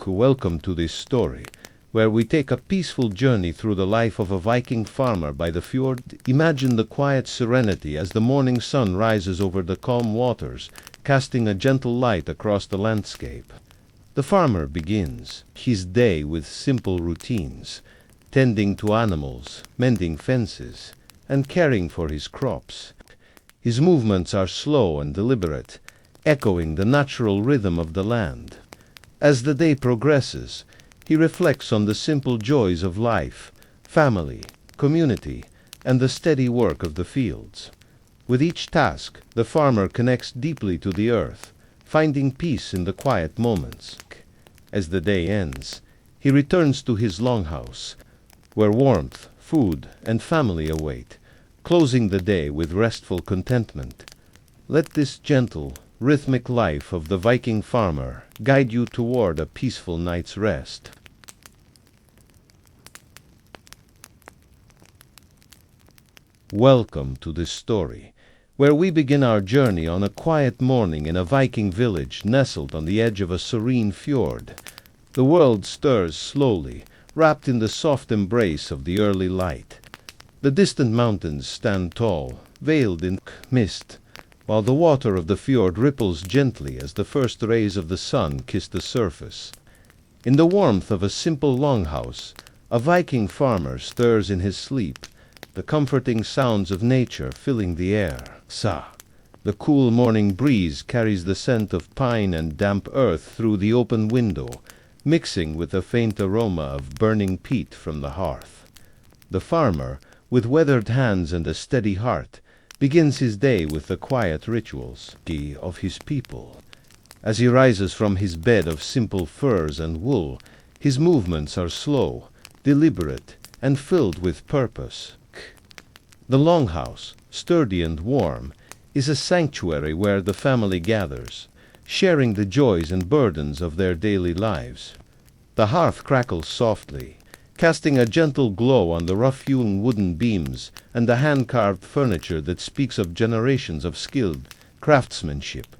Welcome to this story, where we take a peaceful journey through the life of a Viking farmer by the fjord. Imagine the quiet serenity as the morning sun rises over the calm waters, casting a gentle light across the landscape. The farmer begins his day with simple routines, tending to animals, mending fences, and caring for his crops. His movements are slow and deliberate, echoing the natural rhythm of the land. As the day progresses, he reflects on the simple joys of life, family, community, and the steady work of the fields. With each task, the farmer connects deeply to the earth, finding peace in the quiet moments. As the day ends, he returns to his longhouse, where warmth, food, and family await, closing the day with restful contentment. Let this gentle, rhythmic life of the Viking farmer guide you toward a peaceful night's rest. Welcome to this story, where we begin our journey on a quiet morning in a Viking village nestled on the edge of a serene fjord. The world stirs slowly, wrapped in the soft embrace of the early light. The distant mountains stand tall, veiled in mist, while the water of the fjord ripples gently as the first rays of the sun kiss the surface. In the warmth of a simple longhouse, a Viking farmer stirs in his sleep, the comforting sounds of nature filling the air. The cool morning breeze carries the scent of pine and damp earth through the open window, mixing with the faint aroma of burning peat from the hearth. The farmer, with weathered hands and a steady heart, begins his day with the quiet rituals of his people. As he rises from his bed of simple furs and wool, his movements are slow, deliberate, and filled with purpose. The longhouse, sturdy and warm, is a sanctuary where the family gathers, sharing the joys and burdens of their daily lives. The hearth crackles softly, casting a gentle glow on the rough-hewn wooden beams and the hand-carved furniture that speaks of generations of skilled craftsmanship.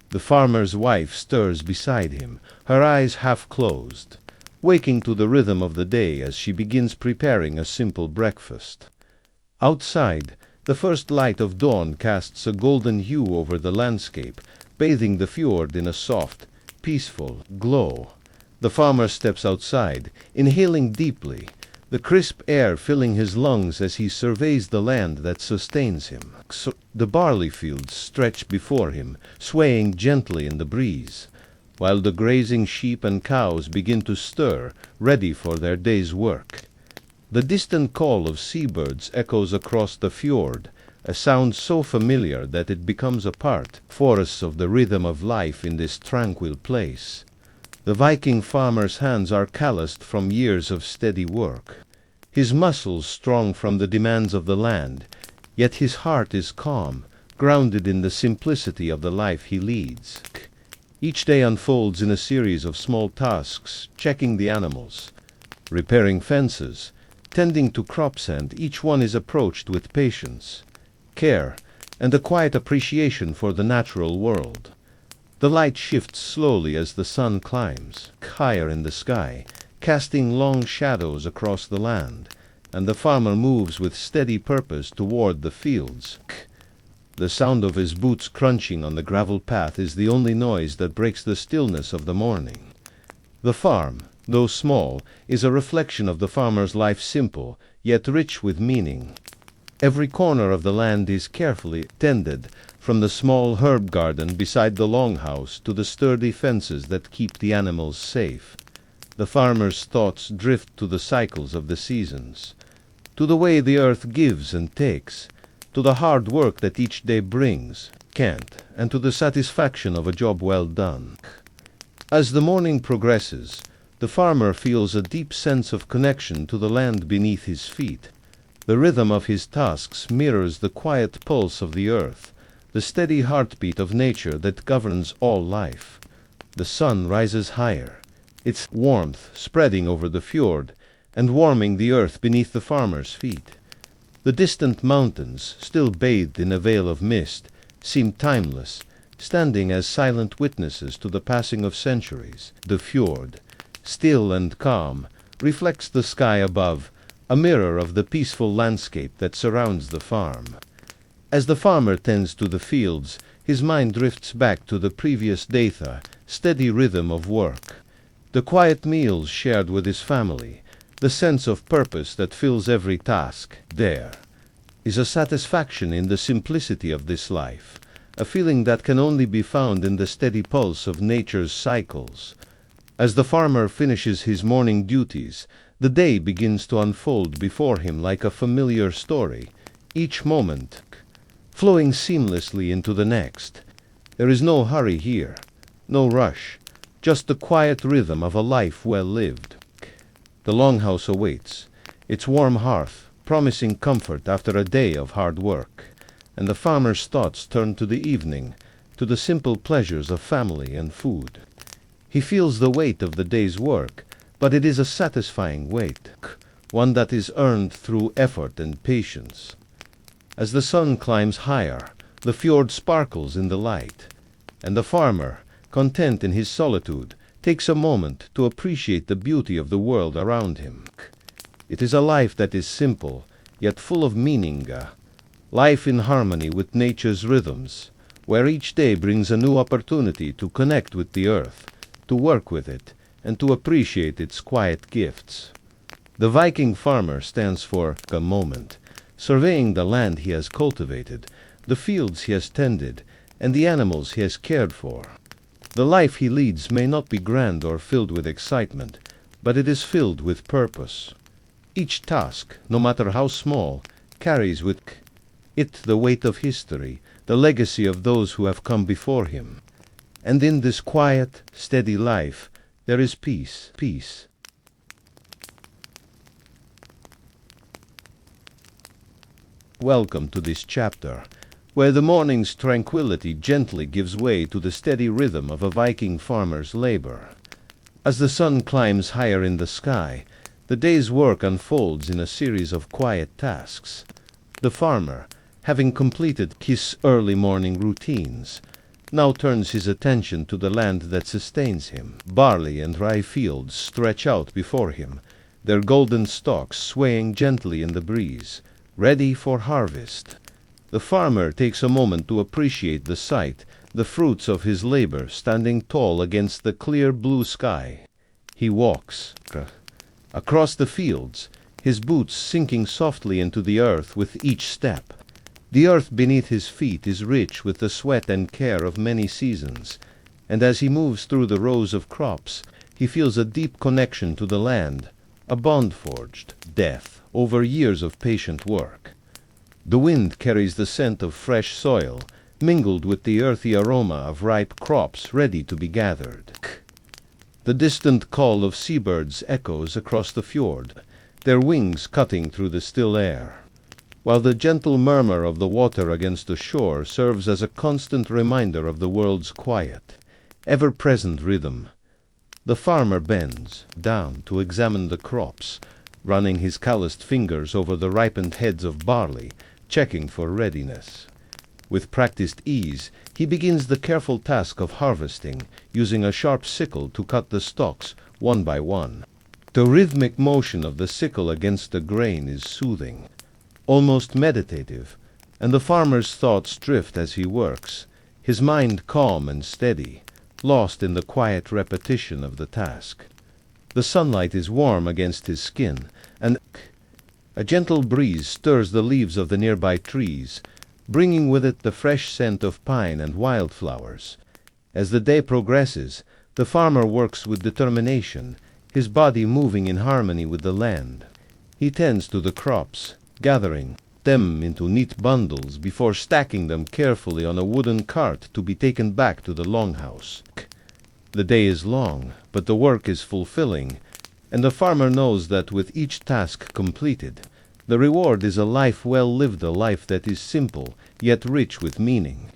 The farmer's wife stirs beside him, her eyes half closed, waking to the rhythm of the day as she begins preparing a simple breakfast. Outside, the first light of dawn casts a golden hue over the landscape, bathing the fjord in a soft, peaceful glow. The farmer steps outside, inhaling deeply, the crisp air filling his lungs as he surveys the land that sustains him. The barley fields stretch before him, swaying gently in the breeze, while the grazing sheep and cows begin to stir, ready for their day's work. The distant call of seabirds echoes across the fjord, a sound so familiar that it becomes a part of the rhythm of life in this tranquil place. The Viking farmer's hands are calloused from years of steady work, his muscles strong from the demands of the land, yet his heart is calm, grounded in the simplicity of the life he leads. Each day unfolds in a series of small tasks, checking the animals, repairing fences, tending to crops, and each one is approached with patience, care, and a quiet appreciation for the natural world. The light shifts slowly as the sun climbs higher in the sky, casting long shadows across the land, and the farmer moves with steady purpose toward the fields. The sound of his boots crunching on the gravel path is the only noise that breaks the stillness of the morning. The farm, though small, is a reflection of the farmer's life, simple, yet rich with meaning. Every corner of the land is carefully tended, from the small herb garden beside the longhouse to the sturdy fences that keep the animals safe. The farmer's thoughts drift to the cycles of the seasons, to the way the earth gives and takes, to the hard work that each day brings, and to the satisfaction of a job well done. As the morning progresses, the farmer feels a deep sense of connection to the land beneath his feet. The rhythm of his tasks mirrors the quiet pulse of the earth, the steady heartbeat of nature that governs all life. The sun rises higher, its warmth spreading over the fjord and warming the earth beneath the farmer's feet. The distant mountains, still bathed in a veil of mist, seem timeless, standing as silent witnesses to the passing of centuries. The fjord, still and calm, reflects the sky above, a mirror of the peaceful landscape that surrounds the farm. As the farmer tends to the fields, his mind drifts back to the previous day's steady rhythm of work. The quiet meals shared with his family, the sense of purpose that fills every task. There is a satisfaction in the simplicity of this life, a feeling that can only be found in the steady pulse of nature's cycles. As the farmer finishes his morning duties, the day begins to unfold before him like a familiar story, each moment flowing seamlessly into the next. There is no hurry here, no rush, just the quiet rhythm of a life well lived. The longhouse awaits, its warm hearth promising comfort after a day of hard work, and the farmer's thoughts turn to the evening, to the simple pleasures of family and food. He feels the weight of the day's work, but it is a satisfying weight, one that is earned through effort and patience. As the sun climbs higher, the fjord sparkles in the light, and the farmer, content in his solitude, takes a moment to appreciate the beauty of the world around him. It is a life that is simple, yet full of meaning, life in harmony with nature's rhythms, where each day brings a new opportunity to connect with the earth, to work with it, and to appreciate its quiet gifts. The Viking farmer stands for a moment, surveying the land he has cultivated, the fields he has tended, and the animals he has cared for. The life he leads may not be grand or filled with excitement, but it is filled with purpose. Each task, no matter how small, carries with it the weight of history, the legacy of those who have come before him. And in this quiet, steady life, there is peace. Welcome to this chapter, where the morning's tranquility gently gives way to the steady rhythm of a Viking farmer's labor. As the sun climbs higher in the sky, the day's work unfolds in a series of quiet tasks. The farmer, having completed his early morning routines, now turns his attention to the land that sustains him. Barley and rye fields stretch out before him, their golden stalks swaying gently in the breeze, ready for harvest. The farmer takes a moment to appreciate the sight, the fruits of his labor standing tall against the clear blue sky. He walks across the fields, his boots sinking softly into the earth with each step. The earth beneath his feet is rich with the sweat and care of many seasons, and as he moves through the rows of crops, he feels a deep connection to the land, a bond forged, death, over years of patient work. The wind carries the scent of fresh soil, mingled with the earthy aroma of ripe crops ready to be gathered. The distant call of seabirds echoes across the fjord, their wings cutting through the still air, while the gentle murmur of the water against the shore serves as a constant reminder of the world's quiet, ever-present rhythm. The farmer bends down to examine the crops, running his calloused fingers over the ripened heads of barley, checking for readiness. With practiced ease, he begins the careful task of harvesting, using a sharp sickle to cut the stalks one by one. The rhythmic motion of the sickle against the grain is soothing, almost meditative, and the farmer's thoughts drift as he works, his mind calm and steady, lost in the quiet repetition of the task. The sunlight is warm against his skin, and a gentle breeze stirs the leaves of the nearby trees, bringing with it the fresh scent of pine and wildflowers. As the day progresses, the farmer works with determination, his body moving in harmony with the land. He tends to the crops, gathering them into neat bundles before stacking them carefully on a wooden cart to be taken back to the longhouse. The day is long, but the work is fulfilling, and the farmer knows that with each task completed, the reward is a life well lived, a life that is simple, yet rich with meaning.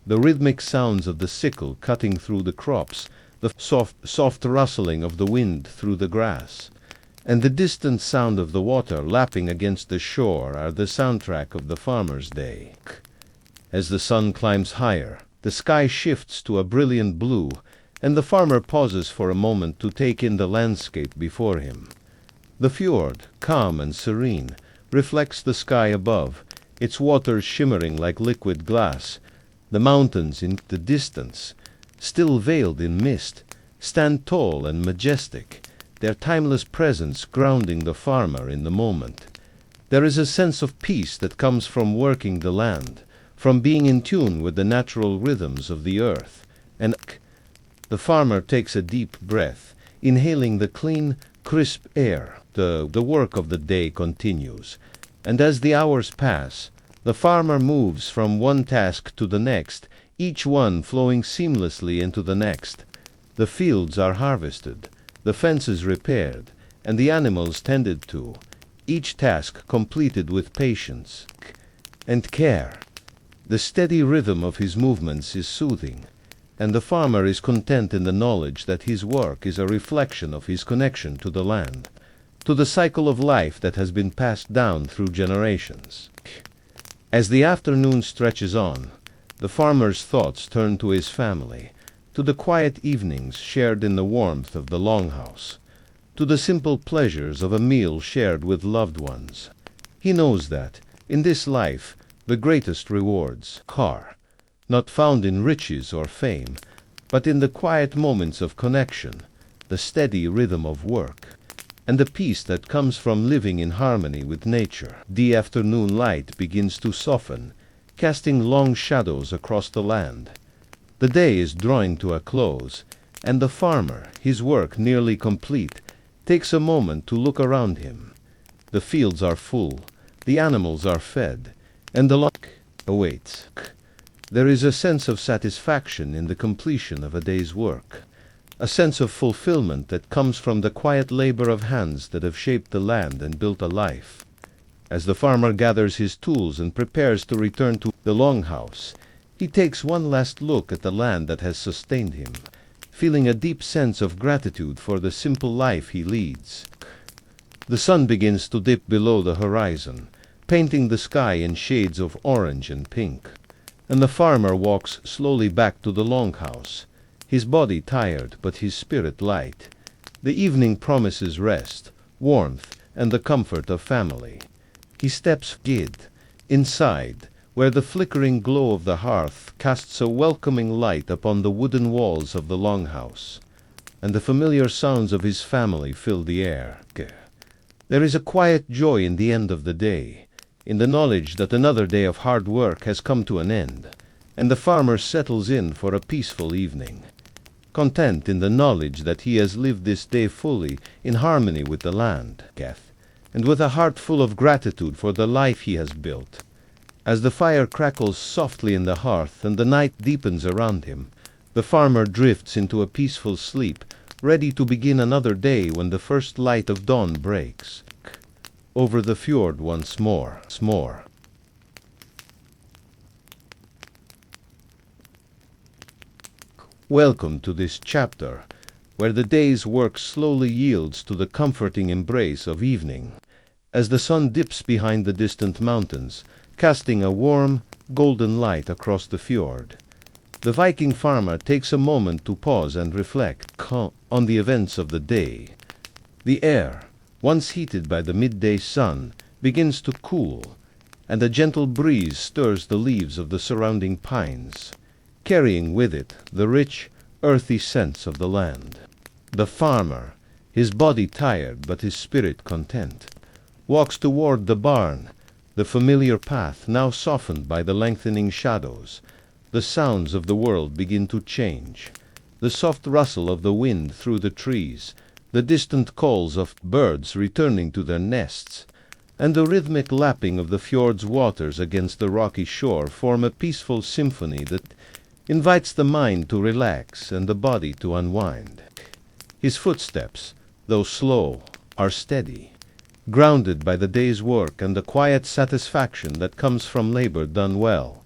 The rhythmic sounds of the sickle cutting through the crops, the soft rustling of the wind through the grass, and the distant sound of the water lapping against the shore are the soundtrack of the farmer's day. As the sun climbs higher, The sky shifts to a brilliant blue, and the farmer pauses for a moment to take in the landscape before him. The fjord, calm and serene, reflects the sky above, its waters shimmering like liquid glass. The mountains in the distance, still veiled in mist, stand tall and majestic, their timeless presence grounding the farmer in the moment. There is a sense of peace that comes from working the land, from being in tune with the natural rhythms of the earth. And the farmer takes a deep breath, inhaling the clean, crisp air. The work of the day continues, and as the hours pass, the farmer moves from one task to the next, each one flowing seamlessly into the next. The fields are harvested, the fences repaired, and the animals tended to, each task completed with patience and care. The steady rhythm of his movements is soothing, and the farmer is content in the knowledge that his work is a reflection of his connection to the land, to the cycle of life that has been passed down through generations. As the afternoon stretches on, the farmer's thoughts turn to his family, to the quiet evenings shared in the warmth of the longhouse, to the simple pleasures of a meal shared with loved ones. He knows that, in this life, the greatest rewards are not found in riches or fame, but in the quiet moments of connection, the steady rhythm of work, and the peace that comes from living in harmony with nature. The afternoon light begins to soften, casting long shadows across the land. The day is drawing to a close, and the farmer, his work nearly complete, takes a moment to look around him. The fields are full, the animals are fed, and the luck awaits. There is a sense of satisfaction in the completion of a day's work, a sense of fulfillment that comes from the quiet labor of hands that have shaped the land and built a life. As the farmer gathers his tools and prepares to return to the longhouse, he takes one last look at the land that has sustained him, feeling a deep sense of gratitude for the simple life he leads. The sun begins to dip below the horizon, painting the sky in shades of orange and pink, and the farmer walks slowly back to the longhouse, his body tired but his spirit light. The evening promises rest, warmth, and the comfort of family. He steps inside, where the flickering glow of the hearth casts a welcoming light upon the wooden walls of the longhouse, and the familiar sounds of his family fill the air. There is a quiet joy in the end of the day, in the knowledge that another day of hard work has come to an end, and the farmer settles in for a peaceful evening, content in the knowledge that he has lived this day fully in harmony with the land, and with a heart full of gratitude for the life he has built. As the fire crackles softly in the hearth and the night deepens around him, the farmer drifts into a peaceful sleep, ready to begin another day when the first light of dawn breaks. Over the fjord once more. Welcome to this chapter, where the day's work slowly yields to the comforting embrace of evening, as the sun dips behind the distant mountains, casting a warm, golden light across the fjord. The Viking farmer takes a moment to pause and reflect on the events of the day. The air, once heated by the midday sun, begins to cool, and a gentle breeze stirs the leaves of the surrounding pines, carrying with it the rich, earthy scents of the land. The farmer, his body tired but his spirit content, walks toward the barn, the familiar path now softened by the lengthening shadows. The sounds of the world begin to change. The soft rustle of the wind through the trees, the distant calls of birds returning to their nests, and the rhythmic lapping of the fjord's waters against the rocky shore form a peaceful symphony that invites the mind to relax and the body to unwind. His footsteps, though slow, are steady, grounded by the day's work and the quiet satisfaction that comes from labor done well.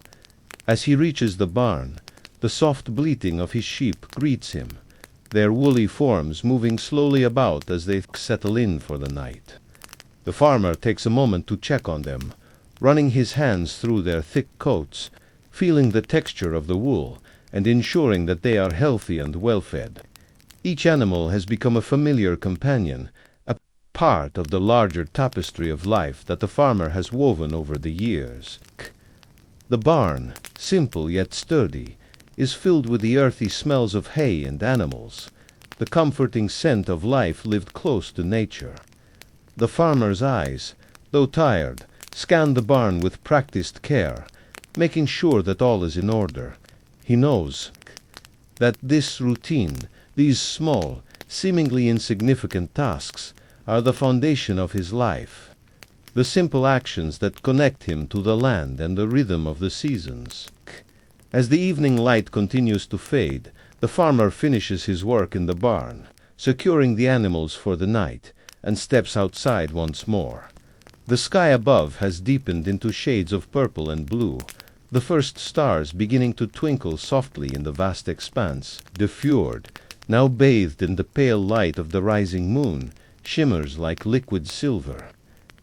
As he reaches the barn, the soft bleating of his sheep greets him, their woolly forms moving slowly about as they settle in for the night. The farmer takes a moment to check on them, running his hands through their thick coats, feeling the texture of the wool and ensuring that they are healthy and well-fed. Each animal has become a familiar companion, a part of the larger tapestry of life that the farmer has woven over the years. The barn, simple yet sturdy, is filled with the earthy smells of hay and animals, the comforting scent of life lived close to nature. The farmer's eyes, though tired, scan the barn with practiced care, making sure that all is in order. He knows that this routine, these small, seemingly insignificant tasks, are the foundation of his life, the simple actions that connect him to the land and the rhythm of the seasons. As the evening light continues to fade, the farmer finishes his work in the barn, securing the animals for the night, and steps outside once more. The sky above has deepened into shades of purple and blue, the first stars beginning to twinkle softly in the vast expanse. The fjord, now bathed in the pale light of the rising moon, shimmers like liquid silver,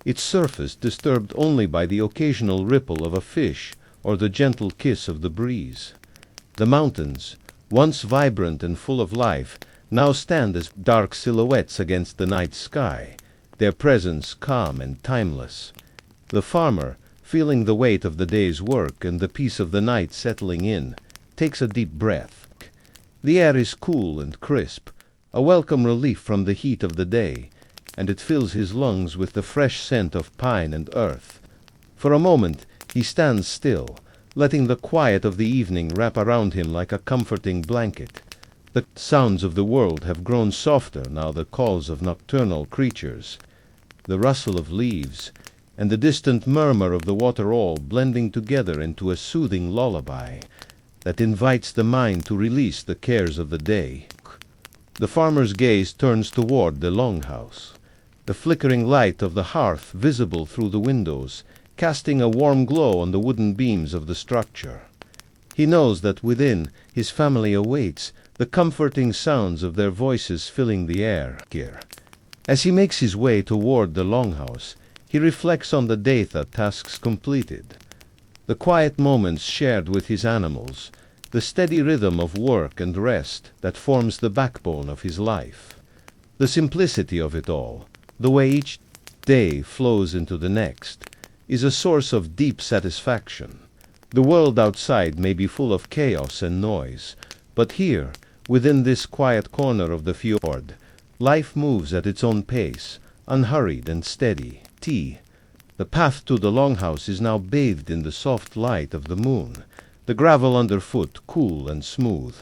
its surface disturbed only by the occasional ripple of a fish or the gentle kiss of the breeze. The mountains, once vibrant and full of life, now stand as dark silhouettes against the night sky, their presence calm and timeless. The farmer, feeling the weight of the day's work and the peace of the night settling in, takes a deep breath. The air is cool and crisp, a welcome relief from the heat of the day, and it fills his lungs with the fresh scent of pine and earth. For a moment he stands still, letting the quiet of the evening wrap around him like a comforting blanket. The sounds of the world have grown softer now, the calls of nocturnal creatures, the rustle of leaves, and the distant murmur of the water all blending together into a soothing lullaby that invites the mind to release the cares of the day. The farmer's gaze turns toward the longhouse, the flickering light of the hearth visible through the windows, casting a warm glow on the wooden beams of the structure. He knows that within his family awaits, the comforting sounds of their voices filling the air. As he makes his way toward the longhouse, he reflects on the day, the tasks completed, the quiet moments shared with his animals, the steady rhythm of work and rest that forms the backbone of his life. The simplicity of it all, the way each day flows into the next, is a source of deep satisfaction. The world outside may be full of chaos and noise, but here, within this quiet corner of the fjord, life moves at its own pace, unhurried and steady. The path to the longhouse is now bathed in the soft light of the moon, the gravel underfoot cool and smooth.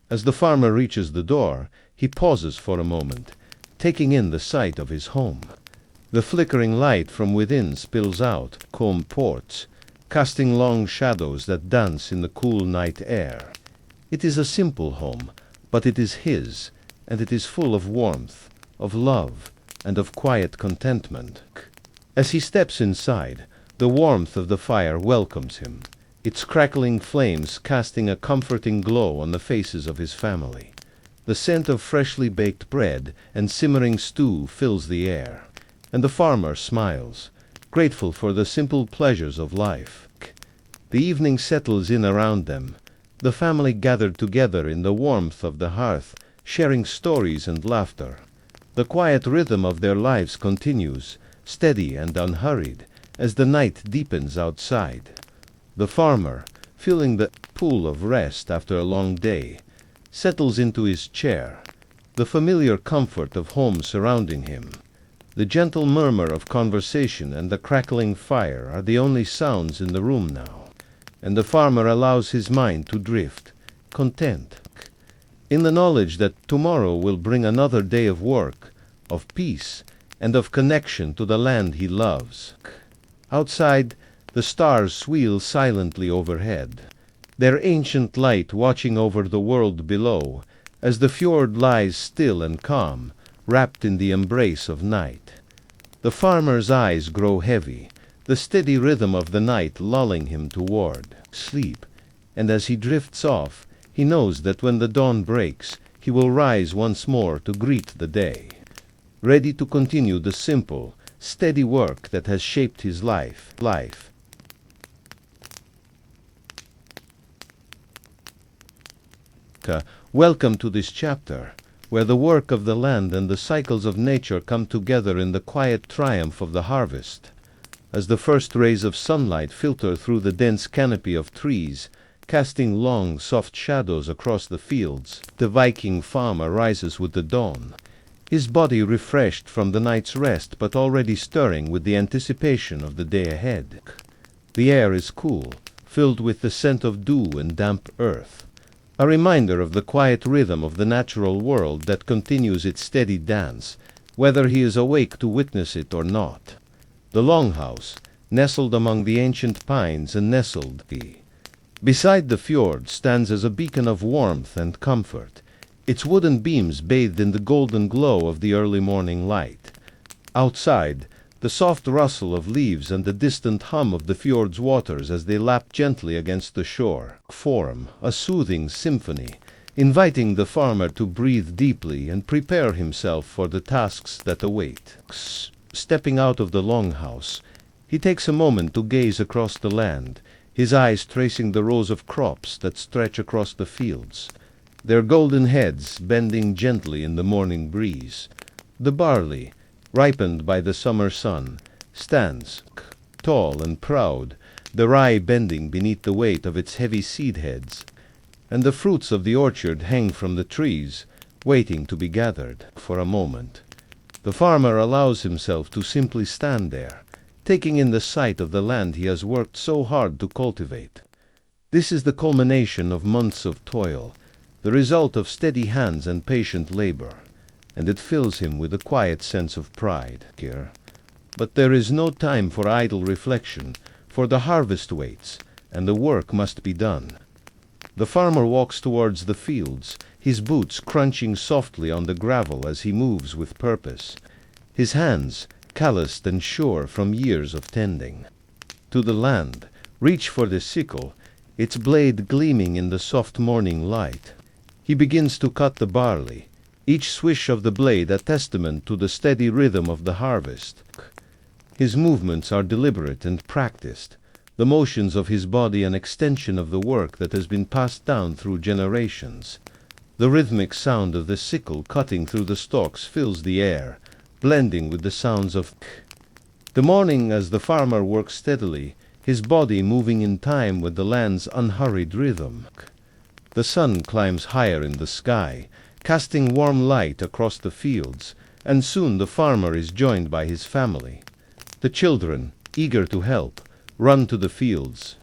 As the farmer reaches the door, he pauses for a moment, taking in the sight of his home. The flickering light from within spills out, comb ports, casting long shadows that dance in the cool night air. It is a simple home, but it is his, and it is full of warmth, of love, and of quiet contentment. As he steps inside, the warmth of the fire welcomes him, its crackling flames casting a comforting glow on the faces of his family. The scent of freshly baked bread and simmering stew fills the air, and the farmer smiles, grateful for the simple pleasures of life. The evening settles in around them, the family gathered together in the warmth of the hearth, sharing stories and laughter. The quiet rhythm of their lives continues, steady and unhurried, as the night deepens outside. The farmer, feeling the pull of rest after a long day, settles into his chair, the familiar comfort of home surrounding him. The gentle murmur of conversation and the crackling fire are the only sounds in the room now, and the farmer allows his mind to drift, content, in the knowledge that tomorrow will bring another day of work, of peace, and of connection to the land he loves. Outside, the stars wheel silently overhead, their ancient light watching over the world below, as the fjord lies still and calm, wrapped in the embrace of night. The farmer's eyes grow heavy, the steady rhythm of the night lulling him toward sleep, and as he drifts off, he knows that when the dawn breaks, he will rise once more to greet the day, ready to continue the simple, steady work that has shaped his life. Welcome to this chapter, where the work of the land and the cycles of nature come together in the quiet triumph of the harvest. As the first rays of sunlight filter through the dense canopy of trees, casting long, soft shadows across the fields, the Viking farmer rises with the dawn, his body refreshed from the night's rest but already stirring with the anticipation of the day ahead. The air is cool, filled with the scent of dew and damp earth, a reminder of the quiet rhythm of the natural world that continues its steady dance, whether he is awake to witness it or not. The longhouse, nestled among the ancient pines and nestled beside the fjord, stands as a beacon of warmth and comfort, its wooden beams bathed in the golden glow of the early morning light. Outside, the soft rustle of leaves and the distant hum of the fjord's waters as they lap gently against the shore form a soothing symphony, inviting the farmer to breathe deeply and prepare himself for the tasks that await. Stepping out of the longhouse, he takes a moment to gaze across the land, his eyes tracing the rows of crops that stretch across the fields, their golden heads bending gently in the morning breeze. The barley, ripened by the summer sun, stands tall and proud, the rye bending beneath the weight of its heavy seed heads, and the fruits of the orchard hang from the trees, waiting to be gathered. For a moment, the farmer allows himself to simply stand there, taking in the sight of the land he has worked so hard to cultivate. This is the culmination of months of toil, the result of steady hands and patient labor, and it fills him with a quiet sense of pride. But there is no time for idle reflection, for the harvest waits, and the work must be done. The farmer walks towards the fields, his boots crunching softly on the gravel as he moves with purpose, his hands calloused and sure from years of tending. To the land, reach for the sickle, its blade gleaming in the soft morning light. He begins to cut the barley, each swish of the blade a testament to the steady rhythm of the harvest. His movements are deliberate and practiced, the motions of his body an extension of the work that has been passed down through generations. The rhythmic sound of the sickle cutting through the stalks fills the air, blending with the sounds of the morning as the farmer works steadily, his body moving in time with the land's unhurried rhythm. The sun climbs higher in the sky, casting warm light across the fields, and soon the farmer is joined by his family. The children, eager to help, run to the fields,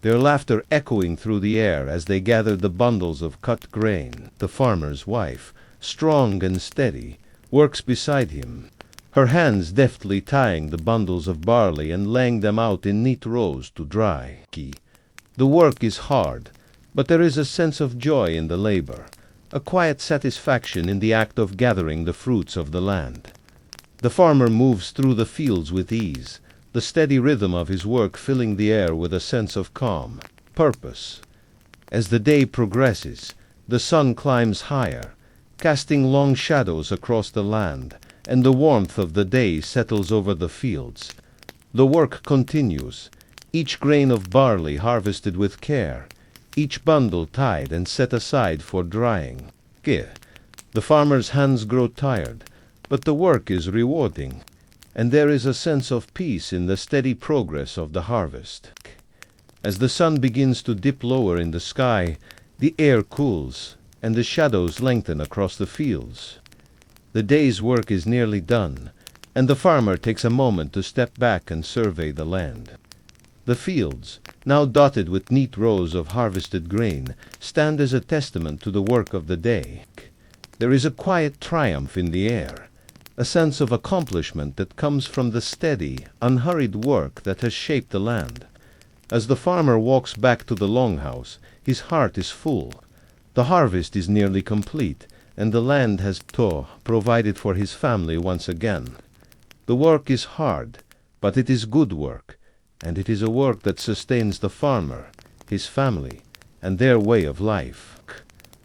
their laughter echoing through the air as they gather the bundles of cut grain. The farmer's wife, strong and steady, works beside him, her hands deftly tying the bundles of barley and laying them out in neat rows to dry. The work is hard, but there is a sense of joy in the labor, a quiet satisfaction in the act of gathering the fruits of the land. The farmer moves through the fields with ease, the steady rhythm of his work filling the air with a sense of calm purpose. As the day progresses, the sun climbs higher, casting long shadows across the land, and the warmth of the day settles over the fields. The work continues, each grain of barley harvested with care, each bundle tied and set aside for drying. The farmer's hands grow tired, but the work is rewarding, and there is a sense of peace in the steady progress of the harvest. As the sun begins to dip lower in the sky, the air cools, and the shadows lengthen across the fields. The day's work is nearly done, and the farmer takes a moment to step back and survey the land. The fields, now dotted with neat rows of harvested grain, stand as a testament to the work of the day. There is a quiet triumph in the air, a sense of accomplishment that comes from the steady, unhurried work that has shaped the land. As the farmer walks back to the longhouse, his heart is full. The harvest is nearly complete, and the land has provided for his family once again. The work is hard, but it is good work, and it is a work that sustains the farmer, his family, and their way of life.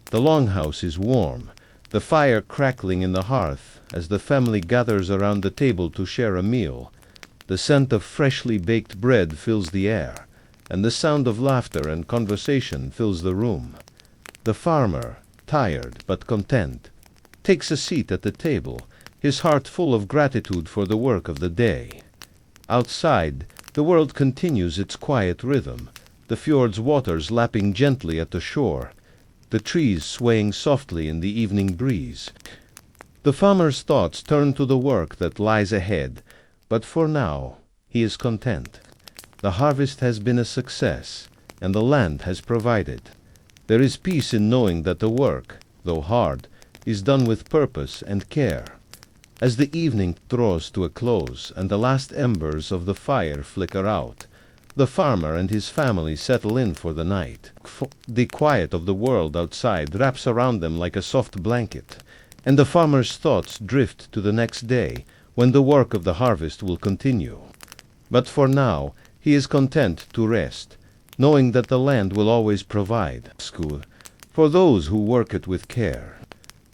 The longhouse is warm, the fire crackling in the hearth as the family gathers around the table to share a meal. The scent of freshly baked bread fills the air, and the sound of laughter and conversation fills the room. The farmer, tired but content, takes a seat at the table, his heart full of gratitude for the work of the day. Outside, the world continues its quiet rhythm, the fjord's waters lapping gently at the shore, the trees swaying softly in the evening breeze. The farmer's thoughts turn to the work that lies ahead, but for now he is content. The harvest has been a success, and the land has provided. There is peace in knowing that the work, though hard, is done with purpose and care. As the evening draws to a close and the last embers of the fire flicker out, the farmer and his family settle in for the night. The quiet of the world outside wraps around them like a soft blanket, and the farmer's thoughts drift to the next day, when the work of the harvest will continue. But for now, he is content to rest, knowing that the land will always provide for those who work it with care.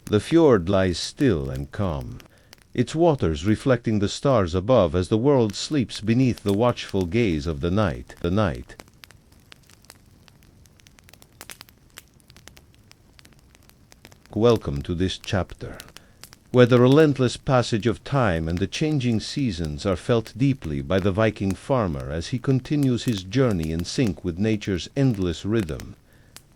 The fjord lies still and calm, its waters reflecting the stars above as the world sleeps beneath the watchful gaze of the night. Welcome to this chapter, where the relentless passage of time and the changing seasons are felt deeply by the Viking farmer as he continues his journey in sync with nature's endless rhythm.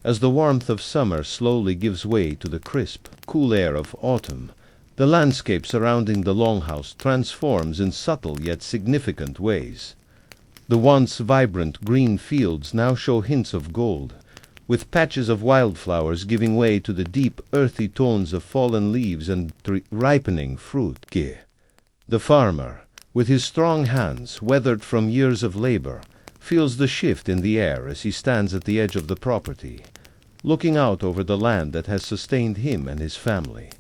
As the warmth of summer slowly gives way to the crisp, cool air of autumn, the landscape surrounding the longhouse transforms in subtle yet significant ways. The once vibrant green fields now show hints of gold, with patches of wildflowers giving way to the deep, earthy tones of fallen leaves and ripening fruit. The farmer, with his strong hands weathered from years of labor, feels the shift in the air as he stands at the edge of the property, looking out over the land that has sustained him and his family.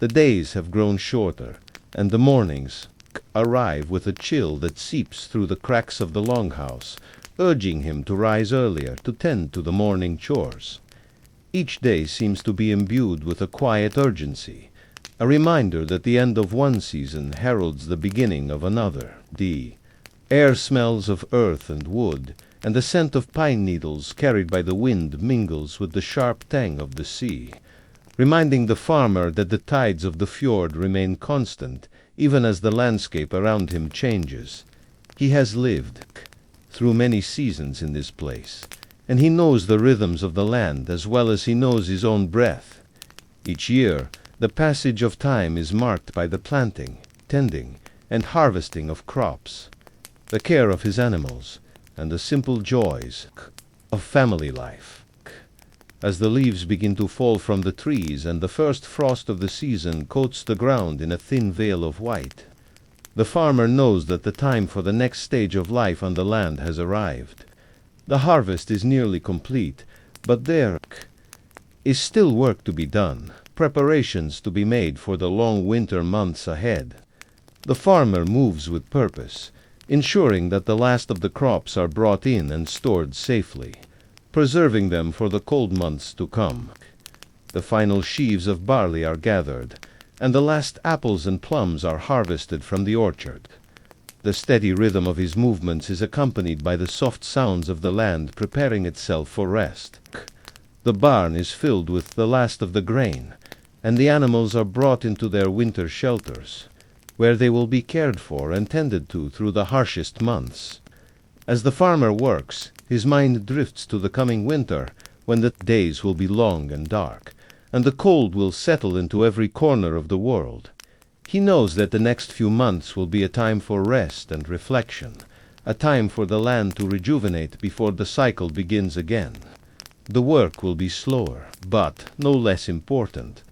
The days have grown shorter, and the mornings arrive with a chill that seeps through the cracks of the longhouse, urging him to rise earlier to tend to the morning chores. Each day seems to be imbued with a quiet urgency, a reminder that the end of one season heralds the beginning of another. The air smells of earth and wood, and the scent of pine needles carried by the wind mingles with the sharp tang of the sea, reminding the farmer that the tides of the fjord remain constant, even as the landscape around him changes. He has lived through many seasons in this place, and he knows the rhythms of the land as well as he knows his own breath. Each year, the passage of time is marked by the planting, tending, and harvesting of crops, the care of his animals, and the simple joys of family life. As the leaves begin to fall from the trees and the first frost of the season coats the ground in a thin veil of white, the farmer knows that the time for the next stage of life on the land has arrived. The harvest is nearly complete, but there is still work to be done, preparations to be made for the long winter months ahead. The farmer moves with purpose, ensuring that the last of the crops are brought in and stored safely, preserving them for the cold months to come. The final sheaves of barley are gathered, and the last apples and plums are harvested from the orchard. The steady rhythm of his movements is accompanied by the soft sounds of the land preparing itself for rest. The barn is filled with the last of the grain, and the animals are brought into their winter shelters, where they will be cared for and tended to through the harshest months. As the farmer works, his mind drifts to the coming winter, when the days will be long and dark, and the cold will settle into every corner of the world. He knows that the next few months will be a time for rest and reflection, a time for the land to rejuvenate before the cycle begins again. The work will be slower, but no less important.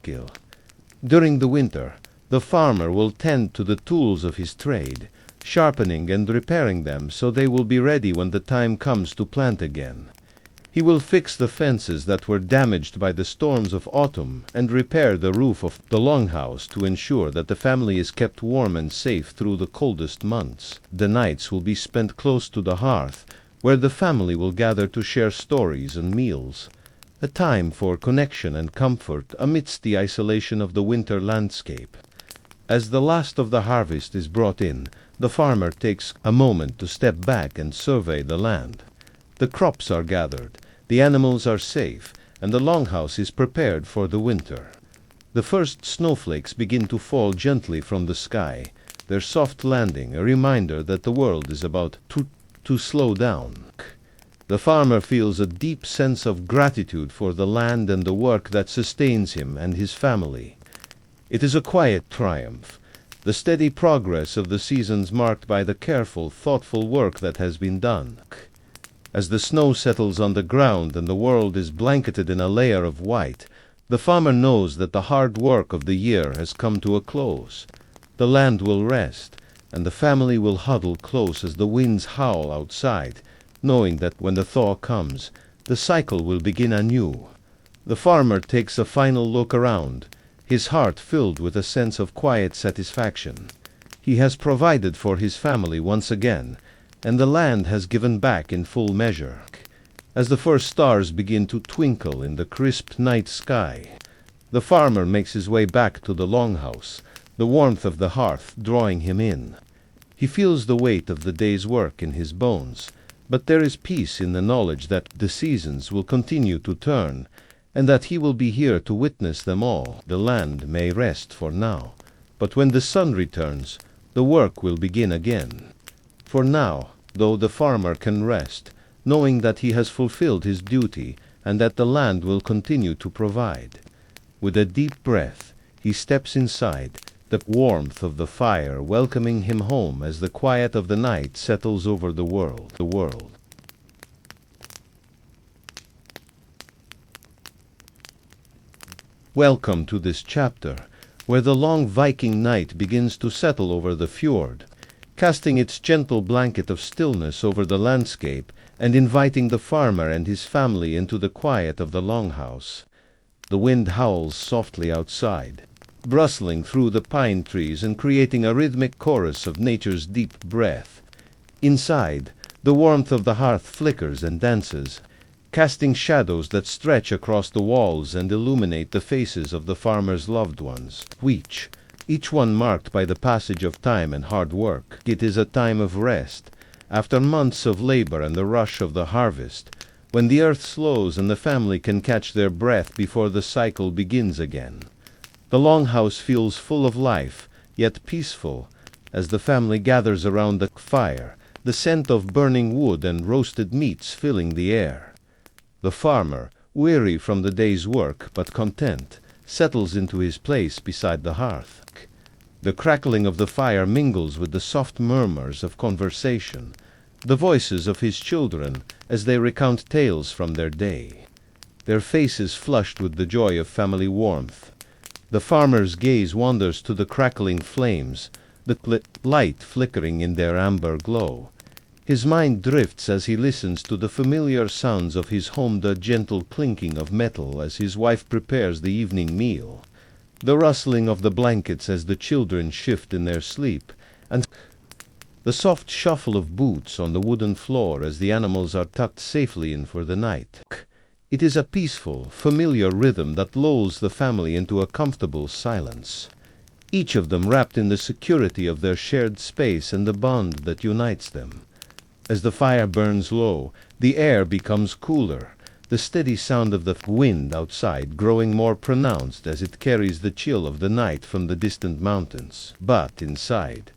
During the winter, the farmer will tend to the tools of his trade, sharpening and repairing them so they will be ready when the time comes to plant again. He will fix the fences that were damaged by the storms of autumn and repair the roof of the longhouse to ensure that the family is kept warm and safe through the coldest months. The nights will be spent close to the hearth, where the family will gather to share stories and meals, a time for connection and comfort amidst the isolation of the winter landscape. As the last of the harvest is brought in, the farmer takes a moment to step back and survey the land. The crops are gathered, the animals are safe, and the longhouse is prepared for the winter. The first snowflakes begin to fall gently from the sky, their soft landing a reminder that the world is about to slow down. The farmer feels a deep sense of gratitude for the land and the work that sustains him and his family. It is a quiet triumph, the steady progress of the seasons marked by the careful, thoughtful work that has been done. As the snow settles on the ground and the world is blanketed in a layer of white, the farmer knows that the hard work of the year has come to a close. The land will rest, and the family will huddle close as the winds howl outside, knowing that when the thaw comes, the cycle will begin anew. The farmer takes a final look around, his heart filled with a sense of quiet satisfaction. He has provided for his family once again, and the land has given back in full measure. As the first stars begin to twinkle in the crisp night sky, the farmer makes his way back to the longhouse, the warmth of the hearth drawing him in. He feels the weight of the day's work in his bones, but there is peace in the knowledge that the seasons will continue to turn, and that he will be here to witness them all. The land may rest for now, but when the sun returns, the work will begin again. For now, though the farmer can rest, knowing that he has fulfilled his duty and that the land will continue to provide. With a deep breath, he steps inside, the warmth of the fire welcoming him home as the quiet of the night settles over the world. Welcome to this chapter, where the long Viking night begins to settle over the fjord, casting its gentle blanket of stillness over the landscape and inviting the farmer and his family into the quiet of the longhouse. The wind howls softly outside, rustling through the pine trees and creating a rhythmic chorus of nature's deep breath. Inside, the warmth of the hearth flickers and dances, casting shadows that stretch across the walls and illuminate the faces of the farmer's loved ones, each one marked by the passage of time and hard work. It is a time of rest, after months of labor and the rush of the harvest, when the earth slows and the family can catch their breath before the cycle begins again. The longhouse feels full of life, yet peaceful, as the family gathers around the fire, the scent of burning wood and roasted meats filling the air. The farmer, weary from the day's work but content, settles into his place beside the hearth. The crackling of the fire mingles with the soft murmurs of conversation, the voices of his children as they recount tales from their day, their faces flushed with the joy of family warmth. The farmer's gaze wanders to the crackling flames, the light flickering in their amber glow. His mind drifts as he listens to the familiar sounds of his home, the gentle clinking of metal as his wife prepares the evening meal, the rustling of the blankets as the children shift in their sleep, and the soft shuffle of boots on the wooden floor as the animals are tucked safely in for the night. It is a peaceful, familiar rhythm that lulls the family into a comfortable silence, each of them wrapped in the security of their shared space and the bond that unites them. As the fire burns low, the air becomes cooler, the steady sound of the wind outside growing more pronounced as it carries the chill of the night from the distant mountains. But inside,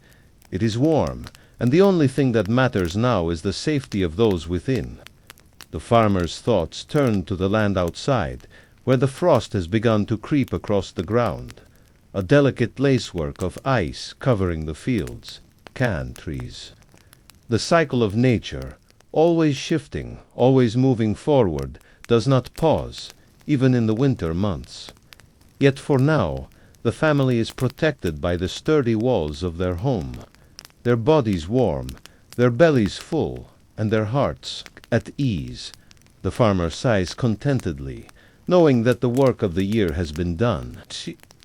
it is warm, and the only thing that matters now is the safety of those within. The farmer's thoughts turn to the land outside, where the frost has begun to creep across the ground, a delicate lacework of ice covering the fields, trees. The cycle of nature, always shifting, always moving forward, does not pause, even in the winter months. Yet for now, the family is protected by the sturdy walls of their home, their bodies warm, their bellies full, and their hearts at ease. The farmer sighs contentedly, knowing that the work of the year has been done.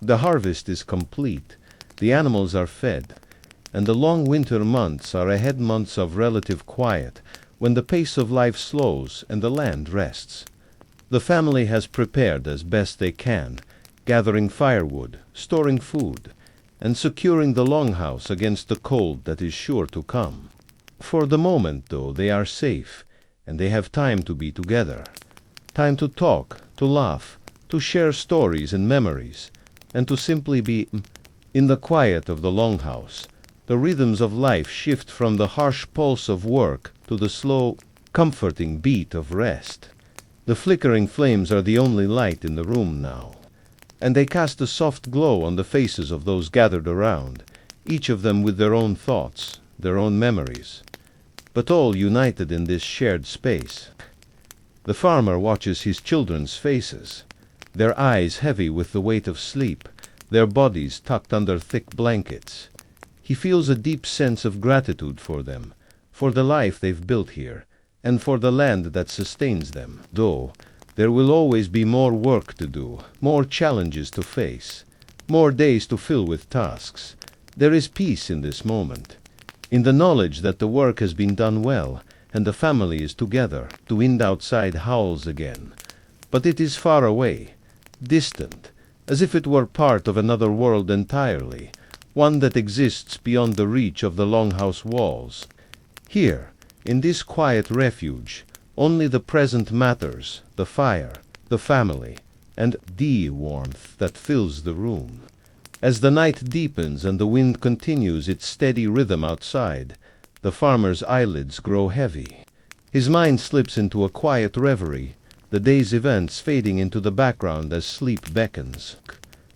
The harvest is complete, the animals are fed, and the long winter months are ahead, months of relative quiet, when the pace of life slows and the land rests. The family has prepared as best they can, gathering firewood, storing food, and securing the longhouse against the cold that is sure to come. For the moment, though, they are safe, and they have time to be together. Time to talk, to laugh, to share stories and memories, and to simply be in the quiet of the longhouse. The rhythms of life shift from the harsh pulse of work to the slow, comforting beat of rest. The flickering flames are the only light in the room now, and they cast a soft glow on the faces of those gathered around, each of them with their own thoughts, their own memories, but all united in this shared space. The farmer watches his children's faces, their eyes heavy with the weight of sleep, their bodies tucked under thick blankets. He feels a deep sense of gratitude for them, for the life they've built here, and for the land that sustains them. Though there will always be more work to do, more challenges to face, more days to fill with tasks, there is peace in this moment, in the knowledge that the work has been done well, and the family is together. The wind outside howls again, but it is far away, distant, as if it were part of another world entirely, one that exists beyond the reach of the longhouse walls. Here, in this quiet refuge, only the present matters, the fire, the family, and the warmth that fills the room. As the night deepens and the wind continues its steady rhythm outside, the farmer's eyelids grow heavy. His mind slips into a quiet reverie, the day's events fading into the background as sleep beckons.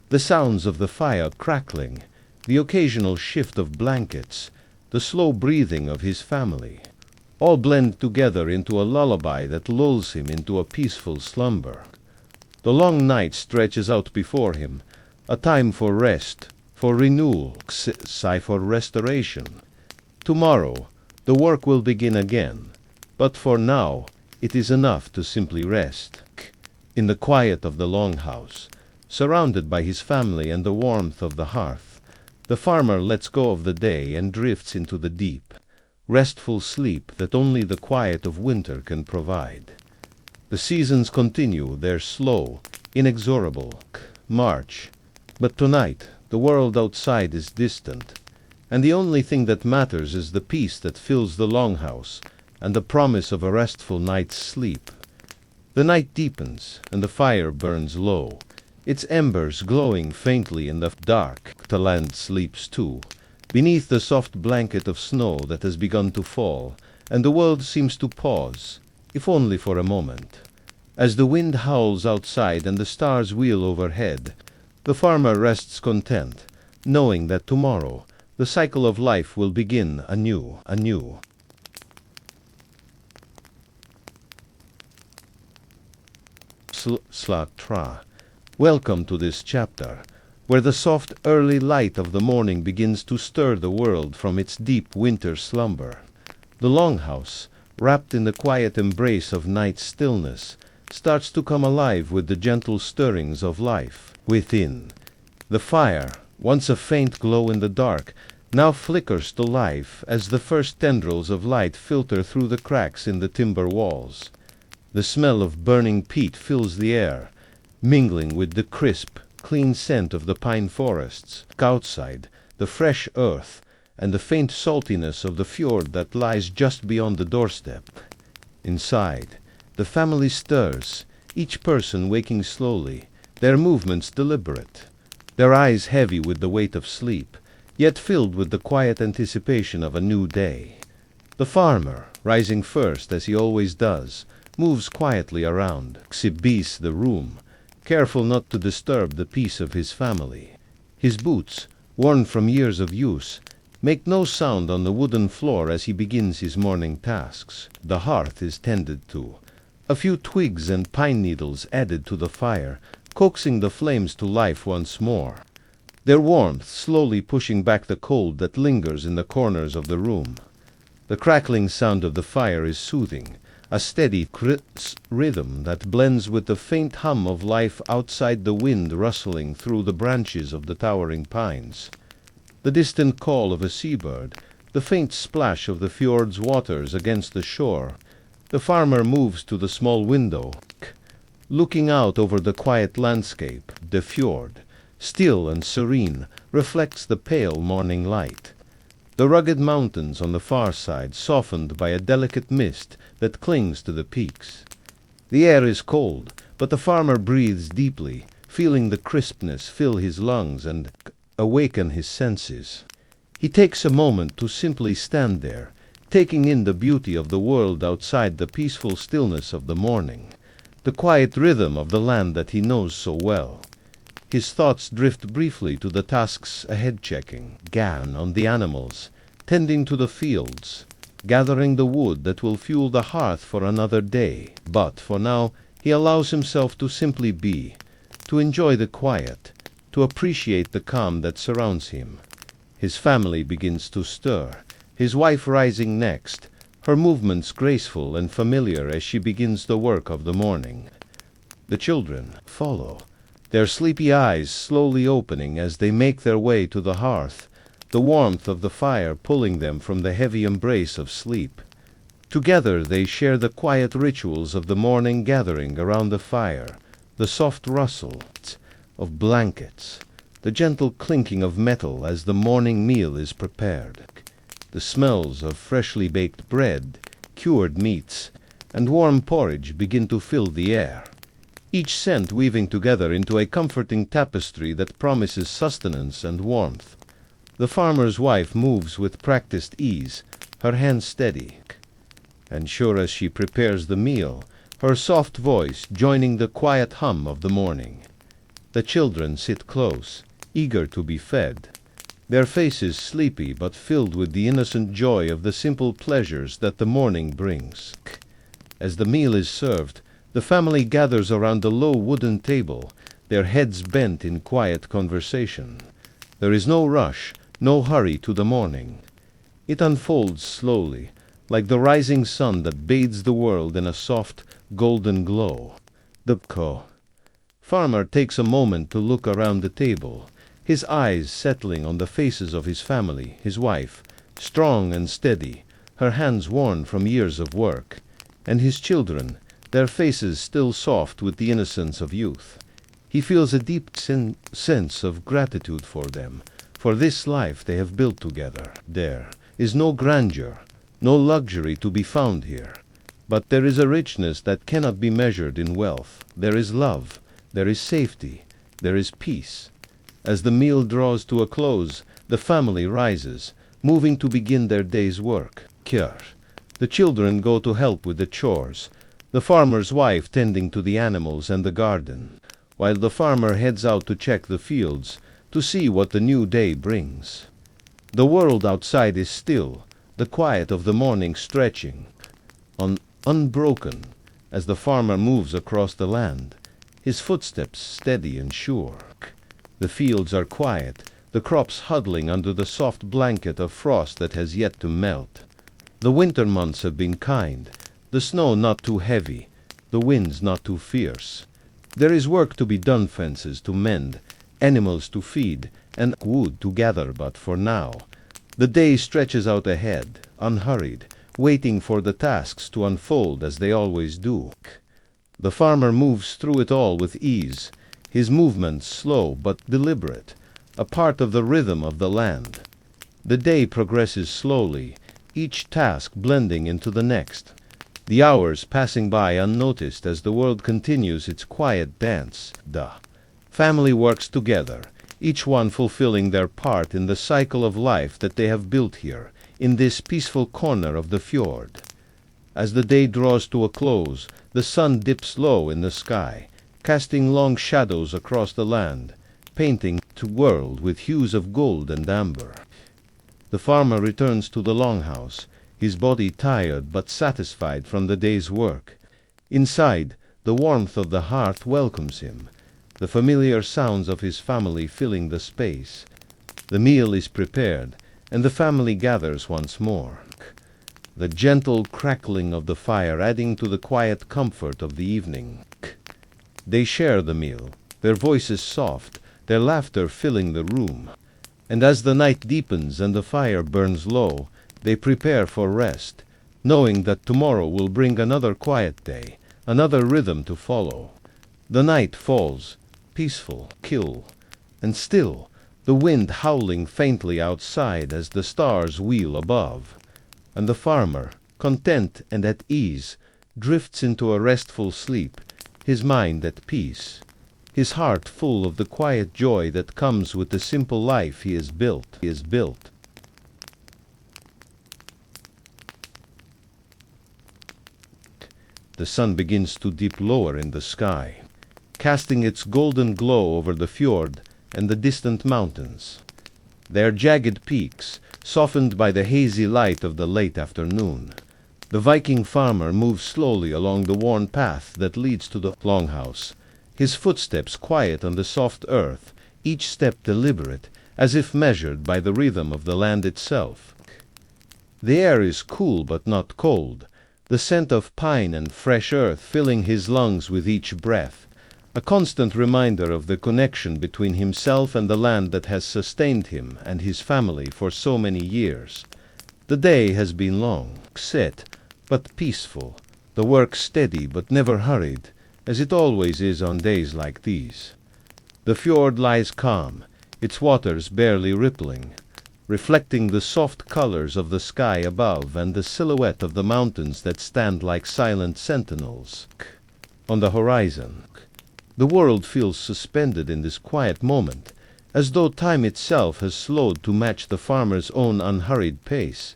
The sounds of the fire crackling, the occasional shift of blankets, the slow breathing of his family, all blend together into a lullaby that lulls him into a peaceful slumber. The long night stretches out before him, a time for rest, for renewal, for restoration. Tomorrow, the work will begin again, but for now, it is enough to simply rest. In the quiet of the longhouse, surrounded by his family and the warmth of the hearth, the farmer lets go of the day and drifts into the deep, restful sleep that only the quiet of winter can provide. The seasons continue their slow, inexorable march, but tonight the world outside is distant, and the only thing that matters is the peace that fills the longhouse and the promise of a restful night's sleep. The night deepens, and the fire burns low, its embers glowing faintly in the dark. The land sleeps too, beneath the soft blanket of snow that has begun to fall, and the world seems to pause, if only for a moment. As the wind howls outside and the stars wheel overhead, the farmer rests content, knowing that tomorrow the cycle of life will begin anew. Welcome to this chapter, where the soft early light of the morning begins to stir the world from its deep winter slumber. The longhouse, wrapped in the quiet embrace of night's stillness, starts to come alive with the gentle stirrings of life within. The fire, once a faint glow in the dark, now flickers to life as the first tendrils of light filter through the cracks in the timber walls. The smell of burning peat fills the air, mingling with the crisp, clean scent of the pine forests. Outside, the fresh earth and the faint saltiness of the fjord that lies just beyond the doorstep. Inside, the family stirs, each person waking slowly, their movements deliberate, their eyes heavy with the weight of sleep, yet filled with the quiet anticipation of a new day. The farmer, rising first as he always does, moves quietly around, exhibits the room, careful not to disturb the peace of his family. His boots, worn from years of use, make no sound on the wooden floor as he begins his morning tasks. The hearth is tended to, a few twigs and pine needles added to the fire, coaxing the flames to life once more, their warmth slowly pushing back the cold that lingers in the corners of the room. The crackling sound of the fire is soothing, a steady rhythm that blends with the faint hum of life outside, the wind rustling through the branches of the towering pines, the distant call of a seabird, the faint splash of the fjord's waters against the shore. The farmer moves to the small window, looking out over the quiet landscape. The fjord, still and serene, reflects the pale morning light. The rugged mountains on the far side softened by a delicate mist that clings to the peaks. The air is cold, but the farmer breathes deeply, feeling the crispness fill his lungs and awaken his senses. He takes a moment to simply stand there, taking in the beauty of the world outside, the peaceful stillness of the morning, the quiet rhythm of the land that he knows so well. His thoughts drift briefly to the tasks ahead, checking GAN on the animals, tending to the fields, gathering the wood that will fuel the hearth for another day. But for now, he allows himself to simply be, to enjoy the quiet, to appreciate the calm that surrounds him. His family begins to stir, his wife rising next, her movements graceful and familiar as she begins the work of the morning. The children follow, their sleepy eyes slowly opening as they make their way to the hearth, the warmth of the fire pulling them from the heavy embrace of sleep. Together they share the quiet rituals of the morning gathering around the fire, the soft rustle of blankets, the gentle clinking of metal as the morning meal is prepared. The smells of freshly baked bread, cured meats, and warm porridge begin to fill the air, each scent weaving together into a comforting tapestry that promises sustenance and warmth. The farmer's wife moves with practiced ease, her hands steady, and sure as she prepares the meal, her soft voice joining the quiet hum of the morning. The children sit close, eager to be fed, their faces sleepy but filled with the innocent joy of the simple pleasures that the morning brings. As the meal is served, the family gathers around the low wooden table, their heads bent in quiet conversation. There is no rush, no hurry to the morning. It unfolds slowly, like the rising sun that bathes the world in a soft, golden glow. The farmer takes a moment to look around the table, his eyes settling on the faces of his family, his wife, strong and steady, her hands worn from years of work, and his children, their faces still soft with the innocence of youth. He feels a deep sense of gratitude for them, for this life they have built together. There is no grandeur, no luxury to be found here, but there is a richness that cannot be measured in wealth. There is love, there is safety, there is peace. As the meal draws to a close, the family rises, moving to begin their day's work. The children go to help with the chores, the farmer's wife tending to the animals and the garden, while the farmer heads out to check the fields, to see what the new day brings. The world outside is still, the quiet of the morning stretching on unbroken as the farmer moves across the land, his footsteps steady and sure. The fields are quiet, the crops huddling under the soft blanket of frost that has yet to melt. The winter months have been kind, the snow not too heavy, the winds not too fierce. There is work to be done, fences to mend, animals to feed, and wood to gather, but for now, the day stretches out ahead, unhurried, waiting for the tasks to unfold as they always do. The farmer moves through it all with ease, his movements slow but deliberate, a part of the rhythm of the land. The day progresses slowly, each task blending into the next, the hours passing by unnoticed as the world continues its quiet dance. The family works together, each one fulfilling their part in the cycle of life that they have built here, in this peaceful corner of the fjord. As the day draws to a close, the sun dips low in the sky, casting long shadows across the land, painting the world with hues of gold and amber. The farmer returns to the longhouse, his body tired but satisfied from the day's work. Inside, the warmth of the hearth welcomes him, the familiar sounds of his family filling the space. The meal is prepared, and the family gathers once more, the gentle crackling of the fire adding to the quiet comfort of the evening. They share the meal, their voices soft, their laughter filling the room. And as the night deepens and the fire burns low, they prepare for rest, knowing that tomorrow will bring another quiet day, another rhythm to follow. The night falls, peaceful, chill, and still, the wind howling faintly outside as the stars wheel above. And the farmer, content and at ease, drifts into a restful sleep, his mind at peace, his heart full of the quiet joy that comes with the simple life he has built. The sun begins to dip lower in the sky, casting its golden glow over the fjord and the distant mountains. Their jagged peaks, softened by the hazy light of the late afternoon. The Viking farmer moves slowly along the worn path that leads to the longhouse, his footsteps quiet on the soft earth, each step deliberate, as if measured by the rhythm of the land itself. The air is cool but not cold, the scent of pine and fresh earth filling his lungs with each breath, a constant reminder of the connection between himself and the land that has sustained him and his family for so many years. The day has been long, set, but peaceful, the work steady but never hurried, as it always is on days like these. The fjord lies calm, its waters barely rippling, reflecting the soft colors of the sky above and the silhouette of the mountains that stand like silent sentinels. On the horizon, the world feels suspended in this quiet moment, as though time itself has slowed to match the farmer's own unhurried pace.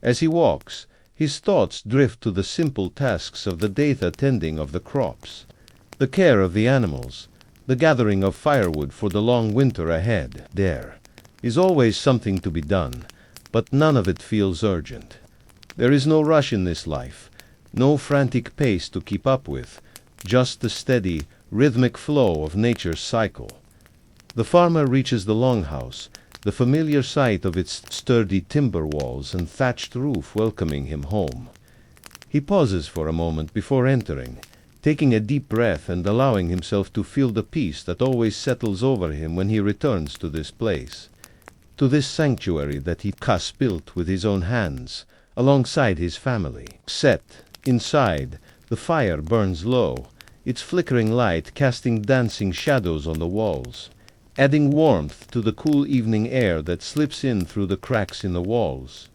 As he walks, his thoughts drift to the simple tasks of the daily tending of the crops, the care of the animals, the gathering of firewood for the long winter ahead. There is always something to be done, but none of it feels urgent. There is no rush in this life, no frantic pace to keep up with, just the steady, rhythmic flow of nature's cycle. The farmer reaches the longhouse, the familiar sight of its sturdy timber walls and thatched roof welcoming him home. He pauses for a moment before entering, taking a deep breath and allowing himself to feel the peace that always settles over him when he returns to this place, to this sanctuary that he has built with his own hands, alongside his family. Inside, the fire burns low, its flickering light casting dancing shadows on the walls, adding warmth to the cool evening air that slips in through the cracks in the walls.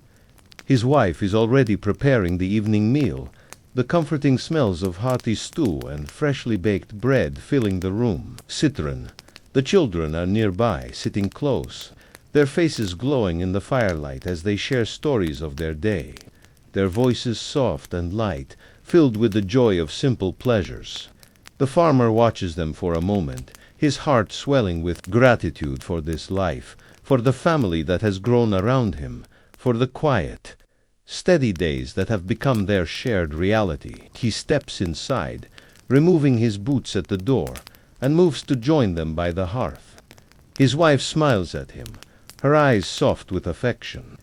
His wife is already preparing the evening meal, the comforting smells of hearty stew and freshly baked bread filling the room. The children are nearby, sitting close, their faces glowing in the firelight as they share stories of their day, their voices soft and light, filled with the joy of simple pleasures. The farmer watches them for a moment, his heart swelling with gratitude for this life, for the family that has grown around him, for the quiet, steady days that have become their shared reality. He steps inside, removing his boots at the door, and moves to join them by the hearth. His wife smiles at him, her eyes soft with affection,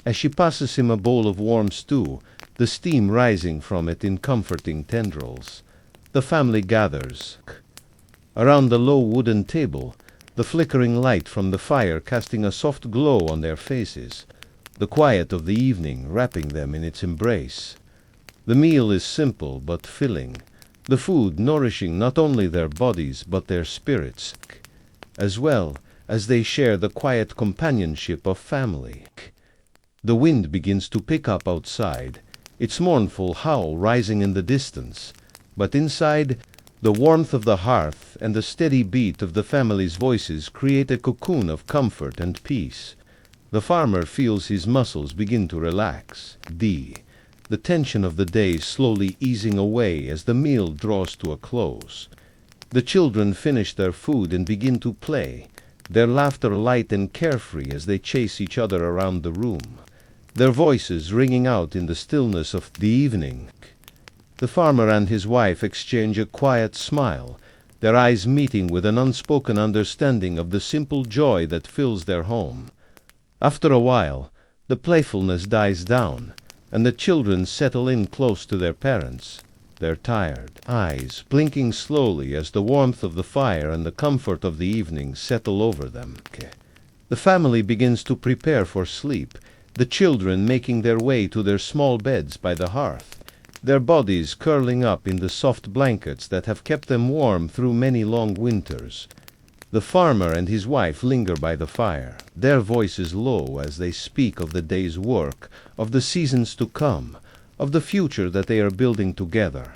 as she passes him a bowl of warm stew, the steam rising from it in comforting tendrils. The family gathers around the low wooden table, the flickering light from the fire casting a soft glow on their faces, the quiet of the evening wrapping them in its embrace. The meal is simple but filling, the food nourishing not only their bodies but their spirits, as well as they share the quiet companionship of family. The wind begins to pick up outside, its mournful howl rising in the distance, but inside, the warmth of the hearth and the steady beat of the family's voices create a cocoon of comfort and peace. The farmer feels his muscles begin to relax. The tension of the day slowly easing away as the meal draws to a close. The children finish their food and begin to play, their laughter light and carefree as they chase each other around the room, their voices ringing out in the stillness of the evening. The farmer and his wife exchange a quiet smile, their eyes meeting with an unspoken understanding of the simple joy that fills their home. After a while, the playfulness dies down, and the children settle in close to their parents, their tired eyes blinking slowly as the warmth of the fire and the comfort of the evening settle over them. The family begins to prepare for sleep, the children making their way to their small beds by the hearth, their bodies curling up in the soft blankets that have kept them warm through many long winters. The farmer and his wife linger by the fire, their voices low as they speak of the day's work, of the seasons to come, of the future that they are building together.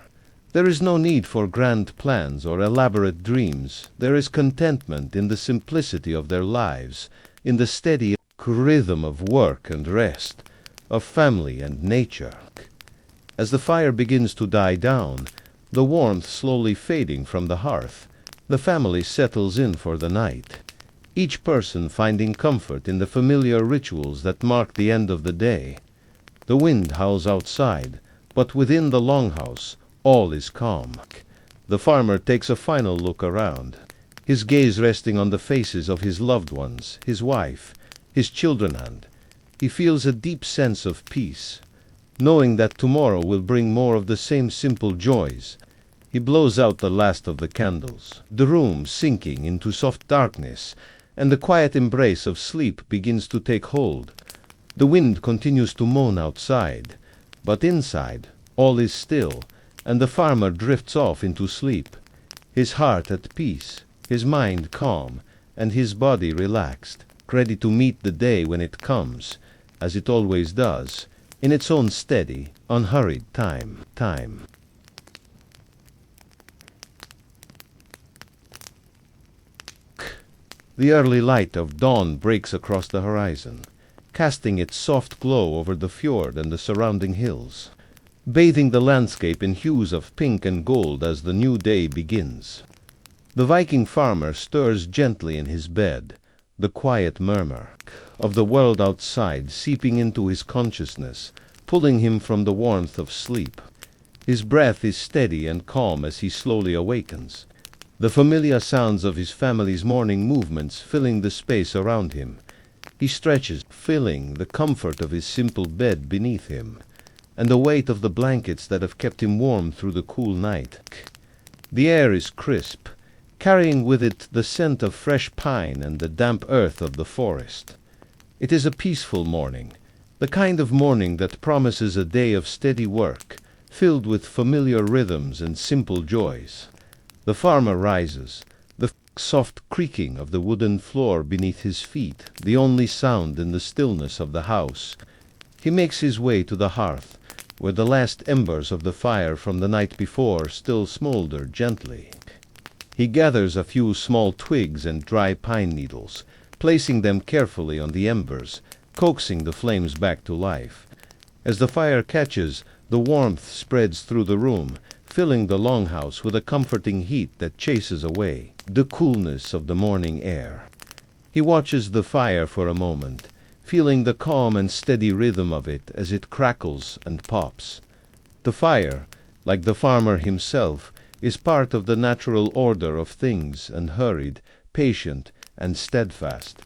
There is no need for grand plans or elaborate dreams. There is contentment in the simplicity of their lives, in the steady rhythm of work and rest, of family and nature. As the fire begins to die down, the warmth slowly fading from the hearth, the family settles in for the night, each person finding comfort in the familiar rituals that mark the end of the day. The wind howls outside, but within the longhouse all is calm. The farmer takes a final look around, his gaze resting on the faces of his loved ones, his wife, his children, and he feels a deep sense of peace, knowing that tomorrow will bring more of the same simple joys. He blows out the last of the candles, the room sinking into soft darkness, and the quiet embrace of sleep begins to take hold. The wind continues to moan outside, but inside all is still, and the farmer drifts off into sleep, his heart at peace, his mind calm, and his body relaxed, ready to meet the day when it comes, as it always does, in its own steady, unhurried time. The early light of dawn breaks across the horizon, casting its soft glow over the fjord and the surrounding hills, bathing the landscape in hues of pink and gold as the new day begins. The Viking farmer stirs gently in his bed, the quiet murmur of the world outside seeping into his consciousness, pulling him from the warmth of sleep. His breath is steady and calm as he slowly awakens, the familiar sounds of his family's morning movements filling the space around him. He stretches, feeling the comfort of his simple bed beneath him, and the weight of the blankets that have kept him warm through the cool night. The air is crisp, carrying with it the scent of fresh pine and the damp earth of the forest. It is a peaceful morning, the kind of morning that promises a day of steady work, filled with familiar rhythms and simple joys. The farmer rises, the soft creaking of the wooden floor beneath his feet, the only sound in the stillness of the house. He makes his way to the hearth, where the last embers of the fire from the night before still smolder gently. He gathers a few small twigs and dry pine needles, placing them carefully on the embers, coaxing the flames back to life. As the fire catches, the warmth spreads through the room, filling the longhouse with a comforting heat that chases away the coolness of the morning air. He watches the fire for a moment, feeling the calm and steady rhythm of it as it crackles and pops. The fire, like the farmer himself, is part of the natural order of things, and hurried, patient, and steadfast.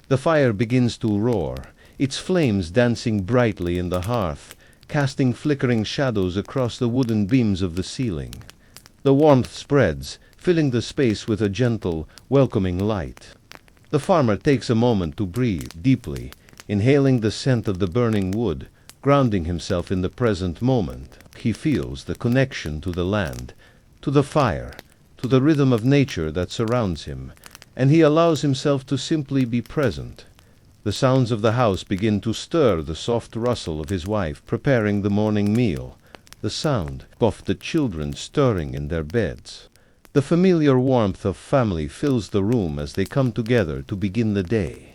The fire begins to roar, its flames dancing brightly in the hearth, casting flickering shadows across the wooden beams of the ceiling. The warmth spreads, filling the space with a gentle, welcoming light. The farmer takes a moment to breathe deeply, inhaling the scent of the burning wood, grounding himself in the present moment. He feels the connection to the land, to the fire, to the rhythm of nature that surrounds him, and he allows himself to simply be present. The sounds of the house begin to stir, the soft rustle of his wife preparing the morning meal, the sound of the children stirring in their beds. The familiar warmth of family fills the room as they come together to begin the day.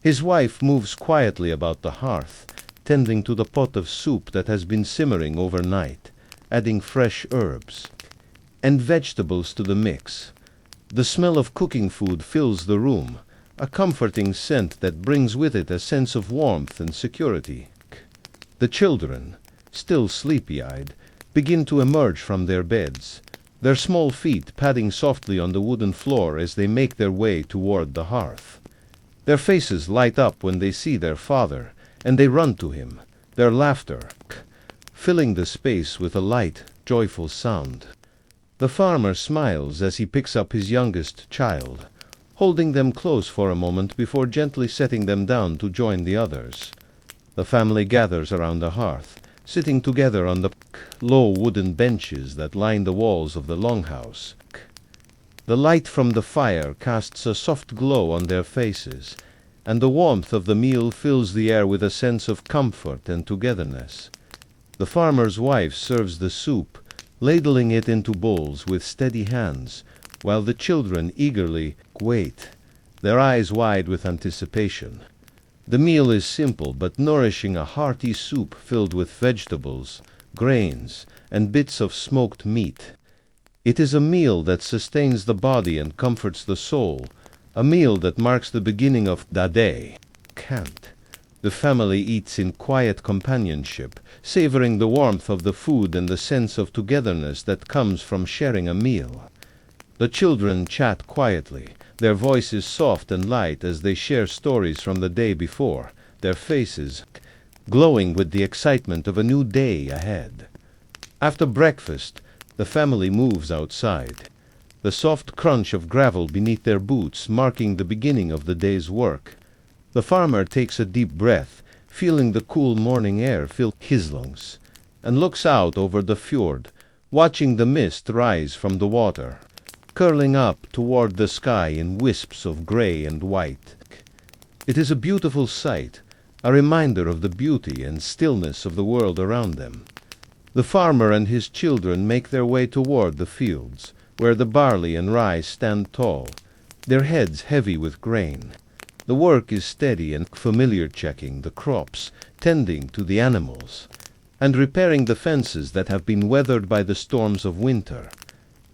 His wife moves quietly about the hearth, tending to the pot of soup that has been simmering overnight, adding fresh herbs and vegetables to the mix. The smell of cooking food fills the room, a comforting scent that brings with it a sense of warmth and security. The children, still sleepy-eyed, begin to emerge from their beds, their small feet padding softly on the wooden floor as they make their way toward the hearth. Their faces light up when they see their father, and they run to him, their laughter filling the space with a light, joyful sound. The farmer smiles as he picks up his youngest child, holding them close for a moment before gently setting them down to join the others. The family gathers around the hearth, sitting together on the low wooden benches that line the walls of the longhouse. The light from the fire casts a soft glow on their faces, and the warmth of the meal fills the air with a sense of comfort and togetherness. The farmer's wife serves the soup, ladling it into bowls with steady hands, while the children eagerly wait, their eyes wide with anticipation. The meal is simple but nourishing, a hearty soup filled with vegetables, grains, and bits of smoked meat. It is a meal that sustains the body and comforts the soul, a meal that marks the beginning of the day. Can't. The family eats in quiet companionship, savoring the warmth of the food and the sense of togetherness that comes from sharing a meal. The children chat quietly, their voices soft and light as they share stories from the day before, their faces glowing with the excitement of a new day ahead. After breakfast, the family moves outside, the soft crunch of gravel beneath their boots marking the beginning of the day's work. The farmer takes a deep breath, feeling the cool morning air fill his lungs, and looks out over the fjord, watching the mist rise from the water, curling up toward the sky in wisps of gray and white. It is a beautiful sight, a reminder of the beauty and stillness of the world around them. The farmer and his children make their way toward the fields, where the barley and rye stand tall, their heads heavy with grain. The work is steady and familiar, checking the crops, tending to the animals, and repairing the fences that have been weathered by the storms of winter.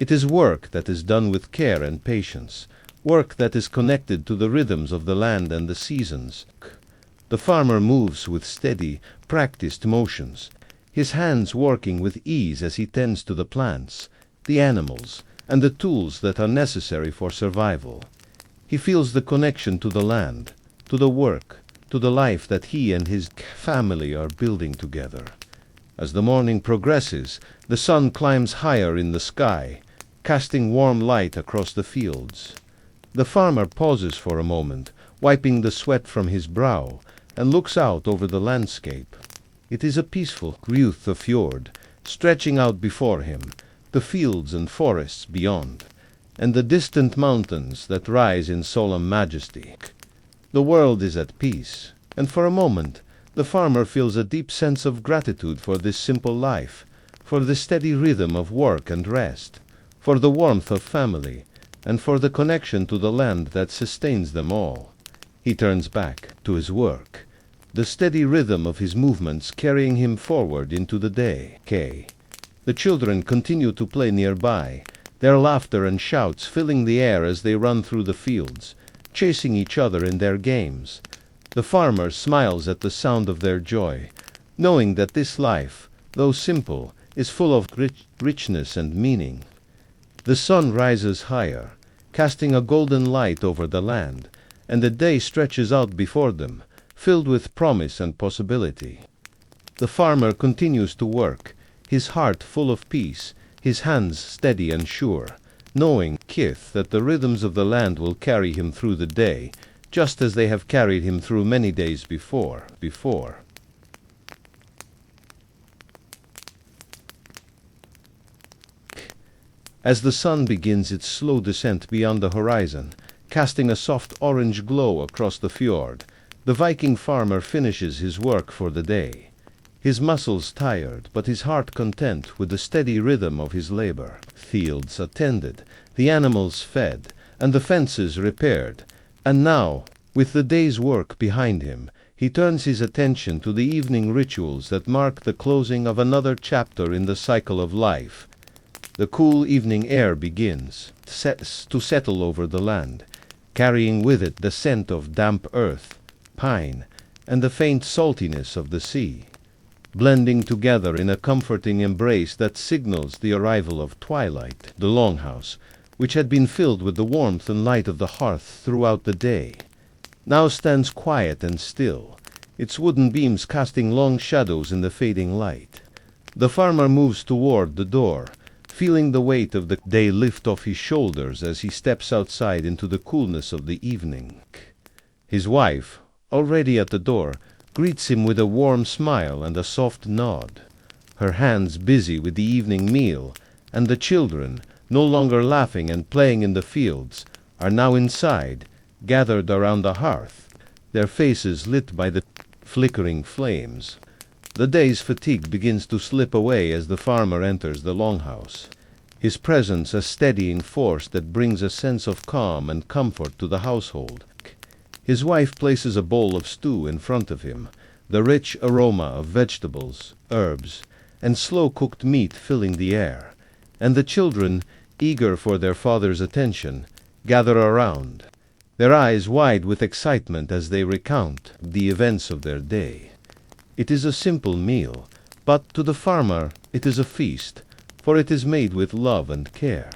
It is work that is done with care and patience, work that is connected to the rhythms of the land and the seasons. The farmer moves with steady, practiced motions, his hands working with ease as he tends to the plants, the animals, and the tools that are necessary for survival. He feels the connection to the land, to the work, to the life that he and his family are building together. As the morning progresses, the sun climbs higher in the sky, casting warm light across the fields. The farmer pauses for a moment, wiping the sweat from his brow, and looks out over the landscape. It is a peaceful view of the fjord, stretching out before him, the fields and forests beyond, and the distant mountains that rise in solemn majesty. The world is at peace, and for a moment the farmer feels a deep sense of gratitude for this simple life, for the steady rhythm of work and rest, for the warmth of family, and for the connection to the land that sustains them all. He turns back to his work, the steady rhythm of his movements carrying him forward into the day. The children continue to play nearby, their laughter and shouts filling the air as they run through the fields, chasing each other in their games. The farmer smiles at the sound of their joy, knowing that this life, though simple, is full of richness and meaning. The sun rises higher, casting a golden light over the land, and the day stretches out before them, filled with promise and possibility. The farmer continues to work, his heart full of peace, his hands steady and sure, knowing that the rhythms of the land will carry him through the day, just as they have carried him through many days before. As the sun begins its slow descent beyond the horizon, casting a soft orange glow across the fjord, the Viking farmer finishes his work for the day. His muscles tired, but his heart content with the steady rhythm of his labor. Fields attended, the animals fed, and the fences repaired. And now, with the day's work behind him, he turns his attention to the evening rituals that mark the closing of another chapter in the cycle of life. The cool evening air begins to settle over the land, carrying with it the scent of damp earth, pine, and the faint saltiness of the sea, blending together in a comforting embrace that signals the arrival of twilight. The longhouse, which had been filled with the warmth and light of the hearth throughout the day, now stands quiet and still, its wooden beams casting long shadows in the fading light. The farmer moves toward the door, feeling the weight of the day lift off his shoulders as he steps outside into the coolness of the evening. His wife, already at the door, greets him with a warm smile and a soft nod, her hands busy with the evening meal, and the children, no longer laughing and playing in the fields, are now inside, gathered around the hearth, their faces lit by the flickering flames. The day's fatigue begins to slip away as the farmer enters the longhouse. His presence a steadying force that brings a sense of calm and comfort to the household. His wife places a bowl of stew in front of him, the rich aroma of vegetables, herbs, and slow-cooked meat filling the air, and the children, eager for their father's attention, gather around, their eyes wide with excitement as they recount the events of their day. It is a simple meal, but to the farmer it is a feast, for it is made with love and care.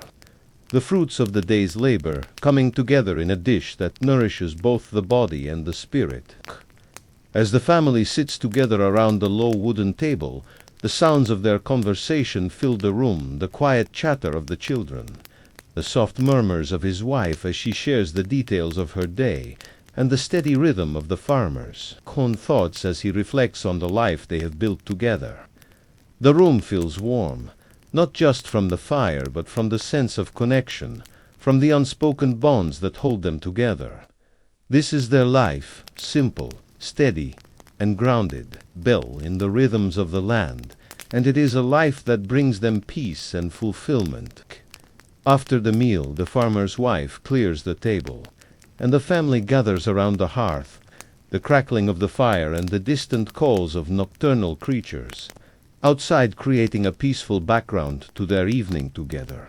The fruits of the day's labor coming together in a dish that nourishes both the body and the spirit. As the family sits together around the low wooden table, the sounds of their conversation fill the room, the quiet chatter of the children, the soft murmurs of his wife as she shares the details of her day, and the steady rhythm of the farmer's own thoughts as he reflects on the life they have built together. The room feels warm, not just from the fire, but from the sense of connection, from the unspoken bonds that hold them together. This is their life, simple, steady, and grounded, built in the rhythms of the land, and it is a life that brings them peace and fulfillment. After the meal, the farmer's wife clears the table, and the family gathers around the hearth, the crackling of the fire and the distant calls of nocturnal creatures, outside creating a peaceful background to their evening together.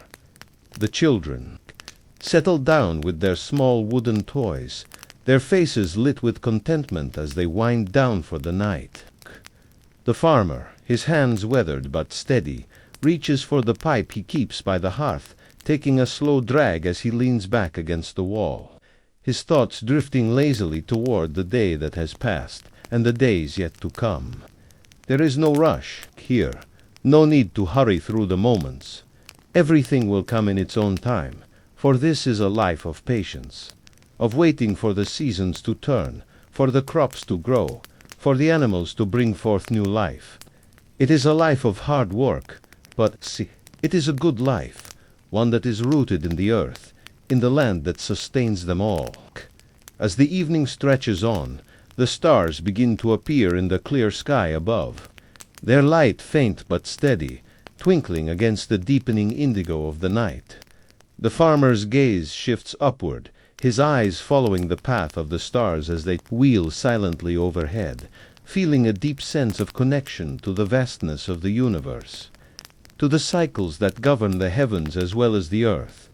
The children settle down with their small wooden toys, their faces lit with contentment as they wind down for the night. The farmer, his hands weathered but steady, reaches for the pipe he keeps by the hearth, taking a slow drag as he leans back against the wall, his thoughts drifting lazily toward the day that has passed and the days yet to come. There is no rush here, no need to hurry through the moments. Everything will come in its own time, for this is a life of patience, of waiting for the seasons to turn, for the crops to grow, for the animals to bring forth new life. It is a life of hard work, but see, it is a good life, one that is rooted in the earth, in the land that sustains them all. As the evening stretches on, the stars begin to appear in the clear sky above, their light faint but steady, twinkling against the deepening indigo of the night. The farmer's gaze shifts upward, his eyes following the path of the stars as they wheel silently overhead, feeling a deep sense of connection to the vastness of the universe, to the cycles that govern the heavens as well as the earth.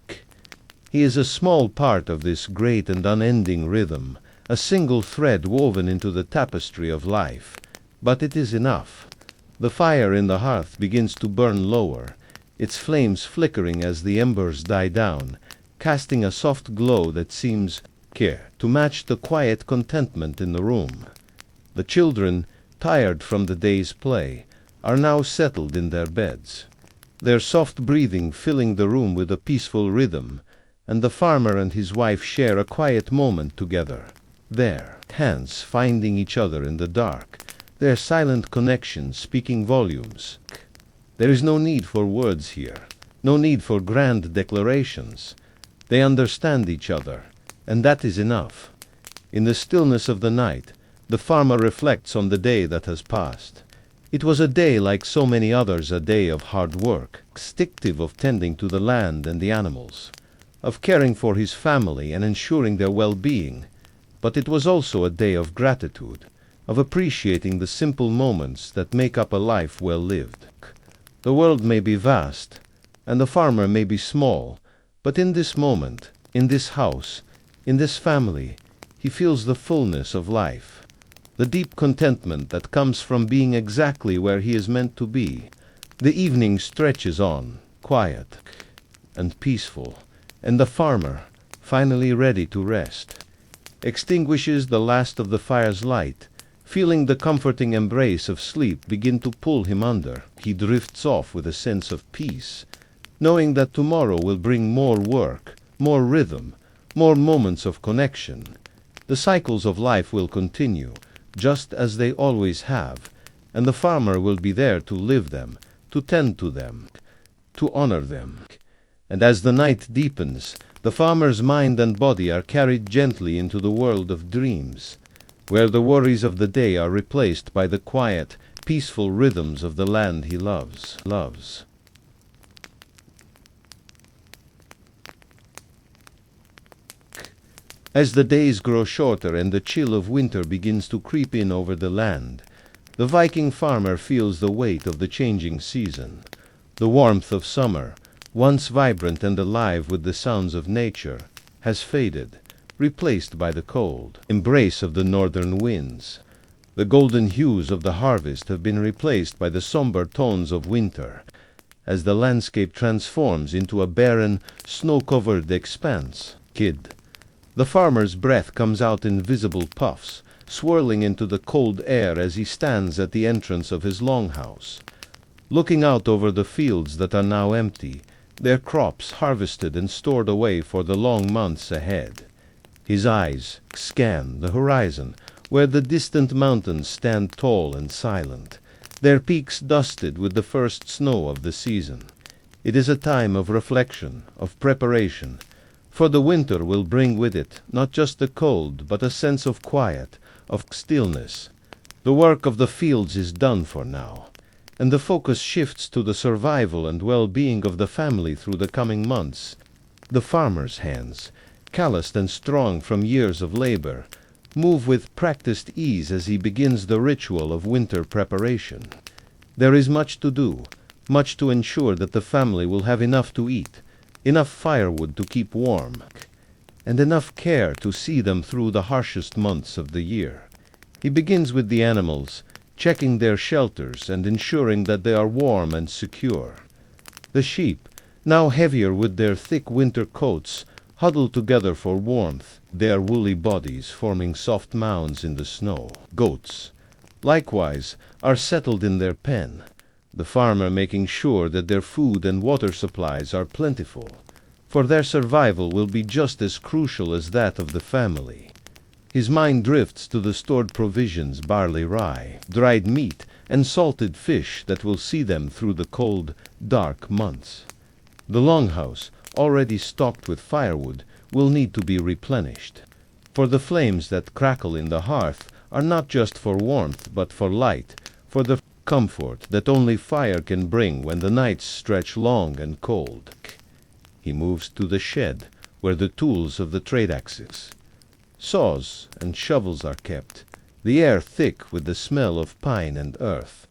He is a small part of this great and unending rhythm, a single thread woven into the tapestry of life, but it is enough. The fire in the hearth begins to burn lower, its flames flickering as the embers die down, casting a soft glow that seems to match the quiet contentment in the room. The children, tired from the day's play, are now settled in their beds, their soft breathing filling the room with a peaceful rhythm, and the farmer and his wife share a quiet moment together, their hands finding each other in the dark, their silent connection speaking volumes. There is no need for words here, no need for grand declarations. They understand each other, and that is enough. In the stillness of the night, the farmer reflects on the day that has passed. It was a day like so many others, a day of hard work, instinctive of tending to the land and the animals, of caring for his family and ensuring their well-being. But it was also a day of gratitude, of appreciating the simple moments that make up a life well lived. The world may be vast, and the farmer may be small, but in this moment, in this house, in this family, he feels the fullness of life, the deep contentment that comes from being exactly where he is meant to be. The evening stretches on, quiet and peaceful, and the farmer, finally ready to rest, extinguishes the last of the fire's light, feeling the comforting embrace of sleep begin to pull him under. He drifts off with a sense of peace, knowing that tomorrow will bring more work, more rhythm, more moments of connection. The cycles of life will continue, just as they always have, and the farmer will be there to live them, to tend to them, to honor them. And as the night deepens, the farmer's mind and body are carried gently into the world of dreams, where the worries of the day are replaced by the quiet, peaceful rhythms of the land he loves. As the days grow shorter and the chill of winter begins to creep in over the land, the Viking farmer feels the weight of the changing season. The warmth of summer, once vibrant and alive with the sounds of nature, has faded, replaced by the cold embrace of the northern winds. The golden hues of the harvest have been replaced by the somber tones of winter, as the landscape transforms into a barren, snow-covered expanse. The farmer's breath comes out in visible puffs, swirling into the cold air as he stands at the entrance of his longhouse, looking out over the fields that are now empty, their crops harvested and stored away for the long months ahead. His eyes scan the horizon, where the distant mountains stand tall and silent, their peaks dusted with the first snow of the season. It is a time of reflection, of preparation, for the winter will bring with it not just the cold, but a sense of quiet, of stillness. The work of the fields is done for now, and the focus shifts to the survival and well-being of the family through the coming months. The farmer's hands, calloused and strong from years of labor, move with practiced ease as he begins the ritual of winter preparation. There is much to do, much to ensure that the family will have enough to eat, enough firewood to keep warm, and enough care to see them through the harshest months of the year. He begins with the animals, checking their shelters and ensuring that they are warm and secure. The sheep, now heavier with their thick winter coats, huddle together for warmth, their woolly bodies forming soft mounds in the snow. Goats, likewise, are settled in their pen, the farmer making sure that their food and water supplies are plentiful, for their survival will be just as crucial as that of the family. His mind drifts to the stored provisions, barley, rye, dried meat, and salted fish that will see them through the cold, dark months. The longhouse, already stocked with firewood, will need to be replenished, for the flames that crackle in the hearth are not just for warmth but for light, for the comfort that only fire can bring when the nights stretch long and cold. He moves to the shed, where the tools of the trade axes, saws and shovels are kept, the air thick with the smell of pine and earth.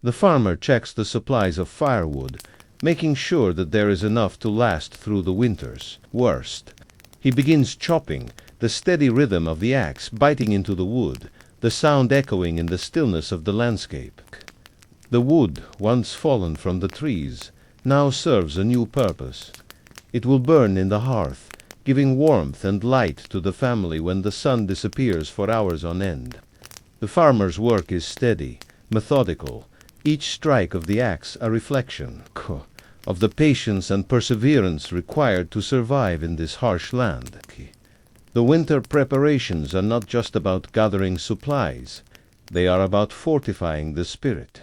The farmer checks the supplies of firewood, making sure that there is enough to last through the winter's worst. He begins chopping, the steady rhythm of the axe biting into the wood, the sound echoing in the stillness of the landscape. The wood, once fallen from the trees, now serves a new purpose. It will burn in the hearth, giving warmth and light to the family when the sun disappears for hours on end. The farmer's work is steady, methodical, each strike of the axe a reflection of the patience and perseverance required to survive in this harsh land. The winter preparations are not just about gathering supplies, they are about fortifying the spirit.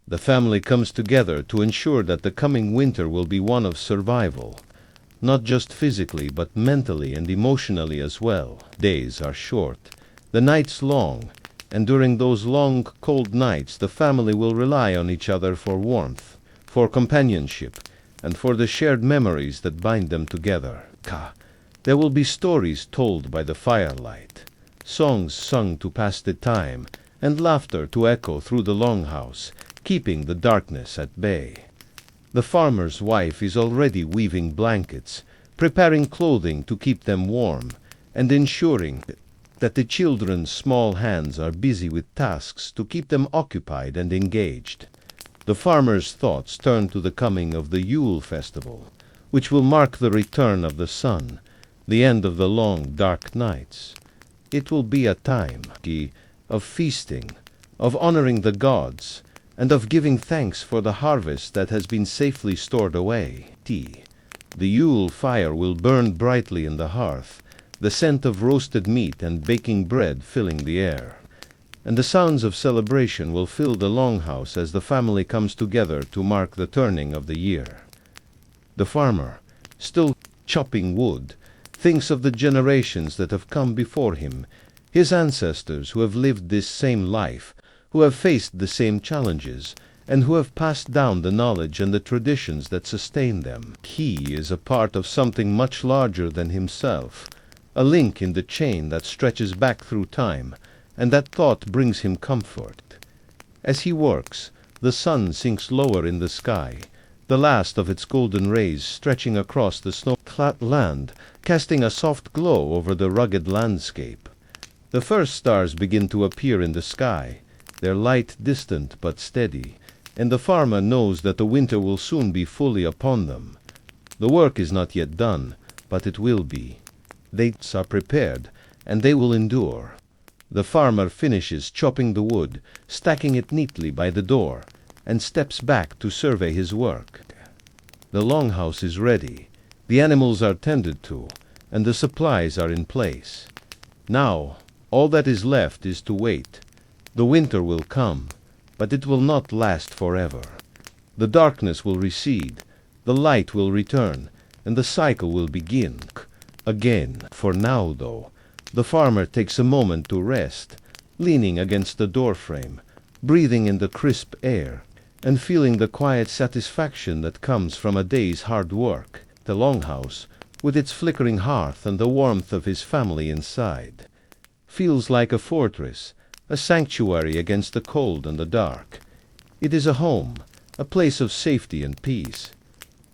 The family comes together to ensure that the coming winter will be one of survival, not just physically but mentally and emotionally as well. Days are short, the nights long, and during those long, cold nights the family will rely on each other for warmth, for companionship, and for the shared memories that bind them together. There will be stories told by the firelight, songs sung to pass the time, and laughter to echo through the longhouse, keeping the darkness at bay. The farmer's wife is already weaving blankets, preparing clothing to keep them warm, and ensuring that the children's small hands are busy with tasks to keep them occupied and engaged. The farmer's thoughts turn to the coming of the Yule festival, which will mark the return of the sun, the end of the long, dark nights. It will be a time of feasting, of honoring the gods, and of giving thanks for the harvest that has been safely stored away. The Yule fire will burn brightly in the hearth, the scent of roasted meat and baking bread filling the air, and the sounds of celebration will fill the longhouse as the family comes together to mark the turning of the year. The farmer, still chopping wood, thinks of the generations that have come before him, his ancestors who have lived this same life, who have faced the same challenges, and who have passed down the knowledge and the traditions that sustain them. He is a part of something much larger than himself, a link in the chain that stretches back through time, and that thought brings him comfort. As he works, the sun sinks lower in the sky, the last of its golden rays stretching across the snow-clad land, casting a soft glow over the rugged landscape. The first stars begin to appear in the sky, their light distant but steady, and the farmer knows that the winter will soon be fully upon them. The work is not yet done, but it will be. They are prepared, and they will endure. The farmer finishes chopping the wood, stacking it neatly by the door, and steps back to survey his work. The longhouse is ready, the animals are tended to, and the supplies are in place. Now, all that is left is to wait. The winter will come, but it will not last forever. The darkness will recede, the light will return, and the cycle will begin again. For now, though, the farmer takes a moment to rest, leaning against the doorframe, breathing in the crisp air, and feeling the quiet satisfaction that comes from a day's hard work. The longhouse, with its flickering hearth and the warmth of his family inside, feels like a fortress, a sanctuary against the cold and the dark. It is a home, a place of safety and peace.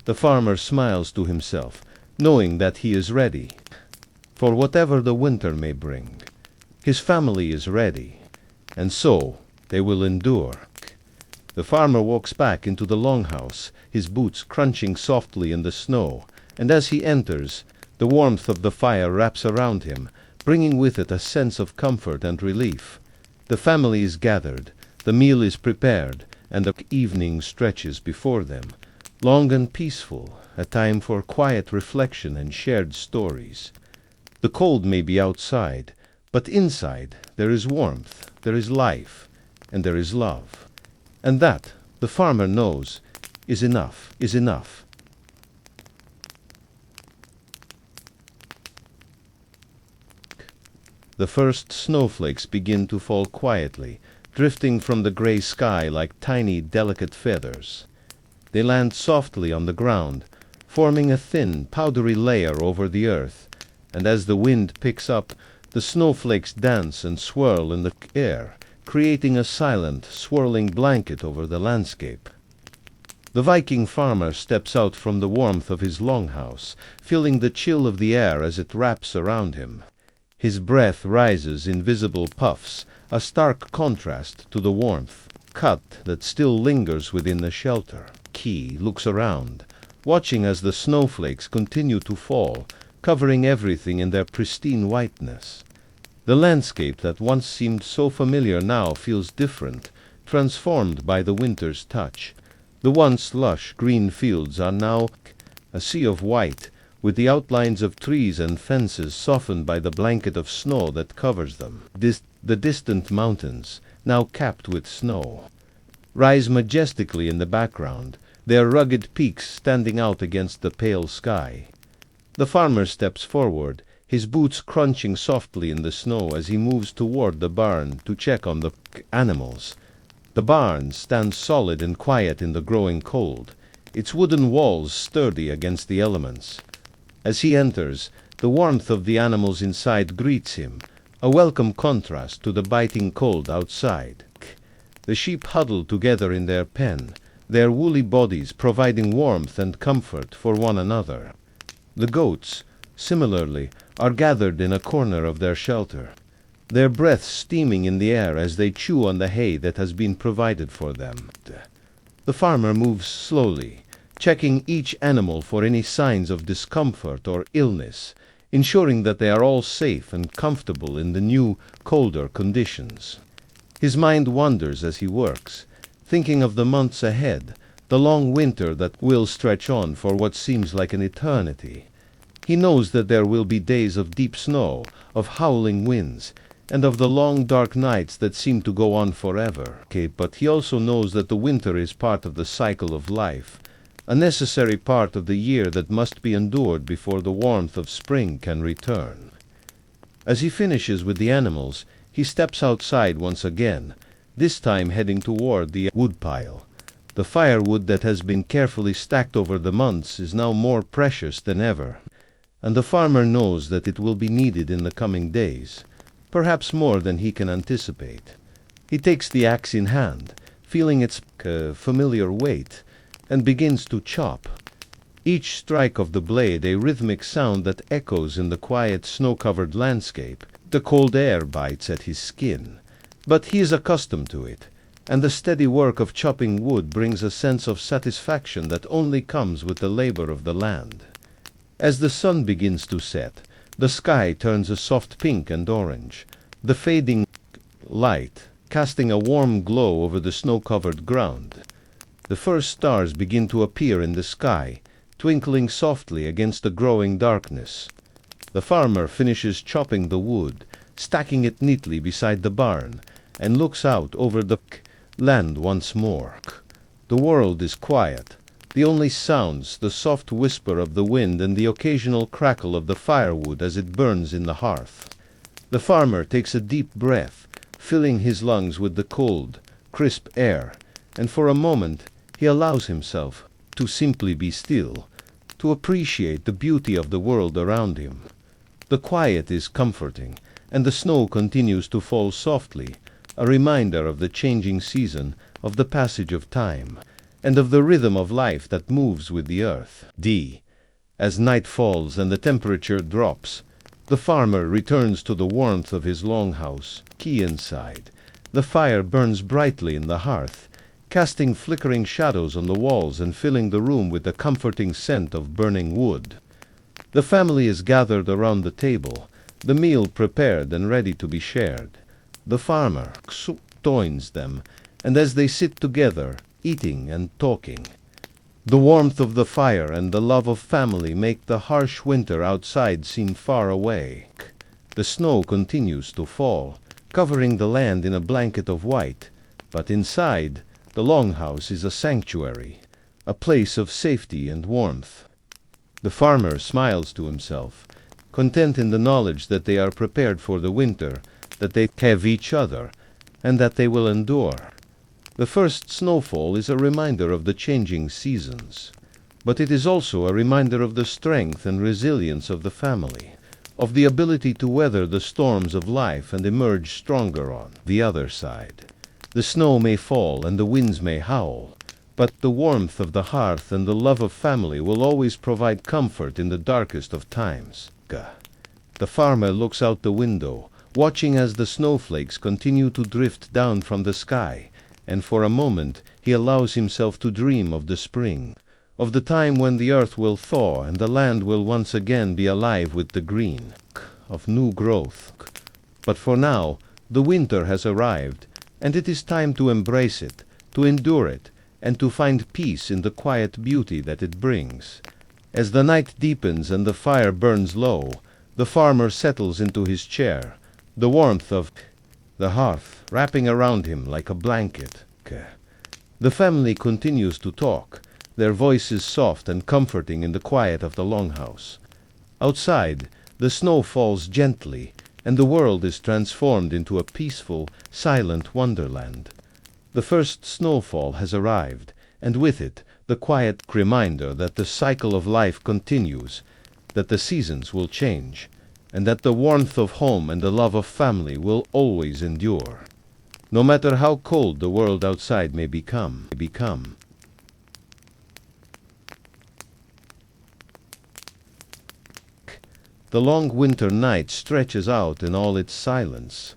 The farmer smiles to himself, knowing that he is ready for whatever the winter may bring. His family is ready, and so they will endure. The farmer walks back into the longhouse, his boots crunching softly in the snow, and as he enters, the warmth of the fire wraps around him, bringing with it a sense of comfort and relief. The family is gathered, the meal is prepared, and the evening stretches before them, long and peaceful, a time for quiet reflection and shared stories. The cold may be outside, but inside there is warmth, there is life, and there is love. And that, the farmer knows, is enough. The first snowflakes begin to fall quietly, drifting from the gray sky like tiny, delicate feathers. They land softly on the ground, forming a thin, powdery layer over the earth, and as the wind picks up, the snowflakes dance and swirl in the air, creating a silent, swirling blanket over the landscape. The Viking farmer steps out from the warmth of his longhouse, feeling the chill of the air as it wraps around him. His breath rises in visible puffs, a stark contrast to the warmth, that still lingers within the shelter. He looks around, watching as the snowflakes continue to fall, covering everything in their pristine whiteness. The landscape that once seemed so familiar now feels different, transformed by the winter's touch. The once lush green fields are now a sea of white, with the outlines of trees and fences softened by the blanket of snow that covers them. The distant mountains, now capped with snow, rise majestically in the background, their rugged peaks standing out against the pale sky. The farmer steps forward, his boots crunching softly in the snow as he moves toward the barn to check on the animals. The barn stands solid and quiet in the growing cold, its wooden walls sturdy against the elements. As he enters, the warmth of the animals inside greets him, a welcome contrast to the biting cold outside. The sheep huddle together in their pen, their woolly bodies providing warmth and comfort for one another. The goats, similarly, are gathered in a corner of their shelter, their breath steaming in the air as they chew on the hay that has been provided for them. The farmer moves slowly, checking each animal for any signs of discomfort or illness, ensuring that they are all safe and comfortable in the new, colder conditions. His mind wanders as he works, thinking of the months ahead, the long winter that will stretch on for what seems like an eternity. He knows that there will be days of deep snow, of howling winds, and of the long dark nights that seem to go on forever. But he also knows that the winter is part of the cycle of life, a necessary part of the year that must be endured before the warmth of spring can return. As he finishes with the animals, he steps outside once again, this time heading toward the woodpile. The firewood that has been carefully stacked over the months is now more precious than ever, and the farmer knows that it will be needed in the coming days, perhaps more than he can anticipate. He takes the axe in hand, feeling its familiar weight, and begins to chop. Each strike of the blade a rhythmic sound that echoes in the quiet snow-covered landscape. The cold air bites at his skin, but he is accustomed to it, and the steady work of chopping wood brings a sense of satisfaction that only comes with the labor of the land. As the sun begins to set, the sky turns a soft pink and orange, the fading light casting a warm glow over the snow-covered ground. The first stars begin to appear in the sky, twinkling softly against the growing darkness. The farmer finishes chopping the wood, stacking it neatly beside the barn, and looks out over the land once more. The world is quiet. The only sounds, the soft whisper of the wind and the occasional crackle of the firewood as it burns in the hearth. The farmer takes a deep breath, filling his lungs with the cold, crisp air, and for a moment he allows himself to simply be still, to appreciate the beauty of the world around him. The quiet is comforting, and the snow continues to fall softly, a reminder of the changing season, of the passage of time, and of the rhythm of life that moves with the earth. As night falls and the temperature drops, the farmer returns to the warmth of his longhouse. Key inside, the fire burns brightly in the hearth, casting flickering shadows on the walls and filling the room with the comforting scent of burning wood. The family is gathered around the table, the meal prepared and ready to be shared. The farmer joins them, and as they sit together, eating and talking, the warmth of the fire and the love of family make the harsh winter outside seem far away. The snow continues to fall, covering the land in a blanket of white, but inside, the longhouse is a sanctuary, a place of safety and warmth. The farmer smiles to himself, content in the knowledge that they are prepared for the winter, that they have each other, and that they will endure. The first snowfall is a reminder of the changing seasons, but it is also a reminder of the strength and resilience of the family, of the ability to weather the storms of life and emerge stronger on the other side. The snow may fall and the winds may howl, but the warmth of the hearth and the love of family will always provide comfort in the darkest of times. The farmer looks out the window, watching as the snowflakes continue to drift down from the sky, and for a moment he allows himself to dream of the spring, of the time when the earth will thaw and the land will once again be alive with the green of new growth. But for now, the winter has arrived, and it is time to embrace it, to endure it, and to find peace in the quiet beauty that it brings. As the night deepens and the fire burns low, the farmer settles into his chair, the warmth of the hearth wrapping around him like a blanket. The family continues to talk, their voices soft and comforting in the quiet of the longhouse. Outside, the snow falls gently, and the world is transformed into a peaceful, silent wonderland. The first snowfall has arrived, and with it the quiet reminder that the cycle of life continues, that the seasons will change, and that the warmth of home and the love of family will always endure, no matter how cold the world outside may become. The long winter night stretches out in all its silence,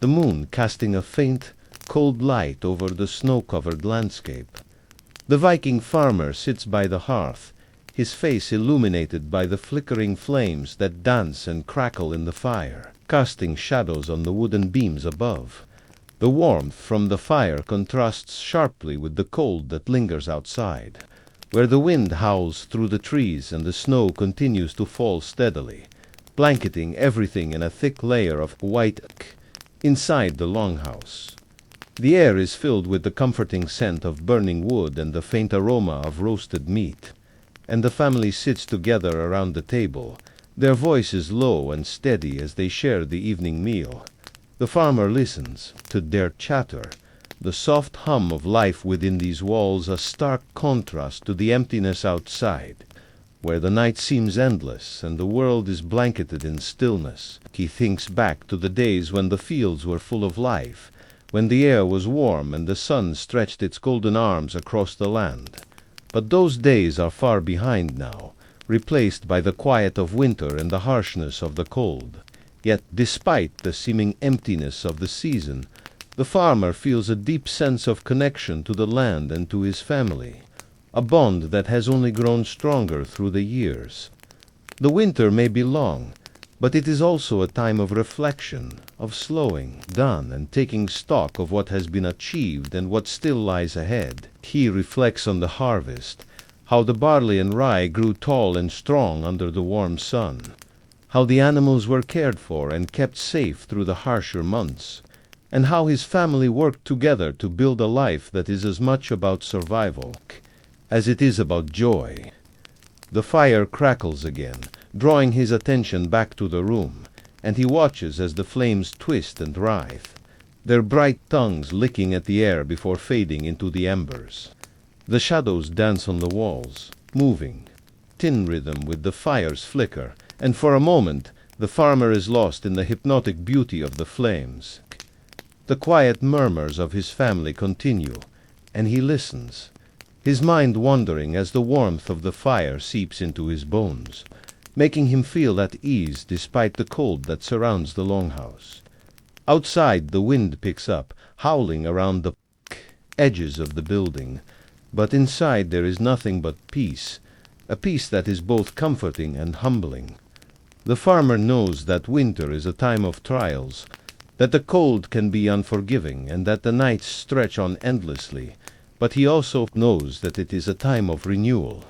the moon casting a faint, cold light over the snow-covered landscape. The Viking farmer sits by the hearth, his face illuminated by the flickering flames that dance and crackle in the fire, casting shadows on the wooden beams above. The warmth from the fire contrasts sharply with the cold that lingers outside, where the wind howls through the trees and the snow continues to fall steadily, blanketing everything in a thick layer of white inside the longhouse. The air is filled with the comforting scent of burning wood and the faint aroma of roasted meat, and the family sits together around the table, their voices low and steady as they share the evening meal. The farmer listens to their chatter, the soft hum of life within these walls a stark contrast to the emptiness outside, where the night seems endless and the world is blanketed in stillness. He thinks back to the days when the fields were full of life, when the air was warm and the sun stretched its golden arms across the land. But those days are far behind now, replaced by the quiet of winter and the harshness of the cold. Yet, despite the seeming emptiness of the season, the farmer feels a deep sense of connection to the land and to his family, a bond that has only grown stronger through the years. The winter may be long, but it is also a time of reflection, of slowing down and taking stock of what has been achieved and what still lies ahead. He reflects on the harvest, how the barley and rye grew tall and strong under the warm sun, how the animals were cared for and kept safe through the harsher months, and how his family worked together to build a life that is as much about survival as it is about joy. The fire crackles again, drawing his attention back to the room, and he watches as the flames twist and writhe, their bright tongues licking at the air before fading into the embers. The shadows dance on the walls, moving, tin rhythm with the fire's flicker, and for a moment the farmer is lost in the hypnotic beauty of the flames. The quiet murmurs of his family continue, and he listens, his mind wandering as the warmth of the fire seeps into his bones, making him feel at ease despite the cold that surrounds the longhouse. Outside the wind picks up, howling around the edges of the building, but inside there is nothing but peace, a peace that is both comforting and humbling. The farmer knows that winter is a time of trials, that the cold can be unforgiving and that the nights stretch on endlessly, but he also knows that it is a time of renewal.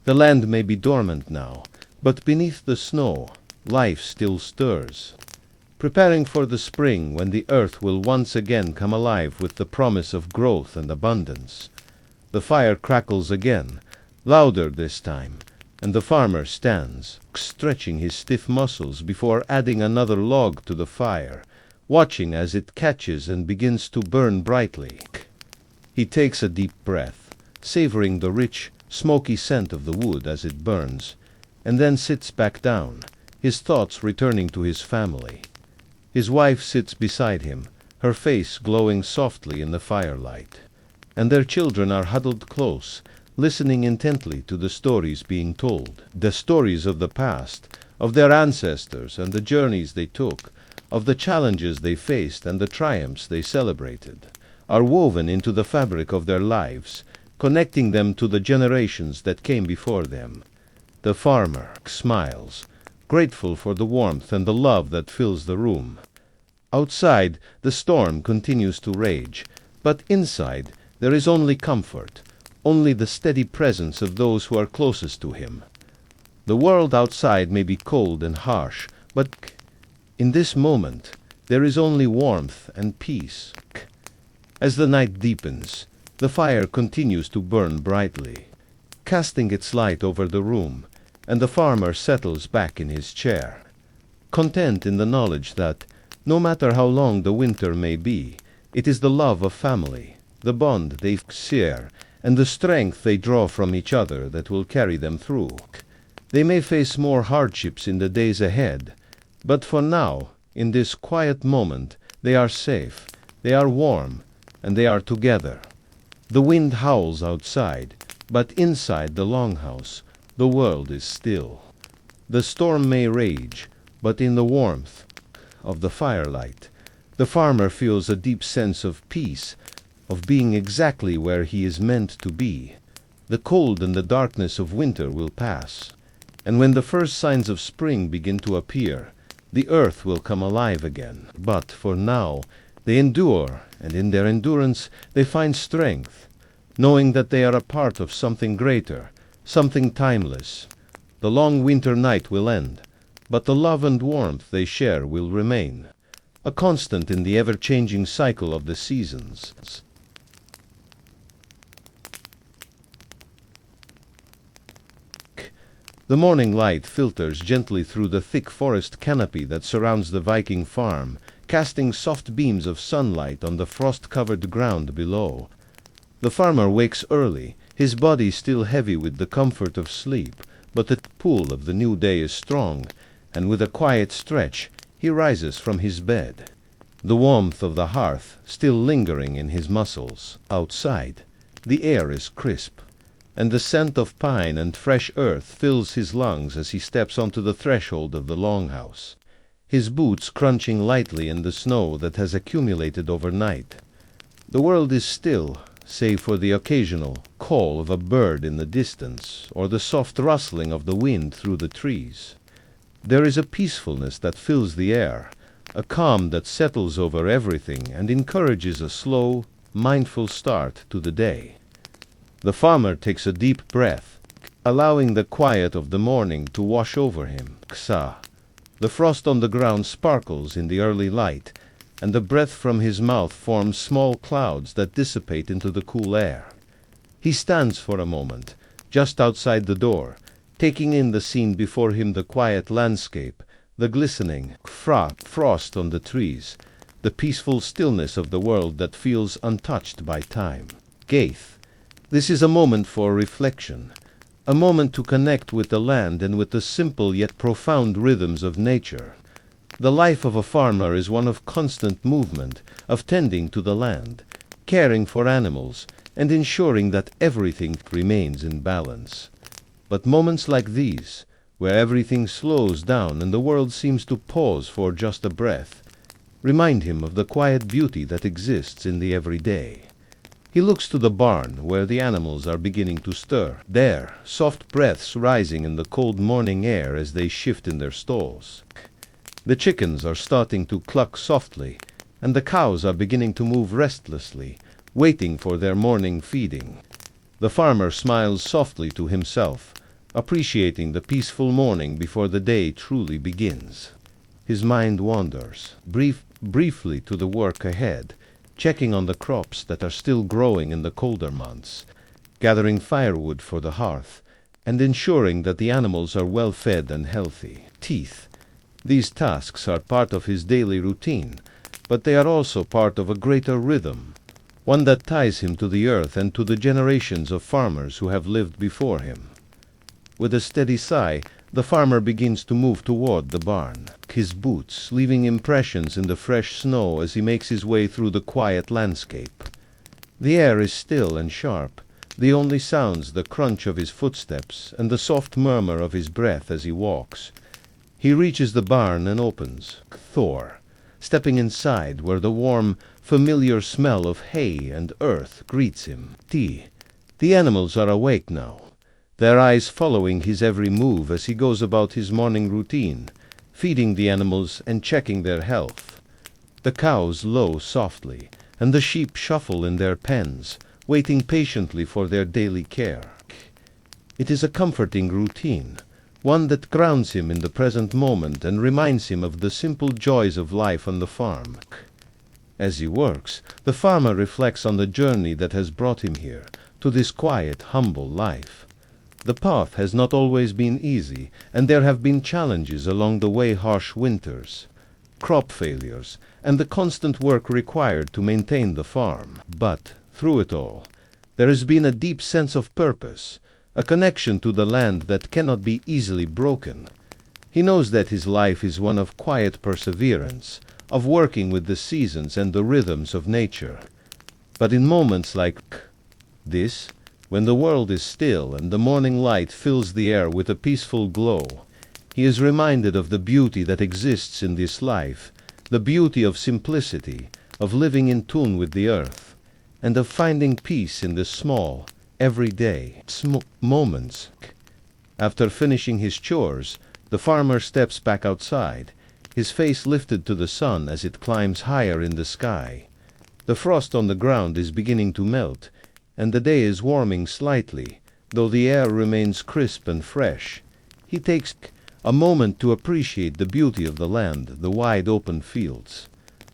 The land may be dormant now, but beneath the snow, life still stirs, preparing for the spring when the earth will once again come alive with the promise of growth and abundance. The fire crackles again, louder this time, and the farmer stands, stretching his stiff muscles before adding another log to the fire, watching as it catches and begins to burn brightly. He takes a deep breath, savoring the rich, smoky scent of the wood as it burns, and then sits back down, his thoughts returning to his family. His wife sits beside him, her face glowing softly in the firelight, and their children are huddled close, listening intently to the stories being told, the stories of the past, of their ancestors and the journeys they took, of the challenges they faced and the triumphs they celebrated, are woven into the fabric of their lives, connecting them to the generations that came before them. The farmer smiles, grateful for the warmth and the love that fills the room. Outside, the storm continues to rage, but inside there is only comfort, only the steady presence of those who are closest to him. The world outside may be cold and harsh, but in this moment there is only warmth and peace. As the night deepens, the fire continues to burn brightly, casting its light over the room, and the farmer settles back in his chair, content in the knowledge that, no matter how long the winter may be, it is the love of family, the bond they share, and the strength they draw from each other that will carry them through. They may face more hardships in the days ahead, but for now, in this quiet moment, they are safe, they are warm, and they are together. The wind howls outside, but inside the longhouse, the world is still. The storm may rage, but in the warmth of the firelight, the farmer feels a deep sense of peace, of being exactly where he is meant to be. The cold and the darkness of winter will pass, and when the first signs of spring begin to appear, the earth will come alive again. But for now, they endure, and in their endurance they find strength, knowing that they are a part of something greater, something timeless. The long winter night will end, but the love and warmth they share will remain, a constant in the ever-changing cycle of the seasons. The morning light filters gently through the thick forest canopy that surrounds the Viking farm, casting soft beams of sunlight on the frost-covered ground below. The farmer wakes early, his body still heavy with the comfort of sleep, but the pull of the new day is strong, and with a quiet stretch he rises from his bed, the warmth of the hearth still lingering in his muscles. Outside, the air is crisp, and the scent of pine and fresh earth fills his lungs as he steps onto the threshold of the longhouse, his boots crunching lightly in the snow that has accumulated overnight. The world is still, save for the occasional call of a bird in the distance or the soft rustling of the wind through the trees. There is a peacefulness that fills the air, a calm that settles over everything and encourages a slow, mindful start to the day. The farmer takes a deep breath, allowing the quiet of the morning to wash over him. Ksa. The frost on the ground sparkles in the early light, and the breath from his mouth forms small clouds that dissipate into the cool air. He stands for a moment, just outside the door, taking in the scene before him, the quiet landscape, the glistening frost on the trees, the peaceful stillness of the world that feels untouched by time. Gaith. This is a moment for reflection, a moment to connect with the land and with the simple yet profound rhythms of nature. The life of a farmer is one of constant movement, of tending to the land, caring for animals, and ensuring that everything remains in balance. But moments like these, where everything slows down and the world seems to pause for just a breath, remind him of the quiet beauty that exists in the everyday. He looks to the barn where the animals are beginning to stir, there, soft breaths rising in the cold morning air as they shift in their stalls. The chickens are starting to cluck softly, and the cows are beginning to move restlessly, waiting for their morning feeding. The farmer smiles softly to himself, appreciating the peaceful morning before the day truly begins. His mind wanders briefly to the work ahead, checking on the crops that are still growing in the colder months, gathering firewood for the hearth, and ensuring that the animals are well fed and healthy. Teeth. These tasks are part of his daily routine, but they are also part of a greater rhythm, one that ties him to the earth and to the generations of farmers who have lived before him. With a steady sigh, the farmer begins to move toward the barn, his boots leaving impressions in the fresh snow as he makes his way through the quiet landscape. The air is still and sharp, the only sounds the crunch of his footsteps and the soft murmur of his breath as he walks. He reaches the barn and opens. Thor, stepping inside where the warm, familiar smell of hay and earth greets him. The animals are awake now, their eyes following his every move as he goes about his morning routine, feeding the animals and checking their health. The cows low softly, and the sheep shuffle in their pens, waiting patiently for their daily care. It is a comforting routine, one that grounds him in the present moment and reminds him of the simple joys of life on the farm. As he works, the farmer reflects on the journey that has brought him here, to this quiet, humble life. The path has not always been easy, and there have been challenges along the way: harsh winters, crop failures, and the constant work required to maintain the farm. But, through it all, there has been a deep sense of purpose, a connection to the land that cannot be easily broken. He knows that his life is one of quiet perseverance, of working with the seasons and the rhythms of nature. But in moments like this, when the world is still and the morning light fills the air with a peaceful glow, he is reminded of the beauty that exists in this life, the beauty of simplicity, of living in tune with the earth, and of finding peace in the small, everyday moments. After finishing his chores, the farmer steps back outside, his face lifted to the sun as it climbs higher in the sky. The frost on the ground is beginning to melt, and the day is warming slightly, though the air remains crisp and fresh. He takes a moment to appreciate the beauty of the land, the wide open fields,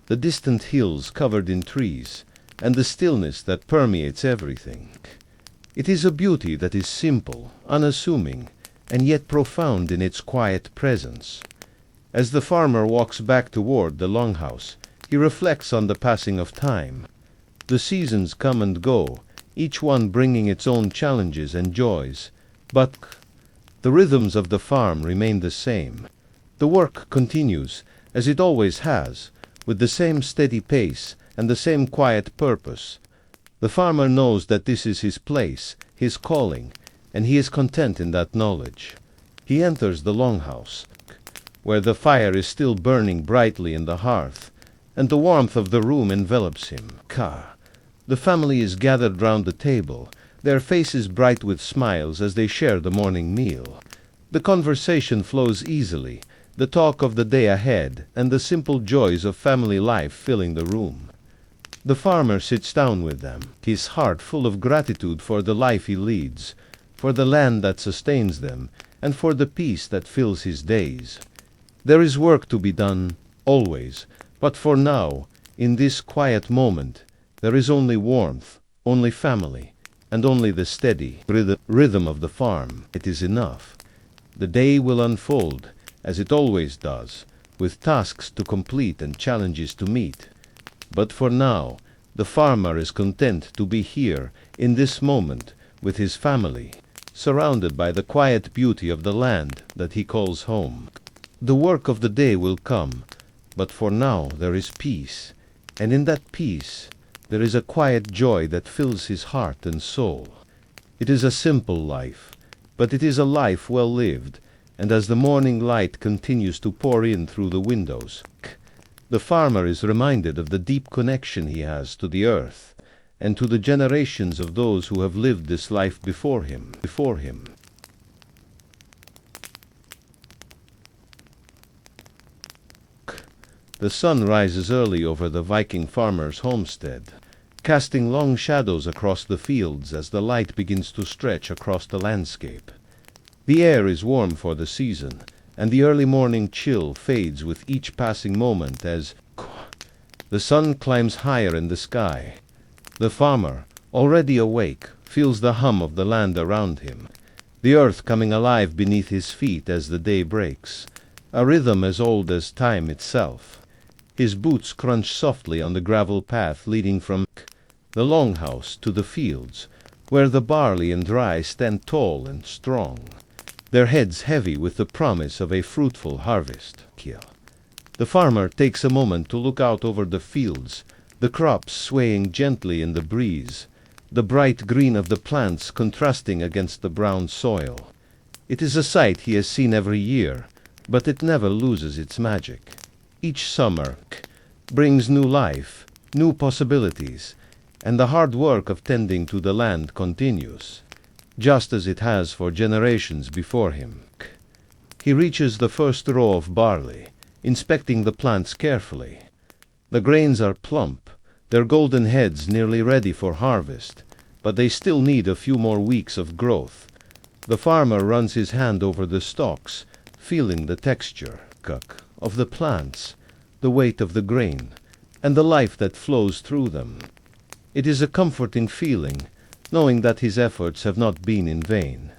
the distant hills covered in trees, and the stillness that permeates everything. It is a beauty that is simple, unassuming, and yet profound in its quiet presence. As the farmer walks back toward the longhouse, He reflects on the passing of time. The seasons come and go, each one bringing its own challenges and joys, but the rhythms of the farm remain the same. The work continues, as it always has, with the same steady pace and the same quiet purpose. The farmer knows that this is his place, his calling, and he is content in that knowledge. He enters the longhouse, where the fire is still burning brightly in the hearth, and the warmth of the room envelops him. The family is gathered round the table, their faces bright with smiles as they share the morning meal. The conversation flows easily, the talk of the day ahead, and the simple joys of family life filling the room. The farmer sits down with them, his heart full of gratitude for the life he leads, for the land that sustains them, and for the peace that fills his days. There is work to be done, always, but for now, in this quiet moment, there is only warmth, only family, and only the steady rhythm of the farm. It is enough. The day will unfold, as it always does, with tasks to complete and challenges to meet. But for now, the farmer is content to be here, in this moment, with his family, surrounded by the quiet beauty of the land that he calls home. The work of the day will come, but for now there is peace, and in that peace there is a quiet joy that fills his heart and soul. It is a simple life, but it is a life well lived, and as the morning light continues to pour in through the windows, the farmer is reminded of the deep connection he has to the earth, and to the generations of those who have lived this life before him. The sun rises early over the Viking farmer's homestead, casting long shadows across the fields as the light begins to stretch across the landscape. The air is warm for the season, and the early morning chill fades with each passing moment as the sun climbs higher in the sky. The farmer, already awake, feels the hum of the land around him, the earth coming alive beneath his feet as the day breaks, a rhythm as old as time itself. His boots crunch softly on the gravel path leading from the longhouse to the fields, where the barley and rye stand tall and strong, their heads heavy with the promise of a fruitful harvest. The farmer takes a moment to look out over the fields, the crops swaying gently in the breeze, the bright green of the plants contrasting against the brown soil. It is a sight he has seen every year, but it never loses its magic. Each summer brings new life, new possibilities, and the hard work of tending to the land continues, just as it has for generations before him. He reaches the first row of barley, inspecting the plants carefully. The grains are plump, their golden heads nearly ready for harvest, but they still need a few more weeks of growth. The farmer runs his hand over the stalks, feeling the texture of the plants, the weight of the grain, and the life that flows through them. It is a comforting feeling, knowing that his efforts have not been in vain,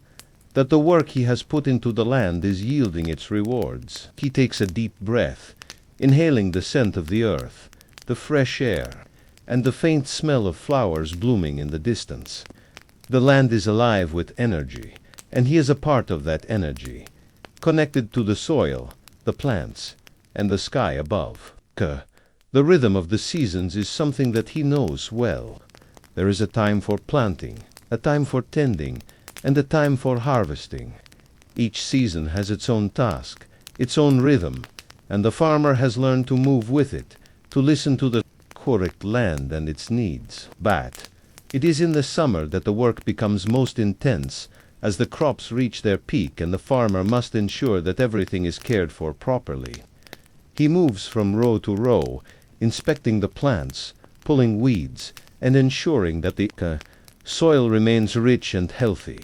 that the work he has put into the land is yielding its rewards. He takes a deep breath, inhaling the scent of the earth, the fresh air, and the faint smell of flowers blooming in the distance. The land is alive with energy, and he is a part of that energy, connected to the soil, the plants, and the sky above. The rhythm of the seasons is something that he knows well. There is a time for planting, a time for tending, and a time for harvesting. Each season has its own task, its own rhythm, and the farmer has learned to move with it, to listen to the correct land and its needs. But it is in the summer that the work becomes most intense, as the crops reach their peak and the farmer must ensure that everything is cared for properly. He moves from row to row, inspecting the plants, pulling weeds, and ensuring that the soil remains rich and healthy.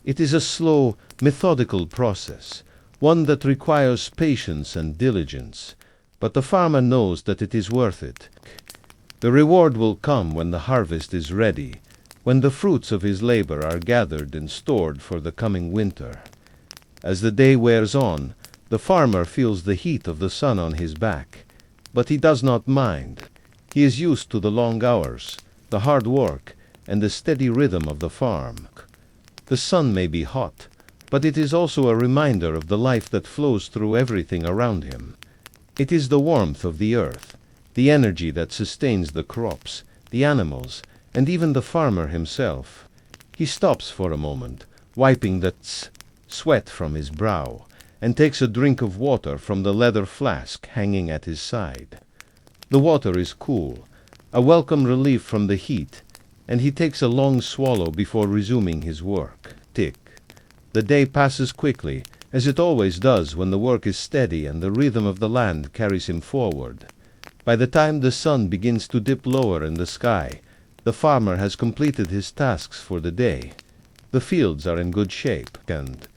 It is a slow, methodical process, one that requires patience and diligence, but the farmer knows that it is worth it. The reward will come when the harvest is ready, when the fruits of his labor are gathered and stored for the coming winter. As the day wears on, the farmer feels the heat of the sun on his back, but he does not mind. He is used to the long hours, the hard work, and the steady rhythm of the farm. The sun may be hot, but it is also a reminder of the life that flows through everything around him. It is the warmth of the earth, the energy that sustains the crops, the animals, and even the farmer himself. He stops for a moment, wiping the sweat from his brow, and takes a drink of water from the leather flask hanging at his side. The water is cool, a welcome relief from the heat, and he takes a long swallow before resuming his work. Tick. The day passes quickly, as it always does when the work is steady and the rhythm of the land carries him forward. By the time the sun begins to dip lower in the sky, the farmer has completed his tasks for the day. The fields are in good shape, and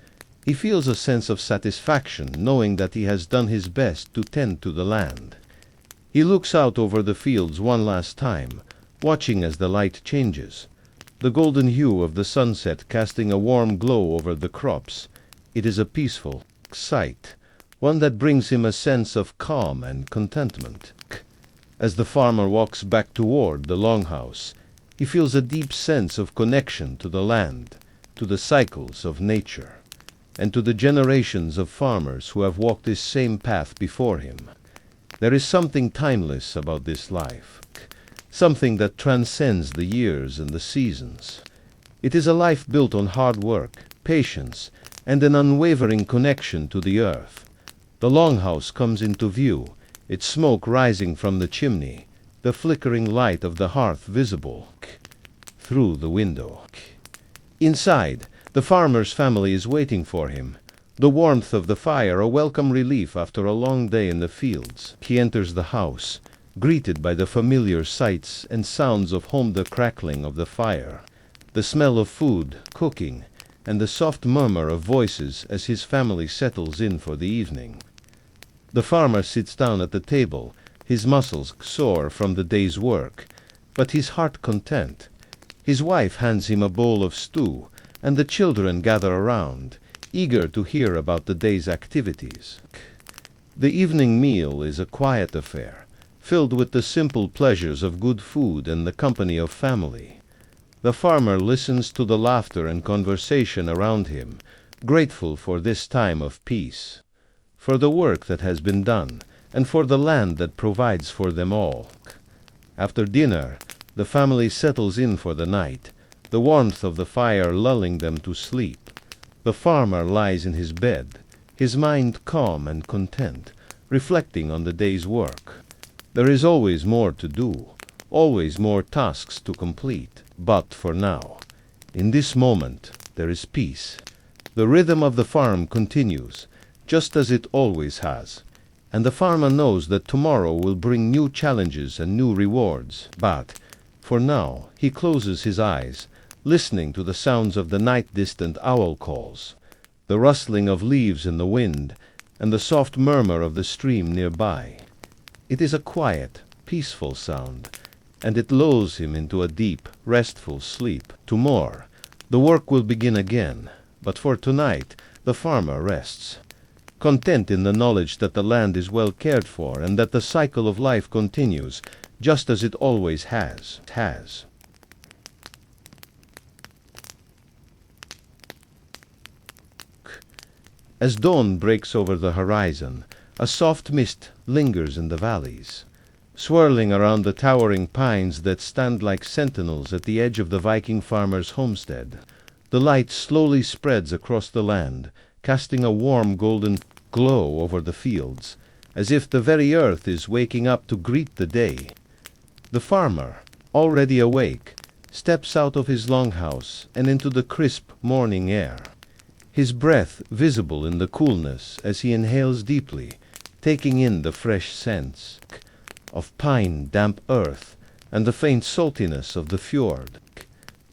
he feels a sense of satisfaction knowing that he has done his best to tend to the land. He looks out over the fields one last time, watching as the light changes, the golden hue of the sunset casting a warm glow over the crops. It is a peaceful sight, one that brings him a sense of calm and contentment. As the farmer walks back toward the longhouse, he feels a deep sense of connection to the land, to the cycles of nature, and to the generations of farmers who have walked this same path before him. There is something timeless about this life, something that transcends the years and the seasons. It is a life built on hard work, patience, and an unwavering connection to the earth. The longhouse comes into view, its smoke rising from the chimney, the flickering light of the hearth visible through the window. Inside, the farmer's family is waiting for him, the warmth of the fire a welcome relief after a long day in the fields. He enters the house, greeted by the familiar sights and sounds of home, the crackling of the fire, the smell of food, cooking, and the soft murmur of voices as his family settles in for the evening. The farmer sits down at the table, his muscles sore from the day's work, but his heart content. His wife hands him a bowl of stew, and the children gather around, eager to hear about the day's activities. The evening meal is a quiet affair, filled with the simple pleasures of good food and the company of family. The farmer listens to the laughter and conversation around him, grateful for this time of peace, for the work that has been done, and for the land that provides for them all. After dinner, the family settles in for the night, the warmth of the fire lulling them to sleep. The farmer lies in his bed, his mind calm and content, reflecting on the day's work. There is always more to do, always more tasks to complete, but for now, in this moment, there is peace. The rhythm of the farm continues, just as it always has, and the farmer knows that tomorrow will bring new challenges and new rewards, but for now he closes his eyes, listening to the sounds of the night-distant owl calls, the rustling of leaves in the wind, and the soft murmur of the stream nearby. It is a quiet, peaceful sound, and it lulls him into a deep, restful sleep. Tomorrow, the work will begin again, but for tonight, the farmer rests, content in the knowledge that the land is well cared for and that the cycle of life continues, just as it always has. As dawn breaks over the horizon, a soft mist lingers in the valleys, swirling around the towering pines that stand like sentinels at the edge of the Viking farmer's homestead. The light slowly spreads across the land, casting a warm golden glow over the fields, as if the very earth is waking up to greet the day. The farmer, already awake, steps out of his longhouse and into the crisp morning air, his breath visible in the coolness as he inhales deeply, taking in the fresh scents of pine, damp earth, and the faint saltiness of the fjord.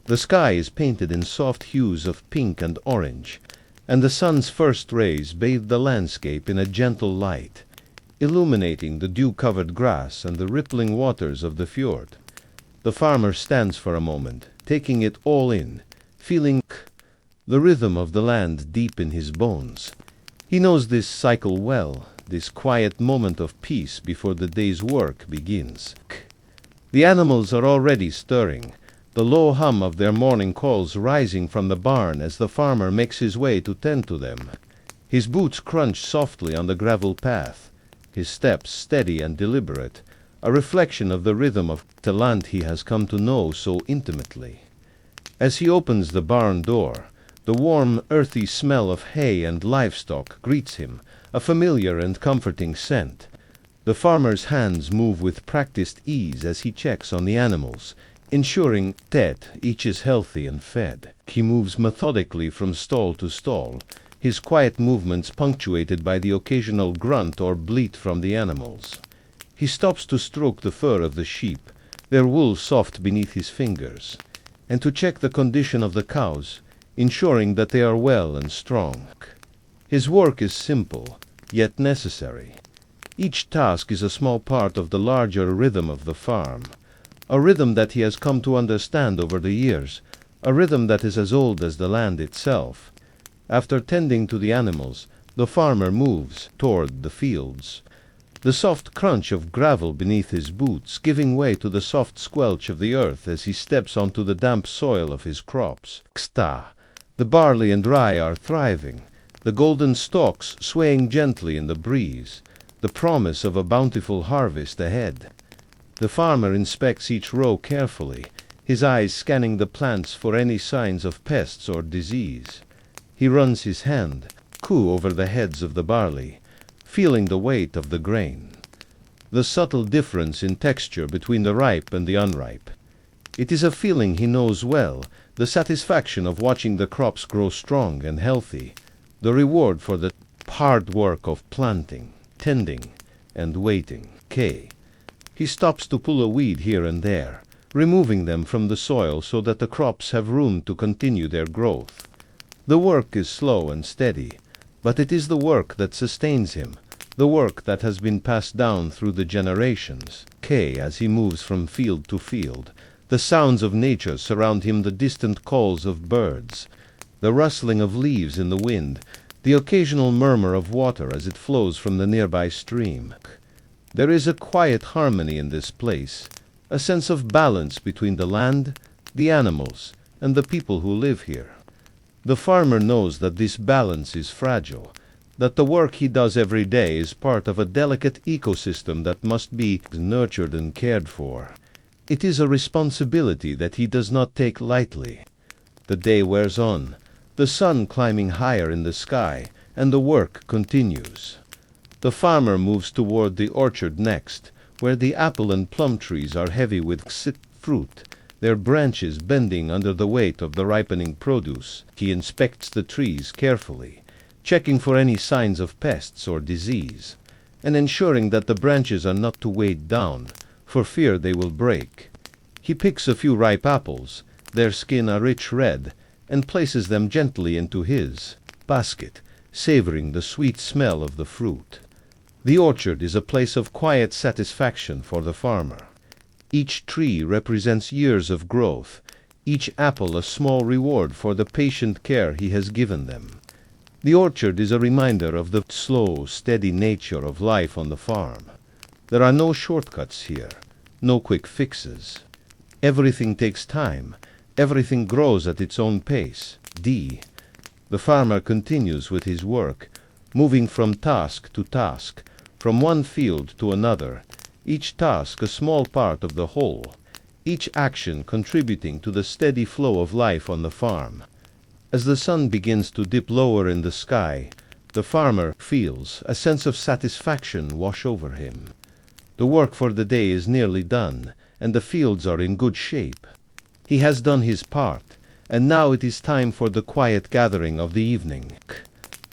The sky is painted in soft hues of pink and orange, and the sun's first rays bathe the landscape in a gentle light, illuminating the dew-covered grass and the rippling waters of the fjord. The farmer stands for a moment, taking it all in, feeling the rhythm of the land deep in his bones. He knows this cycle well, this quiet moment of peace before the day's work begins. The animals are already stirring, the low hum of their morning calls rising from the barn as the farmer makes his way to tend to them. His boots crunch softly on the gravel path, his steps steady and deliberate, a reflection of the rhythm of the land he has come to know so intimately. As he opens the barn door, the warm, earthy smell of hay and livestock greets him, a familiar and comforting scent. The farmer's hands move with practiced ease as he checks on the animals, ensuring that each is healthy and fed. He moves methodically from stall to stall, his quiet movements punctuated by the occasional grunt or bleat from the animals. He stops to stroke the fur of the sheep, their wool soft beneath his fingers, and to check the condition of the cows, ensuring that they are well and strong. His work is simple, yet necessary. Each task is a small part of the larger rhythm of the farm, a rhythm that he has come to understand over the years, a rhythm that is as old as the land itself. After tending to the animals, the farmer moves toward the fields, the soft crunch of gravel beneath his boots giving way to the soft squelch of the earth as he steps onto the damp soil of his crops. The barley and rye are thriving, the golden stalks swaying gently in the breeze, the promise of a bountiful harvest ahead. The farmer inspects each row carefully, his eyes scanning the plants for any signs of pests or disease. He runs his hand, over the heads of the barley, feeling the weight of the grain, the subtle difference in texture between the ripe and the unripe. It is a feeling he knows well, the satisfaction of watching the crops grow strong and healthy, the reward for the hard work of planting, tending, and waiting. He stops to pull a weed here and there, removing them from the soil so that the crops have room to continue their growth. The work is slow and steady, but it is the work that sustains him, the work that has been passed down through the generations. As he moves from field to field, the sounds of nature surround him, the distant calls of birds, the rustling of leaves in the wind, the occasional murmur of water as it flows from the nearby stream. There is a quiet harmony in this place, a sense of balance between the land, the animals, and the people who live here. The farmer knows that this balance is fragile, that the work he does every day is part of a delicate ecosystem that must be nurtured and cared for. It is a responsibility that he does not take lightly. The day wears on, the sun climbing higher in the sky, and the work continues. The farmer moves toward the orchard next, where the apple and plum trees are heavy with fruit, their branches bending under the weight of the ripening produce. He inspects the trees carefully, checking for any signs of pests or disease, and ensuring that the branches are not too weighed down, for fear they will break. He picks a few ripe apples, their skin a rich red, and places them gently into his basket, savoring the sweet smell of the fruit. The orchard is a place of quiet satisfaction for the farmer. Each tree represents years of growth, each apple a small reward for the patient care he has given them. The orchard is a reminder of the slow, steady nature of life on the farm. There are no shortcuts here, no quick fixes. Everything takes time, everything grows at its own pace. The farmer continues with his work, moving from task to task, from one field to another, each task a small part of the whole, each action contributing to the steady flow of life on the farm. As the sun begins to dip lower in the sky, the farmer feels a sense of satisfaction wash over him. The work for the day is nearly done, and the fields are in good shape. He has done his part, and now it is time for the quiet gathering of the evening.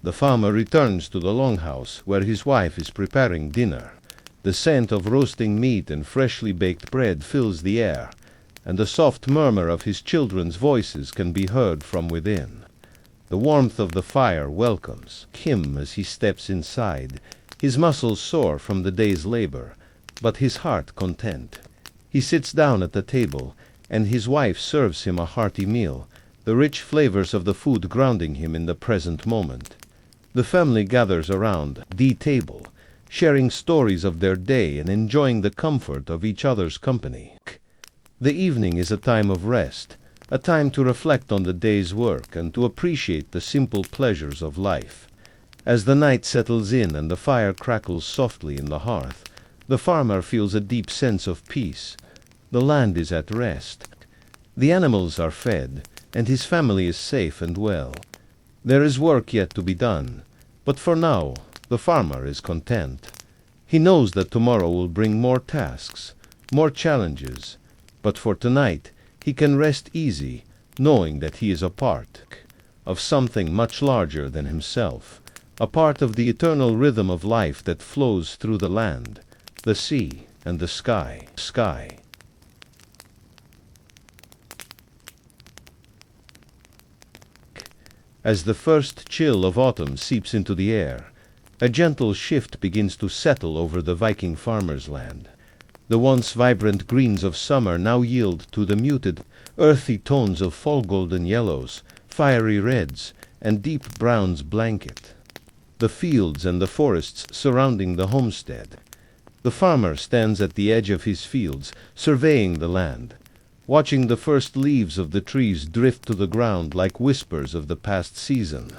The farmer returns to the longhouse, where his wife is preparing dinner. The scent of roasting meat and freshly baked bread fills the air, and the soft murmur of his children's voices can be heard from within. The warmth of the fire welcomes him as he steps inside, his muscles sore from the day's labor, but his heart content. He sits down at the table, and his wife serves him a hearty meal, the rich flavors of the food grounding him in the present moment. The family gathers around the table, sharing stories of their day and enjoying the comfort of each other's company. The evening is a time of rest, a time to reflect on the day's work and to appreciate the simple pleasures of life. As the night settles in and the fire crackles softly in the hearth, the farmer feels a deep sense of peace. The land is at rest. The animals are fed, and his family is safe and well. There is work yet to be done, but for now, the farmer is content. He knows that tomorrow will bring more tasks, more challenges, but for tonight, he can rest easy, knowing that he is a part of something much larger than himself, a part of the eternal rhythm of life that flows through the land, the sea, and the sky. As the first chill of autumn seeps into the air, a gentle shift begins to settle over the Viking farmer's land. The once vibrant greens of summer now yield to the muted, earthy tones of fall golden yellows, fiery reds, and deep browns blanket the fields and the forests surrounding the homestead. The farmer stands at the edge of his fields, surveying the land, watching the first leaves of the trees drift to the ground like whispers of the past season.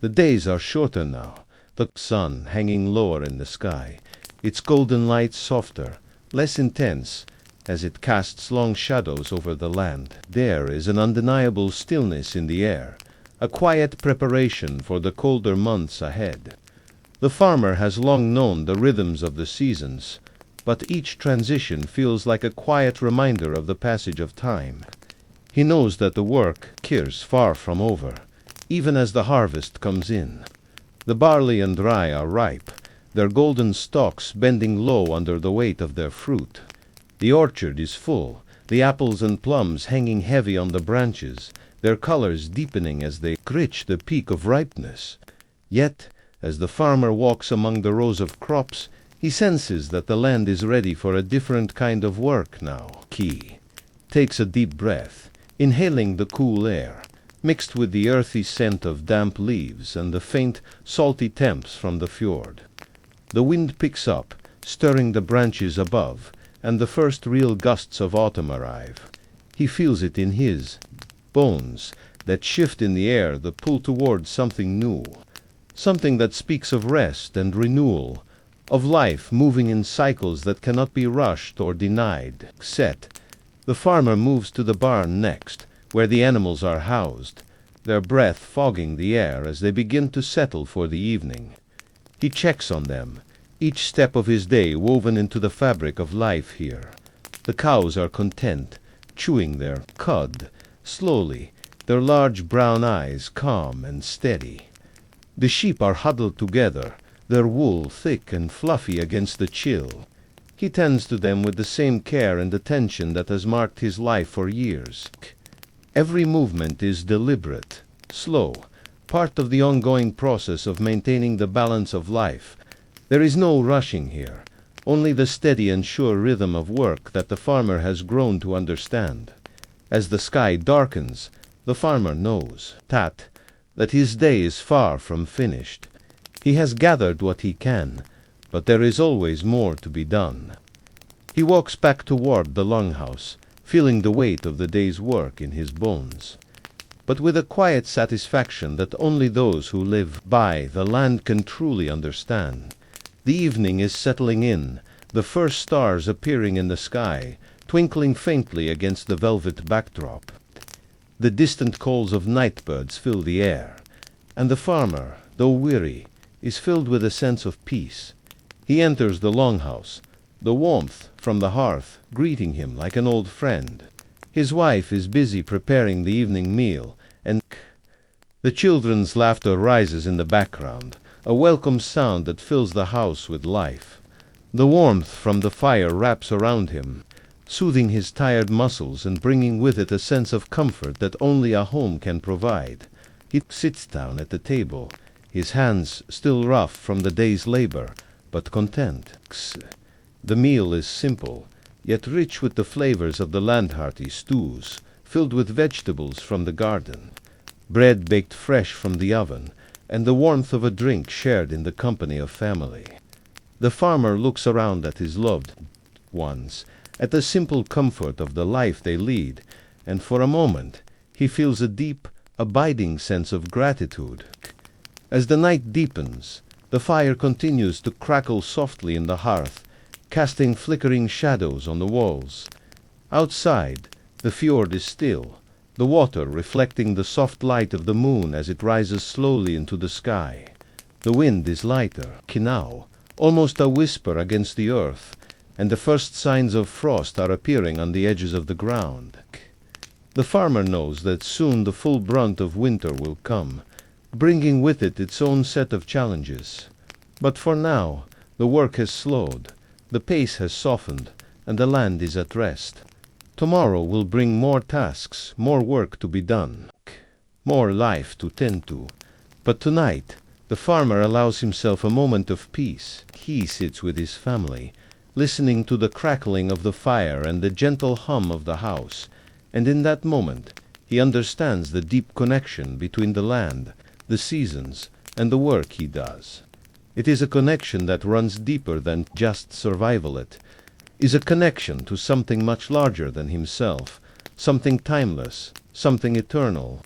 The days are shorter now, the sun hanging lower in the sky, its golden light softer, less intense, as it casts long shadows over the land. There is an undeniable stillness in the air, a quiet preparation for the colder months ahead. The farmer has long known the rhythms of the seasons, but each transition feels like a quiet reminder of the passage of time. He knows that the work is far from over, even as the harvest comes in. The barley and rye are ripe, their golden stalks bending low under the weight of their fruit. The orchard is full, the apples and plums hanging heavy on the branches, their colors deepening as they reach the peak of ripeness. Yet, as the farmer walks among the rows of crops, he senses that the land is ready for a different kind of work now. He takes a deep breath, inhaling the cool air, mixed with the earthy scent of damp leaves and the faint, salty temps from the fjord. The wind picks up, stirring the branches above, and the first real gusts of autumn arrive. He feels it in his bones, that shift in the air, the pull towards something new, something that speaks of rest and renewal, of life moving in cycles that cannot be rushed or denied. The farmer moves to the barn next, where the animals are housed, their breath fogging the air as they begin to settle for the evening. He checks on them, each step of his day woven into the fabric of life here. The cows are content, chewing their cud, slowly, their large brown eyes calm and steady. The sheep are huddled together, their wool thick and fluffy against the chill. He tends to them with the same care and attention that has marked his life for years. Every movement is deliberate, slow, part of the ongoing process of maintaining the balance of life. There is no rushing here, only the steady and sure rhythm of work that the farmer has grown to understand. As the sky darkens, the farmer knows that his day is far from finished. He has gathered what he can, but there is always more to be done. He walks back toward the longhouse, feeling the weight of the day's work in his bones, but with a quiet satisfaction that only those who live by the land can truly understand. The evening is settling in, the first stars appearing in the sky, twinkling faintly against the velvet backdrop. The distant calls of night birds fill the air, and the farmer, though weary, is filled with a sense of peace. He enters the longhouse, the warmth from the hearth greeting him like an old friend. His wife is busy preparing the evening meal, and the children's laughter rises in the background, a welcome sound that fills the house with life. The warmth from the fire wraps around him, soothing his tired muscles and bringing with it a sense of comfort that only a home can provide. He sits down at the table, his hands still rough from the day's labor, but content. The meal is simple, yet rich with the flavors of the land-hearty stews, filled with vegetables from the garden, bread baked fresh from the oven, and the warmth of a drink shared in the company of family. The farmer looks around at his loved ones, at the simple comfort of the life they lead, and for a moment he feels a deep, abiding sense of gratitude. As the night deepens, the fire continues to crackle softly in the hearth, casting flickering shadows on the walls. Outside, the fjord is still, the water reflecting the soft light of the moon as it rises slowly into the sky. The wind is lighter now, almost a whisper against the earth, and the first signs of frost are appearing on the edges of the ground. The farmer knows that soon the full brunt of winter will come, bringing with it its own set of challenges. But for now, the work has slowed, the pace has softened, and the land is at rest. Tomorrow will bring more tasks, more work to be done, more life to tend to. But tonight, the farmer allows himself a moment of peace. He sits with his family, listening to the crackling of the fire and the gentle hum of the house, and in that moment he understands the deep connection between the land, the seasons, and the work he does. It is a connection that runs deeper than just survival. It is a connection to something much larger than himself, something timeless, something eternal.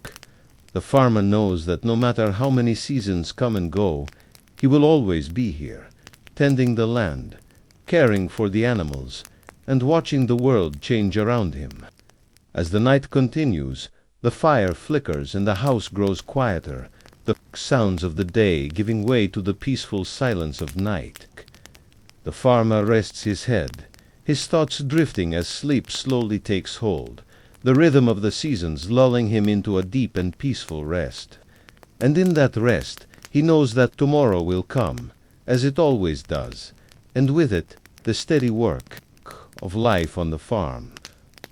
The farmer knows that no matter how many seasons come and go, he will always be here, tending the land, caring for the animals, and watching the world change around him. As the night continues, the fire flickers and the house grows quieter, the sounds of the day giving way to the peaceful silence of night. The farmer rests his head, his thoughts drifting as sleep slowly takes hold, the rhythm of the seasons lulling him into a deep and peaceful rest. And in that rest, he knows that tomorrow will come, as it always does, and with it, the steady work of life on the farm.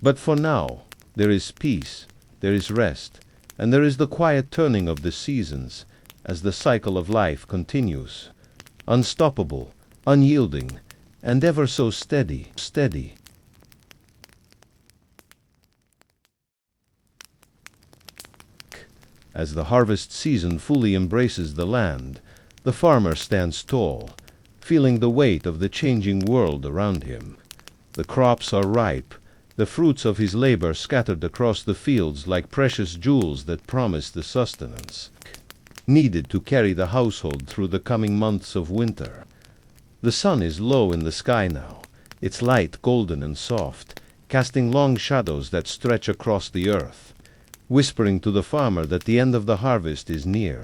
But for now, there is peace, there is rest, and there is the quiet turning of the seasons as the cycle of life continues, unstoppable, unyielding, and ever so steady. As the harvest season fully embraces the land, the farmer stands tall, feeling the weight of the changing world around him. The crops are ripe, the fruits of his labor scattered across the fields like precious jewels that promise the sustenance needed to carry the household through the coming months of winter. The sun is low in the sky now, its light golden and soft, casting long shadows that stretch across the earth, whispering to the farmer that the end of the harvest is near.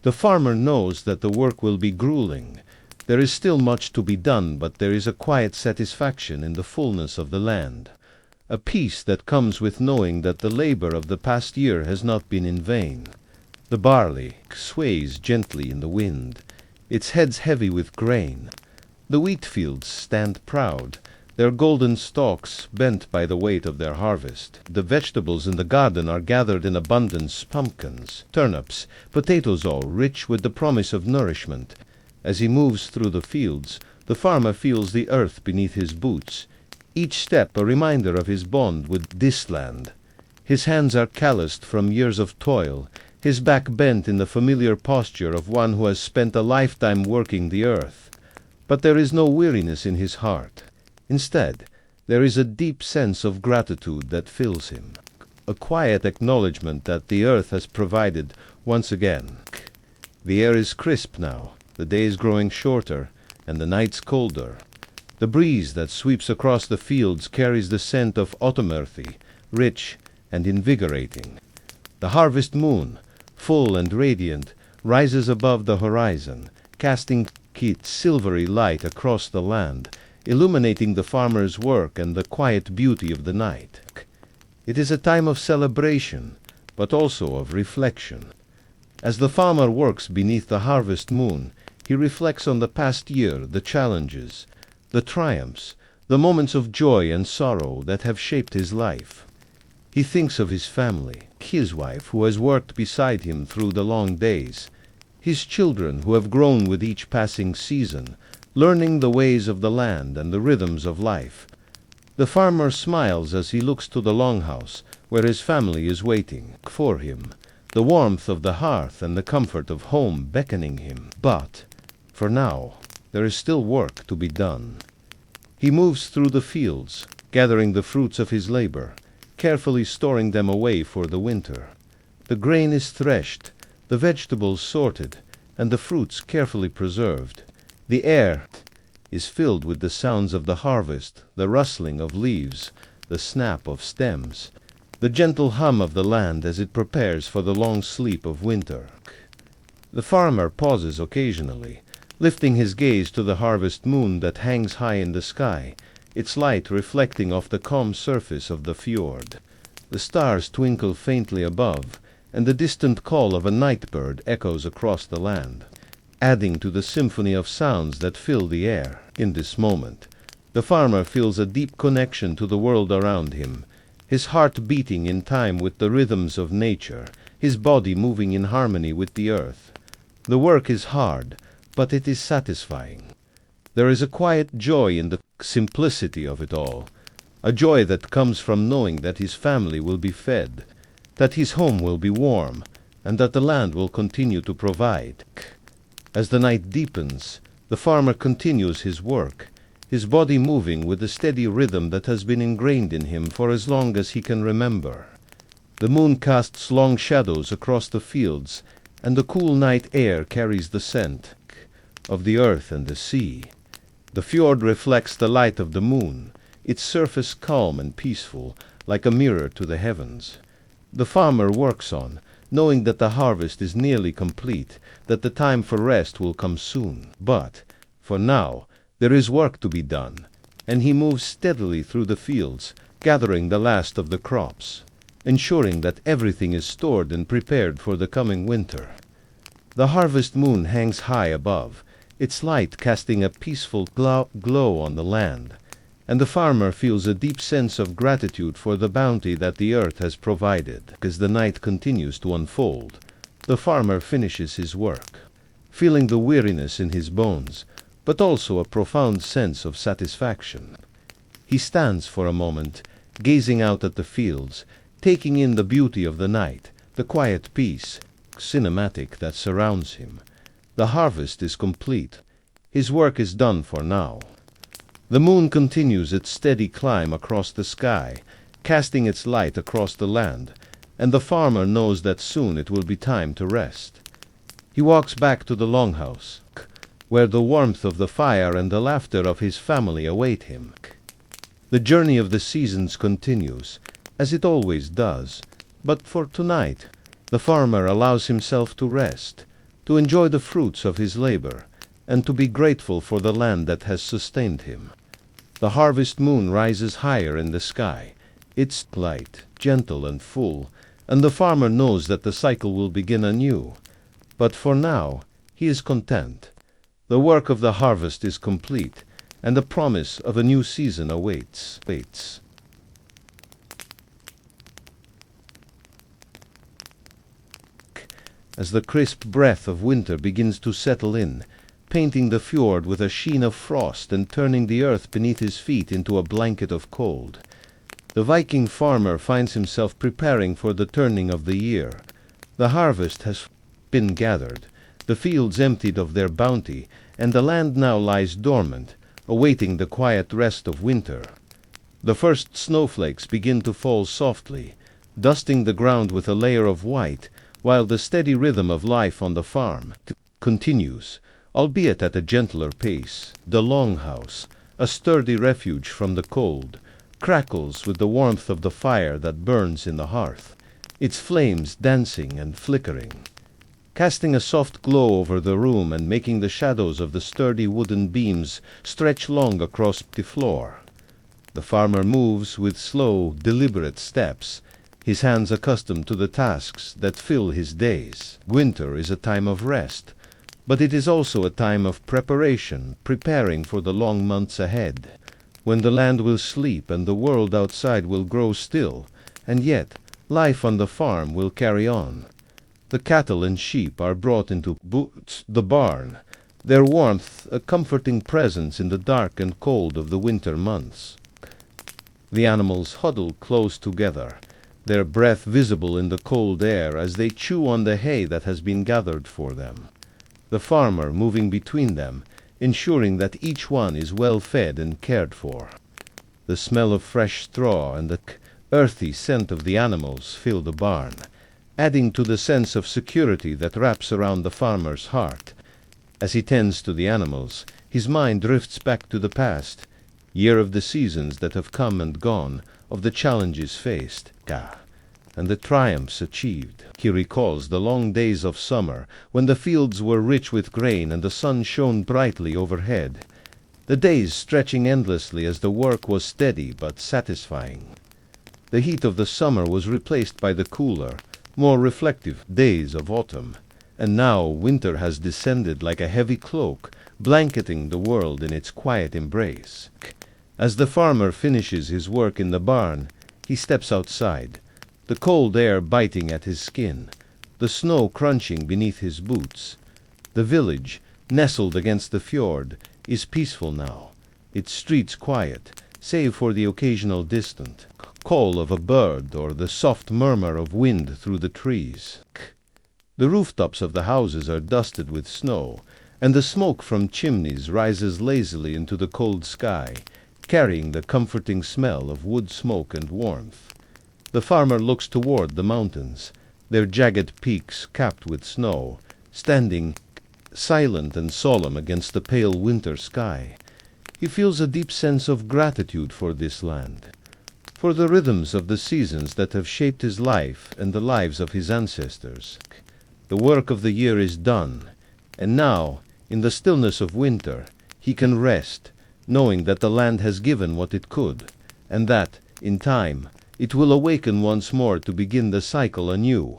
The farmer knows that the work will be grueling. There is still much to be done, but there is a quiet satisfaction in the fullness of the land, a peace that comes with knowing that the labor of the past year has not been in vain. The barley sways gently in the wind, its heads heavy with grain. The wheat fields stand proud, their golden stalks bent by the weight of their harvest. The vegetables in the garden are gathered in abundance: pumpkins, turnips, potatoes, all rich with the promise of nourishment. As he moves through the fields, the farmer feels the earth beneath his boots, each step a reminder of his bond with this land. His hands are calloused from years of toil, his back bent in the familiar posture of one who has spent a lifetime working the earth. But there is no weariness in his heart. Instead, there is a deep sense of gratitude that fills him, a quiet acknowledgement that the earth has provided once again. The air is crisp now. The days growing shorter, and the nights colder. The breeze that sweeps across the fields carries the scent of autumn earthy, rich and invigorating. The harvest moon, full and radiant, rises above the horizon, casting its silvery light across the land, illuminating the farmer's work and the quiet beauty of the night. It is a time of celebration, but also of reflection. As the farmer works beneath the harvest moon, he reflects on the past year, the challenges, the triumphs, the moments of joy and sorrow that have shaped his life. He thinks of his family, his wife who has worked beside him through the long days, his children who have grown with each passing season, learning the ways of the land and the rhythms of life. The farmer smiles as he looks to the longhouse where his family is waiting for him, the warmth of the hearth and the comfort of home beckoning him. But for now, there is still work to be done. He moves through the fields, gathering the fruits of his labor, carefully storing them away for the winter. The grain is threshed, the vegetables sorted, and the fruits carefully preserved. The air is filled with the sounds of the harvest, the rustling of leaves, the snap of stems, the gentle hum of the land as it prepares for the long sleep of winter. The farmer pauses occasionally, lifting his gaze to the harvest moon that hangs high in the sky, its light reflecting off the calm surface of the fjord. The stars twinkle faintly above, and the distant call of a night bird echoes across the land, adding to the symphony of sounds that fill the air. In this moment, the farmer feels a deep connection to the world around him, his heart beating in time with the rhythms of nature, his body moving in harmony with the earth. The work is hard, but it is satisfying. There is a quiet joy in the simplicity of it all, a joy that comes from knowing that his family will be fed, that his home will be warm, and that the land will continue to provide. As the night deepens, the farmer continues his work, his body moving with the steady rhythm that has been ingrained in him for as long as he can remember. The moon casts long shadows across the fields, and the cool night air carries the scent of the earth and the sea. The fjord reflects the light of the moon, its surface calm and peaceful, like a mirror to the heavens. The farmer works on, knowing that the harvest is nearly complete, that the time for rest will come soon. But, for now, there is work to be done, and he moves steadily through the fields, gathering the last of the crops, ensuring that everything is stored and prepared for the coming winter. The harvest moon hangs high above, its light casting a peaceful glow on the land, and the farmer feels a deep sense of gratitude for the bounty that the earth has provided. As the night continues to unfold, the farmer finishes his work, feeling the weariness in his bones, but also a profound sense of satisfaction. He stands for a moment, gazing out at the fields, taking in the beauty of the night, the quiet peace, cinematic that surrounds him. The harvest is complete. His work is done for now. The moon continues its steady climb across the sky, casting its light across the land, and the farmer knows that soon it will be time to rest. He walks back to the longhouse, where the warmth of the fire and the laughter of his family await him. The journey of the seasons continues, as it always does, but for tonight, the farmer allows himself to rest, to enjoy the fruits of his labor, and to be grateful for the land that has sustained him. The harvest moon rises higher in the sky, its light gentle and full, and the farmer knows that the cycle will begin anew. But for now, he is content. The work of the harvest is complete, and the promise of a new season awaits. As the crisp breath of winter begins to settle in, painting the fjord with a sheen of frost and turning the earth beneath his feet into a blanket of cold, the Viking farmer finds himself preparing for the turning of the year. The harvest has been gathered, the fields emptied of their bounty, and the land now lies dormant, awaiting the quiet rest of winter. The first snowflakes begin to fall softly, dusting the ground with a layer of white, while the steady rhythm of life on the farm continues, albeit at a gentler pace. The longhouse, a sturdy refuge from the cold, crackles with the warmth of the fire that burns in the hearth, its flames dancing and flickering, casting a soft glow over the room and making the shadows of the sturdy wooden beams stretch long across the floor. The farmer moves with slow, deliberate steps, his hands accustomed to the tasks that fill his days. Winter is a time of rest, but it is also a time of preparation, preparing for the long months ahead, when the land will sleep and the world outside will grow still, and yet life on the farm will carry on. The cattle and sheep are brought into the barn, their warmth a comforting presence in the dark and cold of the winter months. The animals huddle close together, their breath visible in the cold air as they chew on the hay that has been gathered for them. The farmer, moving between them, ensuring that each one is well fed and cared for. The smell of fresh straw and the earthy scent of the animals fill the barn, adding to the sense of security that wraps around the farmer's heart. As he tends to the animals, his mind drifts back to the past, year of the seasons that have come and gone, of the challenges faced, and the triumphs achieved. He recalls the long days of summer, when the fields were rich with grain and the sun shone brightly overhead, the days stretching endlessly as the work was steady but satisfying. The heat of the summer was replaced by the cooler, more reflective days of autumn, and now winter has descended like a heavy cloak, blanketing the world in its quiet embrace. As the farmer finishes his work in the barn, he steps outside, the cold air biting at his skin, the snow crunching beneath his boots. The village, nestled against the fjord, is peaceful now, its streets quiet, save for the occasional distant call of a bird or the soft murmur of wind through the trees. The rooftops of the houses are dusted with snow, and the smoke from chimneys rises lazily into the cold sky, carrying the comforting smell of wood smoke and warmth. The farmer looks toward the mountains, their jagged peaks capped with snow, standing silent and solemn against the pale winter sky. He feels a deep sense of gratitude for this land, for the rhythms of the seasons that have shaped his life and the lives of his ancestors. The work of the year is done, and now, in the stillness of winter, he can rest, knowing that the land has given what it could, and that, in time, it will awaken once more to begin the cycle anew.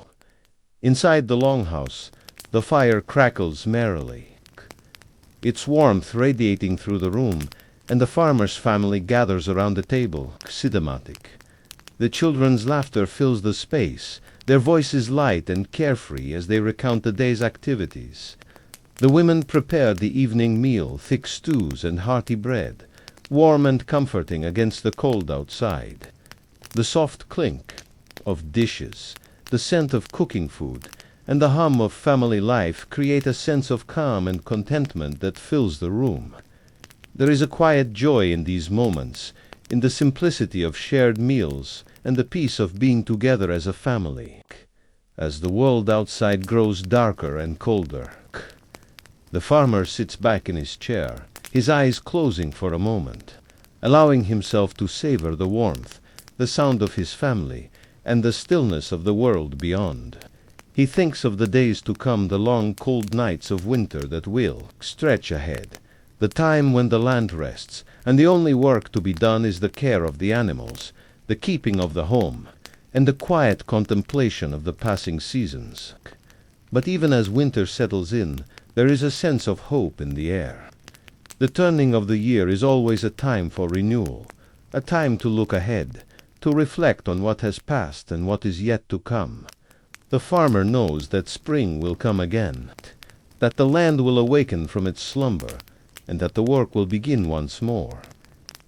Inside the longhouse, the fire crackles merrily, its warmth radiating through the room, and the farmer's family gathers around the table, cinematic. The children's laughter fills the space, their voices light and carefree as they recount the day's activities. The women prepare the evening meal, thick stews and hearty bread, warm and comforting against the cold outside. The soft clink of dishes, the scent of cooking food, and the hum of family life create a sense of calm and contentment that fills the room. There is a quiet joy in these moments, in the simplicity of shared meals and the peace of being together as a family. As the world outside grows darker and colder, the farmer sits back in his chair, his eyes closing for a moment, allowing himself to savor the warmth, the sound of his family, and the stillness of the world beyond. He thinks of the days to come, the long cold nights of winter that will stretch ahead, the time when the land rests, and the only work to be done is the care of the animals, the keeping of the home, and the quiet contemplation of the passing seasons. But even as winter settles in, there is a sense of hope in the air. The turning of the year is always a time for renewal, a time to look ahead, to reflect on what has passed and what is yet to come. The farmer knows that spring will come again, that the land will awaken from its slumber, and that the work will begin once more.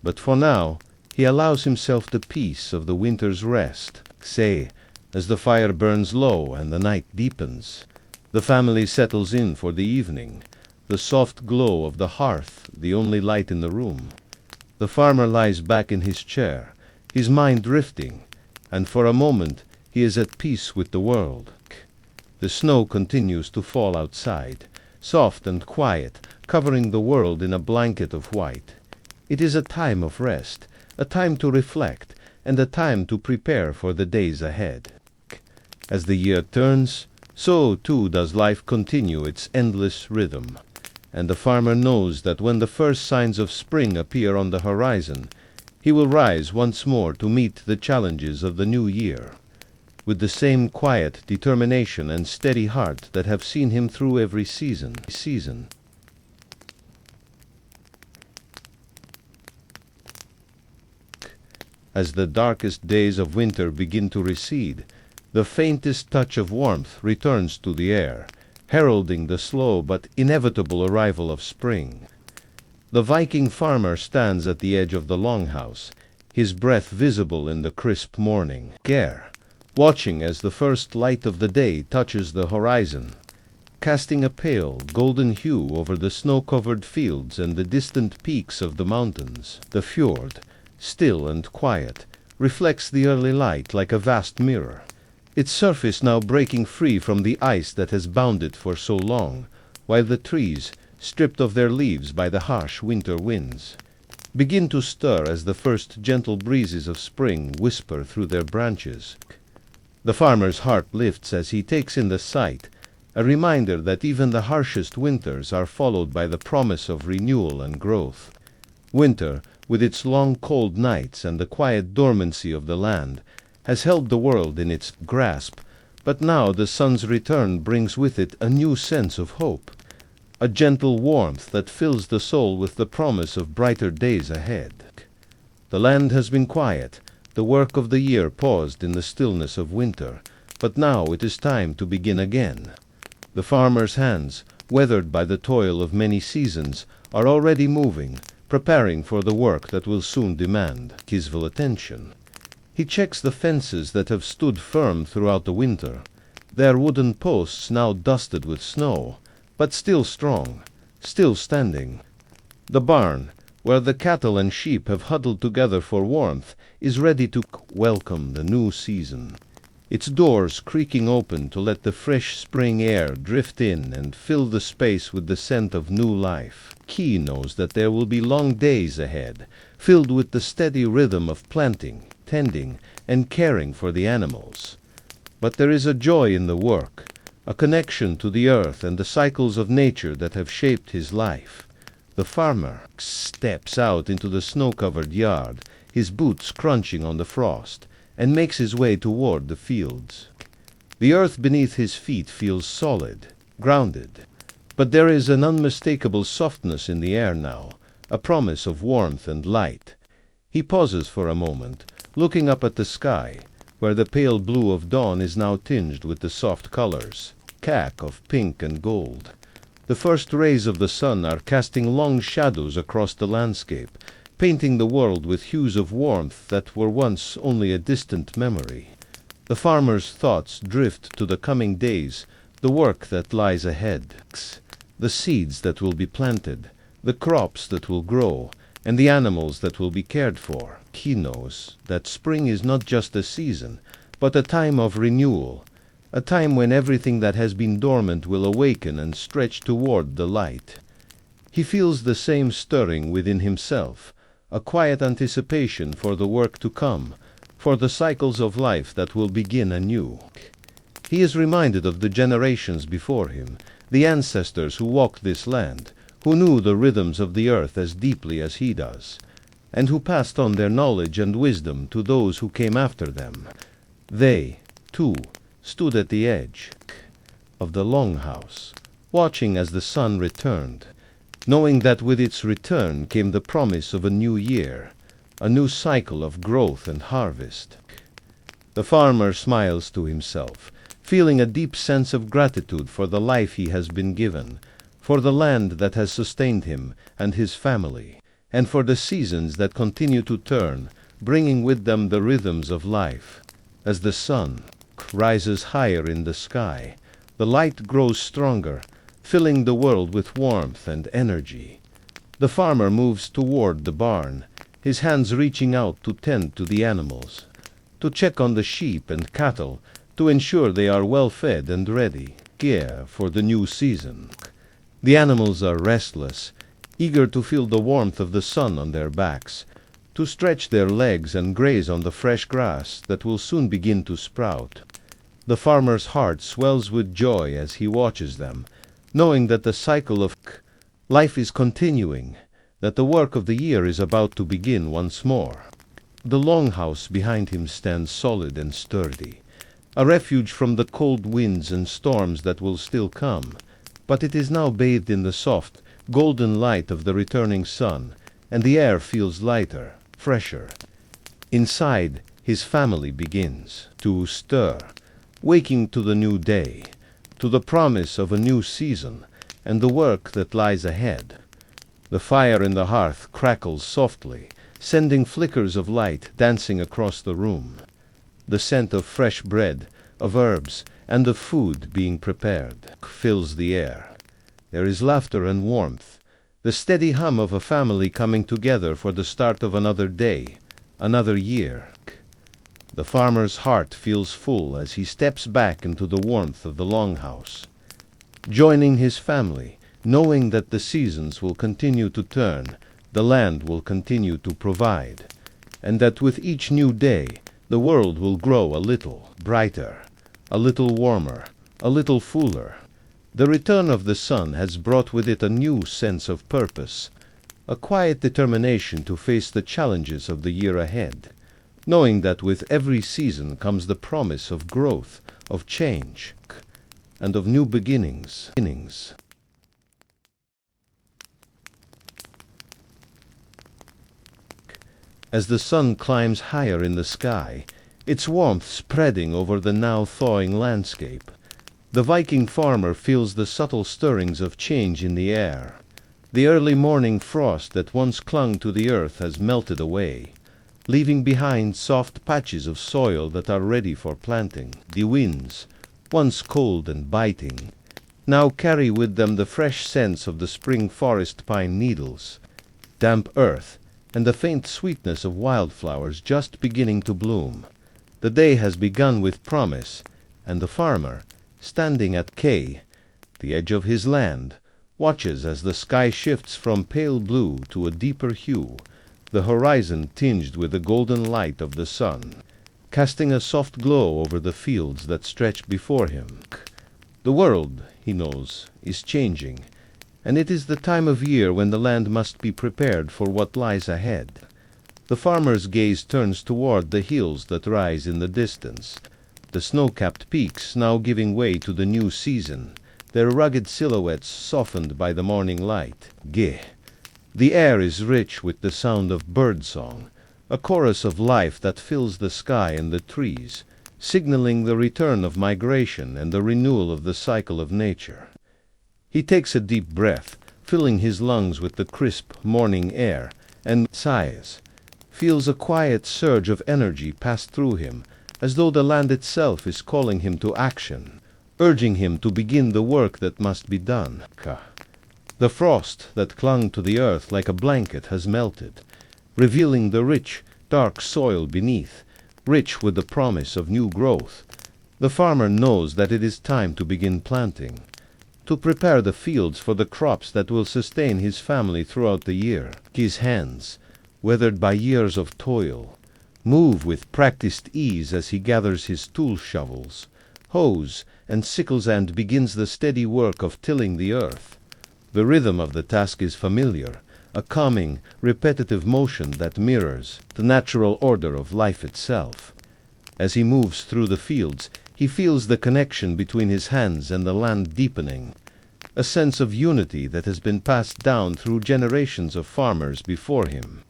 But for now, he allows himself the peace of the winter's rest. Say, as the fire burns low and the night deepens, the family settles in for the evening, the soft glow of the hearth the only light in the room. The farmer lies back in his chair, his mind drifting, and for a moment he is at peace with the world. The snow continues to fall outside, soft and quiet, covering the world in a blanket of white. It is a time of rest, a time to reflect, and a time to prepare for the days ahead. As the year turns, so too does life continue its endless rhythm, and the farmer knows that when the first signs of spring appear on the horizon, he will rise once more to meet the challenges of the new year, with the same quiet determination and steady heart that have seen him through every season. As the darkest days of winter begin to recede, the faintest touch of warmth returns to the air, heralding the slow but inevitable arrival of spring. The Viking farmer stands at the edge of the longhouse, his breath visible in the crisp morning air, watching as the first light of the day touches the horizon. casting a pale, golden hue over the snow-covered fields and the distant peaks of the mountains. The fjord, still and quiet, reflects the early light like a vast mirror, its surface now breaking free from the ice that has bound it for so long, while the trees, stripped of their leaves by the harsh winter winds, begin to stir as the first gentle breezes of spring whisper through their branches. The farmer's heart lifts as he takes in the sight, a reminder that even the harshest winters are followed by the promise of renewal and growth. Winter, with its long cold nights and the quiet dormancy of the land, has held the world in its grasp, but now the sun's return brings with it a new sense of hope, a gentle warmth that fills the soul with the promise of brighter days ahead. The land has been quiet, the work of the year paused in the stillness of winter, but now it is time to begin again. The farmer's hands, weathered by the toil of many seasons, are already moving, preparing for the work that will soon demand his full attention. He checks the fences that have stood firm throughout the winter, their wooden posts now dusted with snow, but still strong, still standing. The barn, where the cattle and sheep have huddled together for warmth, is ready to welcome the new season, its doors creaking open to let the fresh spring air drift in and fill the space with the scent of new life. He knows that there will be long days ahead, filled with the steady rhythm of planting, tending, and caring for the animals. But there is a joy in the work, a connection to the earth and the cycles of nature that have shaped his life. The farmer steps out into the snow-covered yard, his boots crunching on the frost, and makes his way toward the fields. The earth beneath his feet feels solid, grounded, but there is an unmistakable softness in the air now, a promise of warmth and light. He pauses for a moment, looking up at the sky, where the pale blue of dawn is now tinged with the soft colors, of pink and gold. The first rays of the sun are casting long shadows across the landscape, painting the world with hues of warmth that were once only a distant memory. The farmer's thoughts drift to the coming days, the work that lies ahead, the seeds that will be planted, the crops that will grow, and the animals that will be cared for. He knows that spring is not just a season, but a time of renewal, a time when everything that has been dormant will awaken and stretch toward the light. He feels the same stirring within himself, a quiet anticipation for the work to come, for the cycles of life that will begin anew. He is reminded of the generations before him, the ancestors who walked this land, who knew the rhythms of the earth as deeply as he does, and who passed on their knowledge and wisdom to those who came after them. They, too, stood at the edge of the longhouse, watching as the sun returned, knowing that with its return came the promise of a new year, a new cycle of growth and harvest. The farmer smiles to himself, feeling a deep sense of gratitude for the life he has been given, for the land that has sustained him and his family, and for the seasons that continue to turn, bringing with them the rhythms of life. As the sun rises higher in the sky, the light grows stronger, filling the world with warmth and energy. The farmer moves toward the barn, his hands reaching out to tend to the animals, to check on the sheep and cattle, to ensure they are well fed and ready for the new season. The animals are restless, eager to feel the warmth of the sun on their backs, to stretch their legs and graze on the fresh grass that will soon begin to sprout. The farmer's heart swells with joy as he watches them, knowing that the cycle of life is continuing, that the work of the year is about to begin once more. The longhouse behind him stands solid and sturdy, a refuge from the cold winds and storms that will still come, but it is now bathed in the soft, golden light of the returning sun, and the air feels lighter, fresher. Inside, his family begins to stir, waking to the new day, to the promise of a new season, and the work that lies ahead. The fire in the hearth crackles softly, sending flickers of light dancing across the room. The scent of fresh bread, of herbs, and of food being prepared, fills the air. There is laughter and warmth, the steady hum of a family coming together for the start of another day, another year. The farmer's heart feels full as he steps back into the warmth of the longhouse, joining his family, knowing that the seasons will continue to turn, the land will continue to provide, and that with each new day the world will grow a little brighter, a little warmer, a little fuller. The return of the sun has brought with it a new sense of purpose, a quiet determination to face the challenges of the year ahead, knowing that with every season comes the promise of growth, of change, and of new beginnings. As the sun climbs higher in the sky, its warmth spreading over the now thawing landscape, the Viking farmer feels the subtle stirrings of change in the air. The early morning frost that once clung to the earth has melted away, leaving behind soft patches of soil that are ready for planting. The winds, once cold and biting, now carry with them the fresh scents of the spring forest pine needles, damp earth, and the faint sweetness of wildflowers just beginning to bloom. The day has begun with promise, and the farmer, standing at K, the edge of his land, watches as the sky shifts from pale blue to a deeper hue, the horizon tinged with the golden light of the sun, casting a soft glow over the fields that stretch before him. The world, he knows, is changing, and it is the time of year when the land must be prepared for what lies ahead. The farmer's gaze turns toward the hills that rise in the distance, the snow-capped peaks now giving way to the new season, their rugged silhouettes softened by the morning light. The air is rich with the sound of birdsong, a chorus of life that fills the sky and the trees, signaling the return of migration and the renewal of the cycle of nature. He takes a deep breath, filling his lungs with the crisp morning air, and sighs, feels a quiet surge of energy pass through him, as though the land itself is calling him to action, urging him to begin the work that must be done. The frost that clung to the earth like a blanket has melted, revealing the rich, dark soil beneath, rich with the promise of new growth. The farmer knows that it is time to begin planting, to prepare the fields for the crops that will sustain his family throughout the year. His hands, weathered by years of toil, move with practiced ease as he gathers his tool shovels, hoes, and sickles and begins the steady work of tilling the earth. The rhythm of the task is familiar, a calming, repetitive motion that mirrors the natural order of life itself. As he moves through the fields, he feels the connection between his hands and the land deepening, a sense of unity that has been passed down through generations of farmers before him.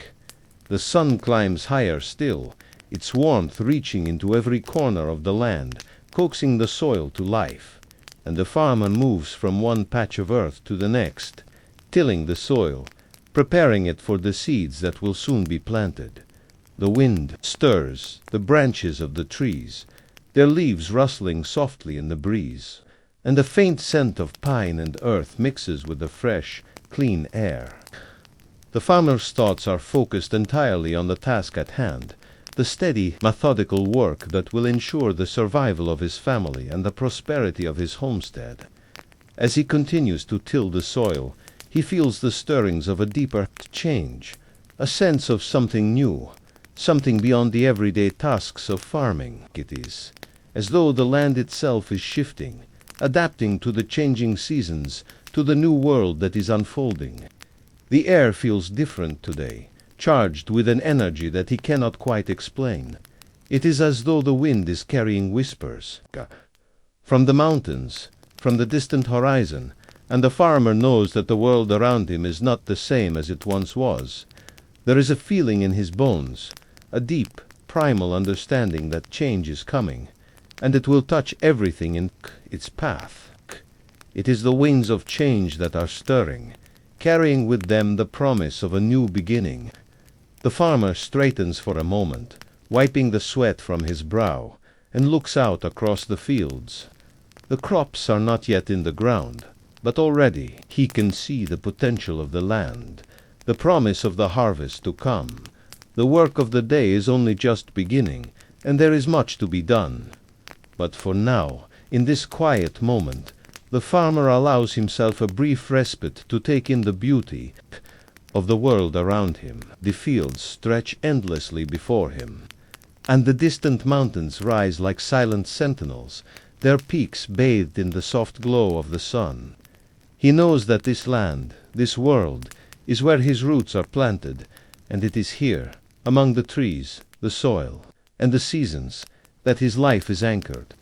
The sun climbs higher still, its warmth reaching into every corner of the land, coaxing the soil to life, and the farmer moves from one patch of earth to the next, tilling the soil, preparing it for the seeds that will soon be planted. The wind stirs the branches of the trees, their leaves rustling softly in the breeze, and a faint scent of pine and earth mixes with the fresh, clean air. The farmer's thoughts are focused entirely on the task at hand, the steady, methodical work that will ensure the survival of his family and the prosperity of his homestead. As he continues to till the soil, he feels the stirrings of a deeper change, a sense of something new, something beyond the everyday tasks of farming. It is as though the land itself is shifting, adapting to the changing seasons, to the new world that is unfolding. The air feels different today, charged with an energy that he cannot quite explain. It is as though the wind is carrying whispers from the mountains, from the distant horizon, and the farmer knows that the world around him is not the same as it once was. There is a feeling in his bones, a deep, primal understanding that change is coming, and it will touch everything in its path. It is the winds of change that are stirring, carrying with them the promise of a new beginning. The farmer straightens for a moment, wiping the sweat from his brow, and looks out across the fields. The crops are not yet in the ground, but already he can see the potential of the land, the promise of the harvest to come. The work of the day is only just beginning, and there is much to be done. But for now, in this quiet moment, the farmer allows himself a brief respite to take in the beauty of the world around him. The fields stretch endlessly before him, and the distant mountains rise like silent sentinels, their peaks bathed in the soft glow of the sun. He knows that this land, this world, is where his roots are planted, and it is here, among the trees, the soil, and the seasons, that his life is anchored.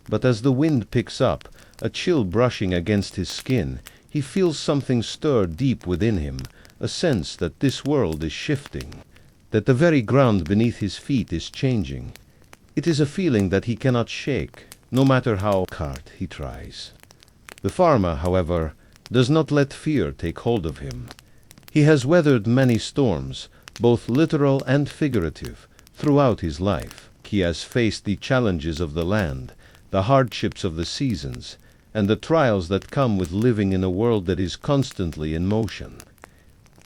But as the wind picks up, a chill brushing against his skin, he feels something stir deep within him, a sense that this world is shifting, that the very ground beneath his feet is changing. It is a feeling that he cannot shake, no matter how hard he tries. The farmer, however, does not let fear take hold of him. He has weathered many storms, both literal and figurative, throughout his life. He has faced the challenges of the land, the hardships of the seasons, and the trials that come with living in a world that is constantly in motion.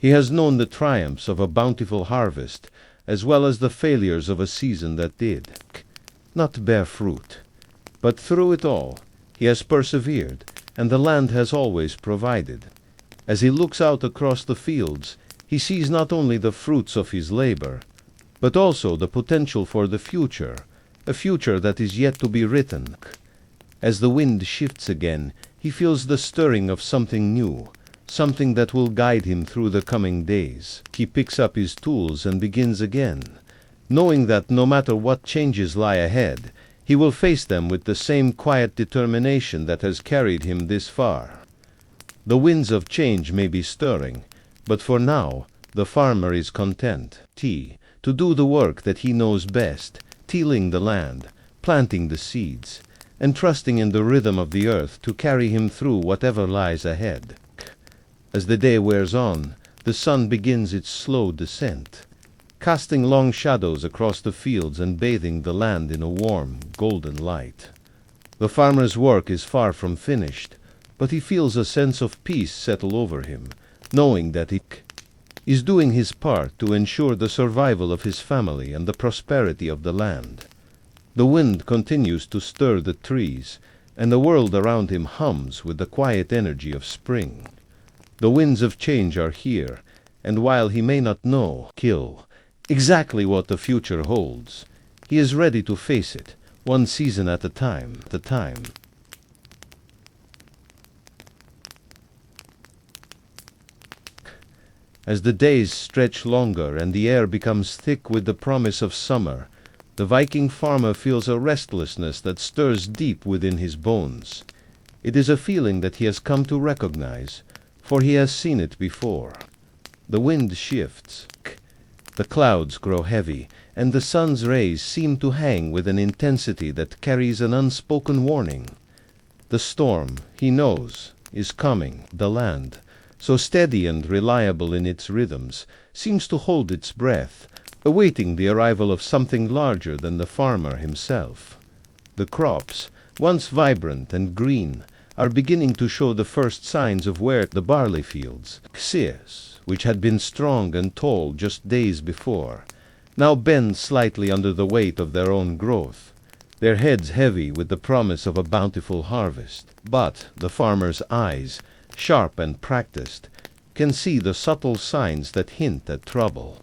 He has known the triumphs of a bountiful harvest, as well as the failures of a season that did not bear fruit. But through it all, he has persevered, and the land has always provided. As he looks out across the fields, he sees not only the fruits of his labor, but also the potential for the future, a future that is yet to be written. As the wind shifts again, he feels the stirring of something new, something that will guide him through the coming days. He picks up his tools and begins again, knowing that no matter what changes lie ahead, he will face them with the same quiet determination that has carried him this far. The winds of change may be stirring, but for now, the farmer is content to do the work that he knows best, tilling the land, planting the seeds, and trusting in the rhythm of the earth to carry him through whatever lies ahead. As the day wears on, the sun begins its slow descent, casting long shadows across the fields and bathing the land in a warm, golden light. The farmer's work is far from finished, but he feels a sense of peace settle over him, knowing that he is doing his part to ensure the survival of his family and the prosperity of the land. The wind continues to stir the trees, and the world around him hums with the quiet energy of spring. The winds of change are here, and while he may not know exactly what the future holds, he is ready to face it, one season at a time. As the days stretch longer and the air becomes thick with the promise of summer, the Viking farmer feels a restlessness that stirs deep within his bones. It is a feeling that he has come to recognize, for he has seen it before. The wind shifts. The clouds grow heavy, and the sun's rays seem to hang with an intensity that carries an unspoken warning. The storm, he knows, is coming. The land, so steady and reliable in its rhythms, seems to hold its breath, awaiting the arrival of something larger than the farmer himself. The crops, once vibrant and green, are beginning to show the first signs of wear. The barley fields, which had been strong and tall just days before, now bend slightly under the weight of their own growth, their heads heavy with the promise of a bountiful harvest. But the farmer's eyes, sharp and practiced, can see the subtle signs that hint at trouble.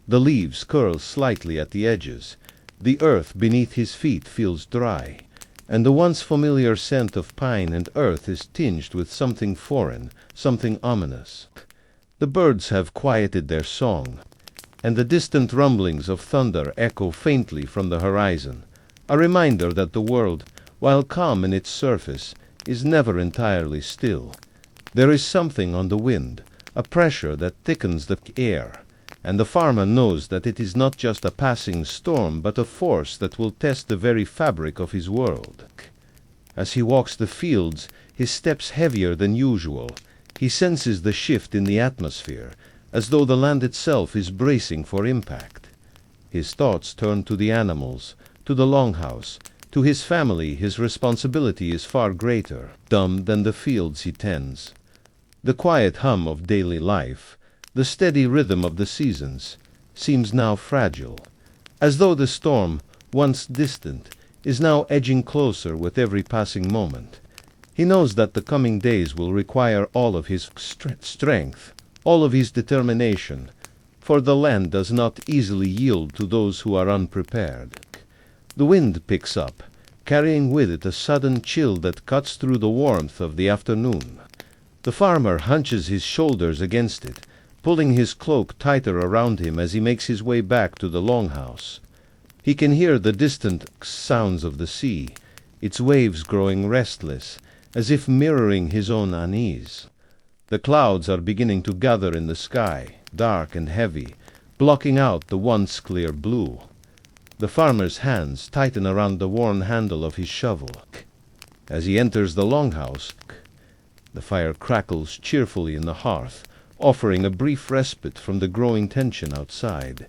The leaves curl slightly at the edges, the earth beneath his feet feels dry, and the once familiar scent of pine and earth is tinged with something foreign, something ominous. The birds have quieted their song, and the distant rumblings of thunder echo faintly from the horizon, a reminder that the world, while calm in its surface, is never entirely still. There is something on the wind, a pressure that thickens the air, and the farmer knows that it is not just a passing storm, but a force that will test the very fabric of his world. As he walks the fields, his steps heavier than usual, he senses the shift in the atmosphere, as though the land itself is bracing for impact. His thoughts turn to the animals, to the longhouse. To his family his responsibility is far greater, dumb than the fields he tends. The quiet hum of daily life, the steady rhythm of the seasons, seems now fragile, as though the storm, once distant, is now edging closer with every passing moment. He knows that the coming days will require all of his strength, all of his determination, for the land does not easily yield to those who are unprepared. The wind picks up, carrying with it a sudden chill that cuts through the warmth of the afternoon. The farmer hunches his shoulders against it, pulling his cloak tighter around him as he makes his way back to the longhouse. He can hear the distant sounds of the sea, its waves growing restless, as if mirroring his own unease. The clouds are beginning to gather in the sky, dark and heavy, blocking out the once clear blue. The farmer's hands tighten around the worn handle of his shovel. As he enters the longhouse, the fire crackles cheerfully in the hearth, offering a brief respite from the growing tension outside.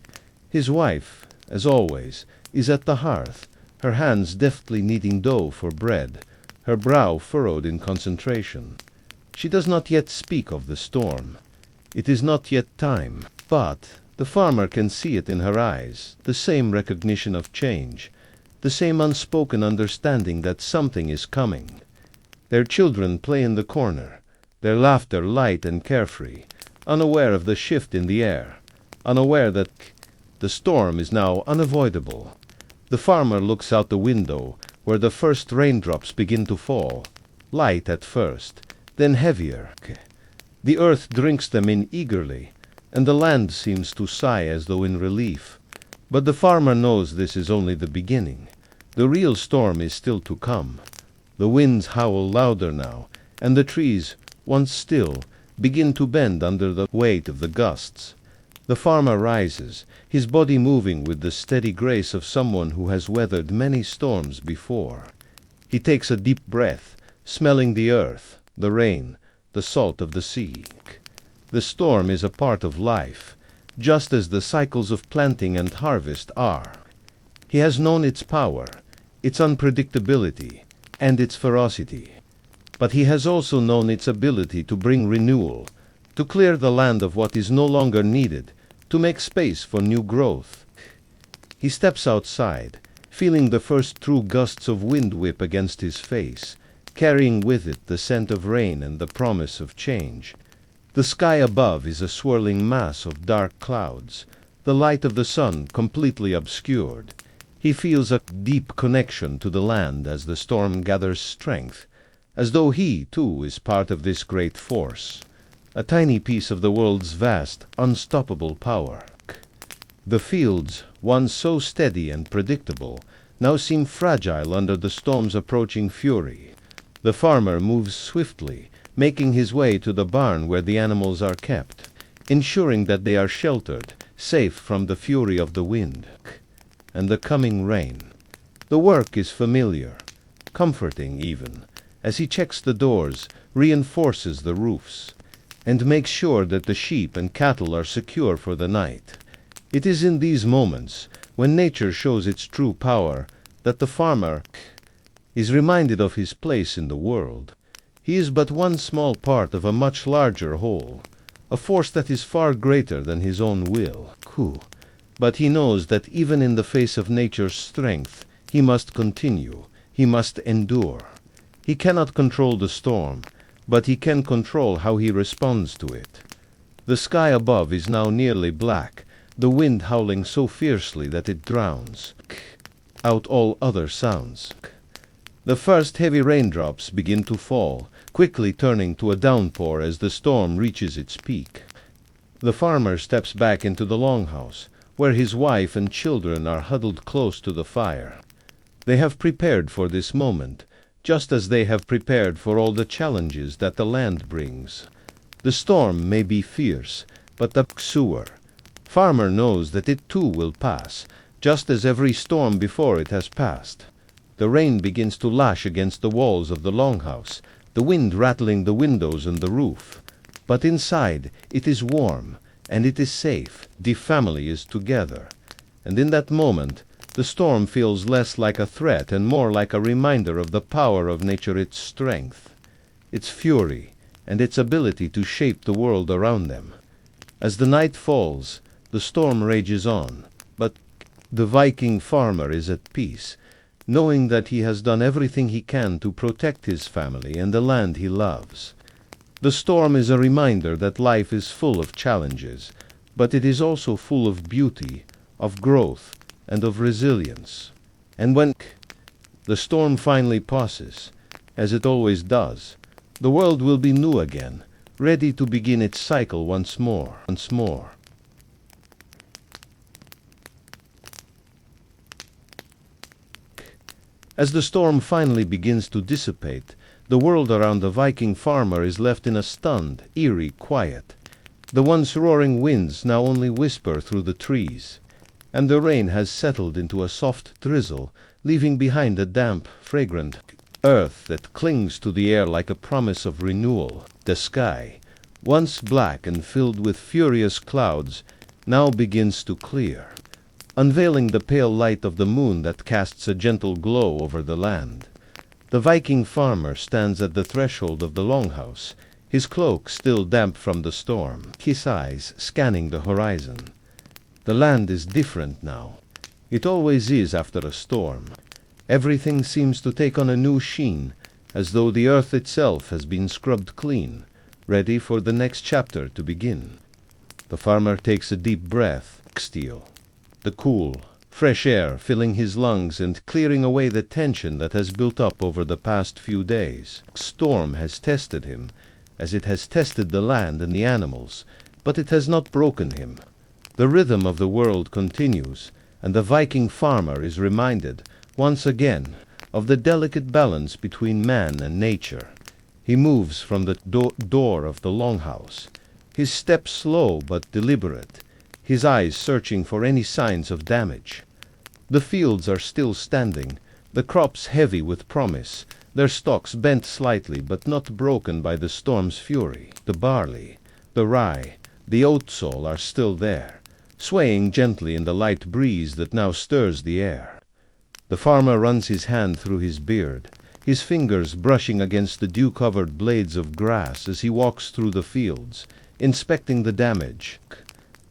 His wife, as always, is at the hearth, her hands deftly kneading dough for bread, her brow furrowed in concentration. She does not yet speak of the storm. It is not yet time, but the farmer can see it in her eyes, the same recognition of change, the same unspoken understanding that something is coming. Their children play in the corner, their laughter light and carefree, unaware of the shift in the air, unaware that the storm is now unavoidable. The farmer looks out the window, where the first raindrops begin to fall, light at first, then heavier. The earth drinks them in eagerly, and the land seems to sigh as though in relief. But the farmer knows this is only the beginning. The real storm is still to come. The winds howl louder now, and the trees, once still, begin to bend under the weight of the gusts. The farmer rises, his body moving with the steady grace of someone who has weathered many storms before. He takes a deep breath, smelling the earth, the rain, the salt of the sea. The storm is a part of life, just as the cycles of planting and harvest are. He has known its power, its unpredictability, and its ferocity. But he has also known its ability to bring renewal, to clear the land of what is no longer needed, to make space for new growth. He steps outside, feeling the first true gusts of wind whip against his face, carrying with it the scent of rain and the promise of change. The sky above is a swirling mass of dark clouds, the light of the sun completely obscured. He feels a deep connection to the land as the storm gathers strength, as though he, too, is part of this great force, a tiny piece of the world's vast, unstoppable power. The fields, once so steady and predictable, now seem fragile under the storm's approaching fury. The farmer moves swiftly, making his way to the barn where the animals are kept, ensuring that they are sheltered, safe from the fury of the wind and the coming rain. The work is familiar, comforting even, as he checks the doors, reinforces the roofs, and makes sure that the sheep and cattle are secure for the night. It is in these moments, when nature shows its true power, that the farmer is reminded of his place in the world. He is but one small part of a much larger whole, a force that is far greater than his own will. But he knows that even in the face of nature's strength, he must continue, he must endure. He cannot control the storm, but he can control how he responds to it. The sky above is now nearly black, the wind howling so fiercely that it drowns out all other sounds. The first heavy raindrops begin to fall, quickly turning to a downpour as the storm reaches its peak. The farmer steps back into the longhouse, where his wife and children are huddled close to the fire. They have prepared for this moment, just as they have prepared for all the challenges that the land brings. The storm may be fierce, but the farmer knows that it too will pass, just as every storm before it has passed. The rain begins to lash against the walls of the longhouse, the wind rattling the windows and the roof. But inside it is warm, and it is safe. The family is together. And in that moment, The storm feels less like a threat and more like a reminder of the power of nature, its strength, its fury, and its ability to shape the world around them. As the night falls, the storm rages on, but the Viking farmer is at peace, knowing that he has done everything he can to protect his family and the land he loves. The storm is a reminder that life is full of challenges, but it is also full of beauty, of growth, and of resilience. And when the storm finally passes, as it always does, the world will be new again, ready to begin its cycle once more. As the storm finally begins to dissipate, the world around the Viking farmer is left in a stunned, eerie quiet. The once roaring winds now only whisper through the trees, and the rain has settled into a soft drizzle, leaving behind a damp, fragrant earth that clings to the air like a promise of renewal. The sky, once black and filled with furious clouds, now begins to clear, unveiling the pale light of the moon that casts a gentle glow over the land. The Viking farmer stands at the threshold of the longhouse, his cloak still damp from the storm, his eyes scanning the horizon. The land is different now. It always is after a storm. Everything seems to take on a new sheen, as though the earth itself has been scrubbed clean, ready for the next chapter to begin. The farmer takes a deep breath, steel. The cool, fresh air filling his lungs and clearing away the tension that has built up over the past few days. Storm has tested him, as it has tested the land and the animals, but it has not broken him. The rhythm of the world continues, and the Viking farmer is reminded, once again, of the delicate balance between man and nature. He moves from the door of the longhouse, his steps slow but deliberate, his eyes searching for any signs of damage. The fields are still standing, the crops heavy with promise, their stalks bent slightly but not broken by the storm's fury. The barley, the rye, the oatsole are still there, swaying gently in the light breeze that now stirs the air. The farmer runs his hand through his beard, his fingers brushing against the dew-covered blades of grass as he walks through the fields, inspecting the damage.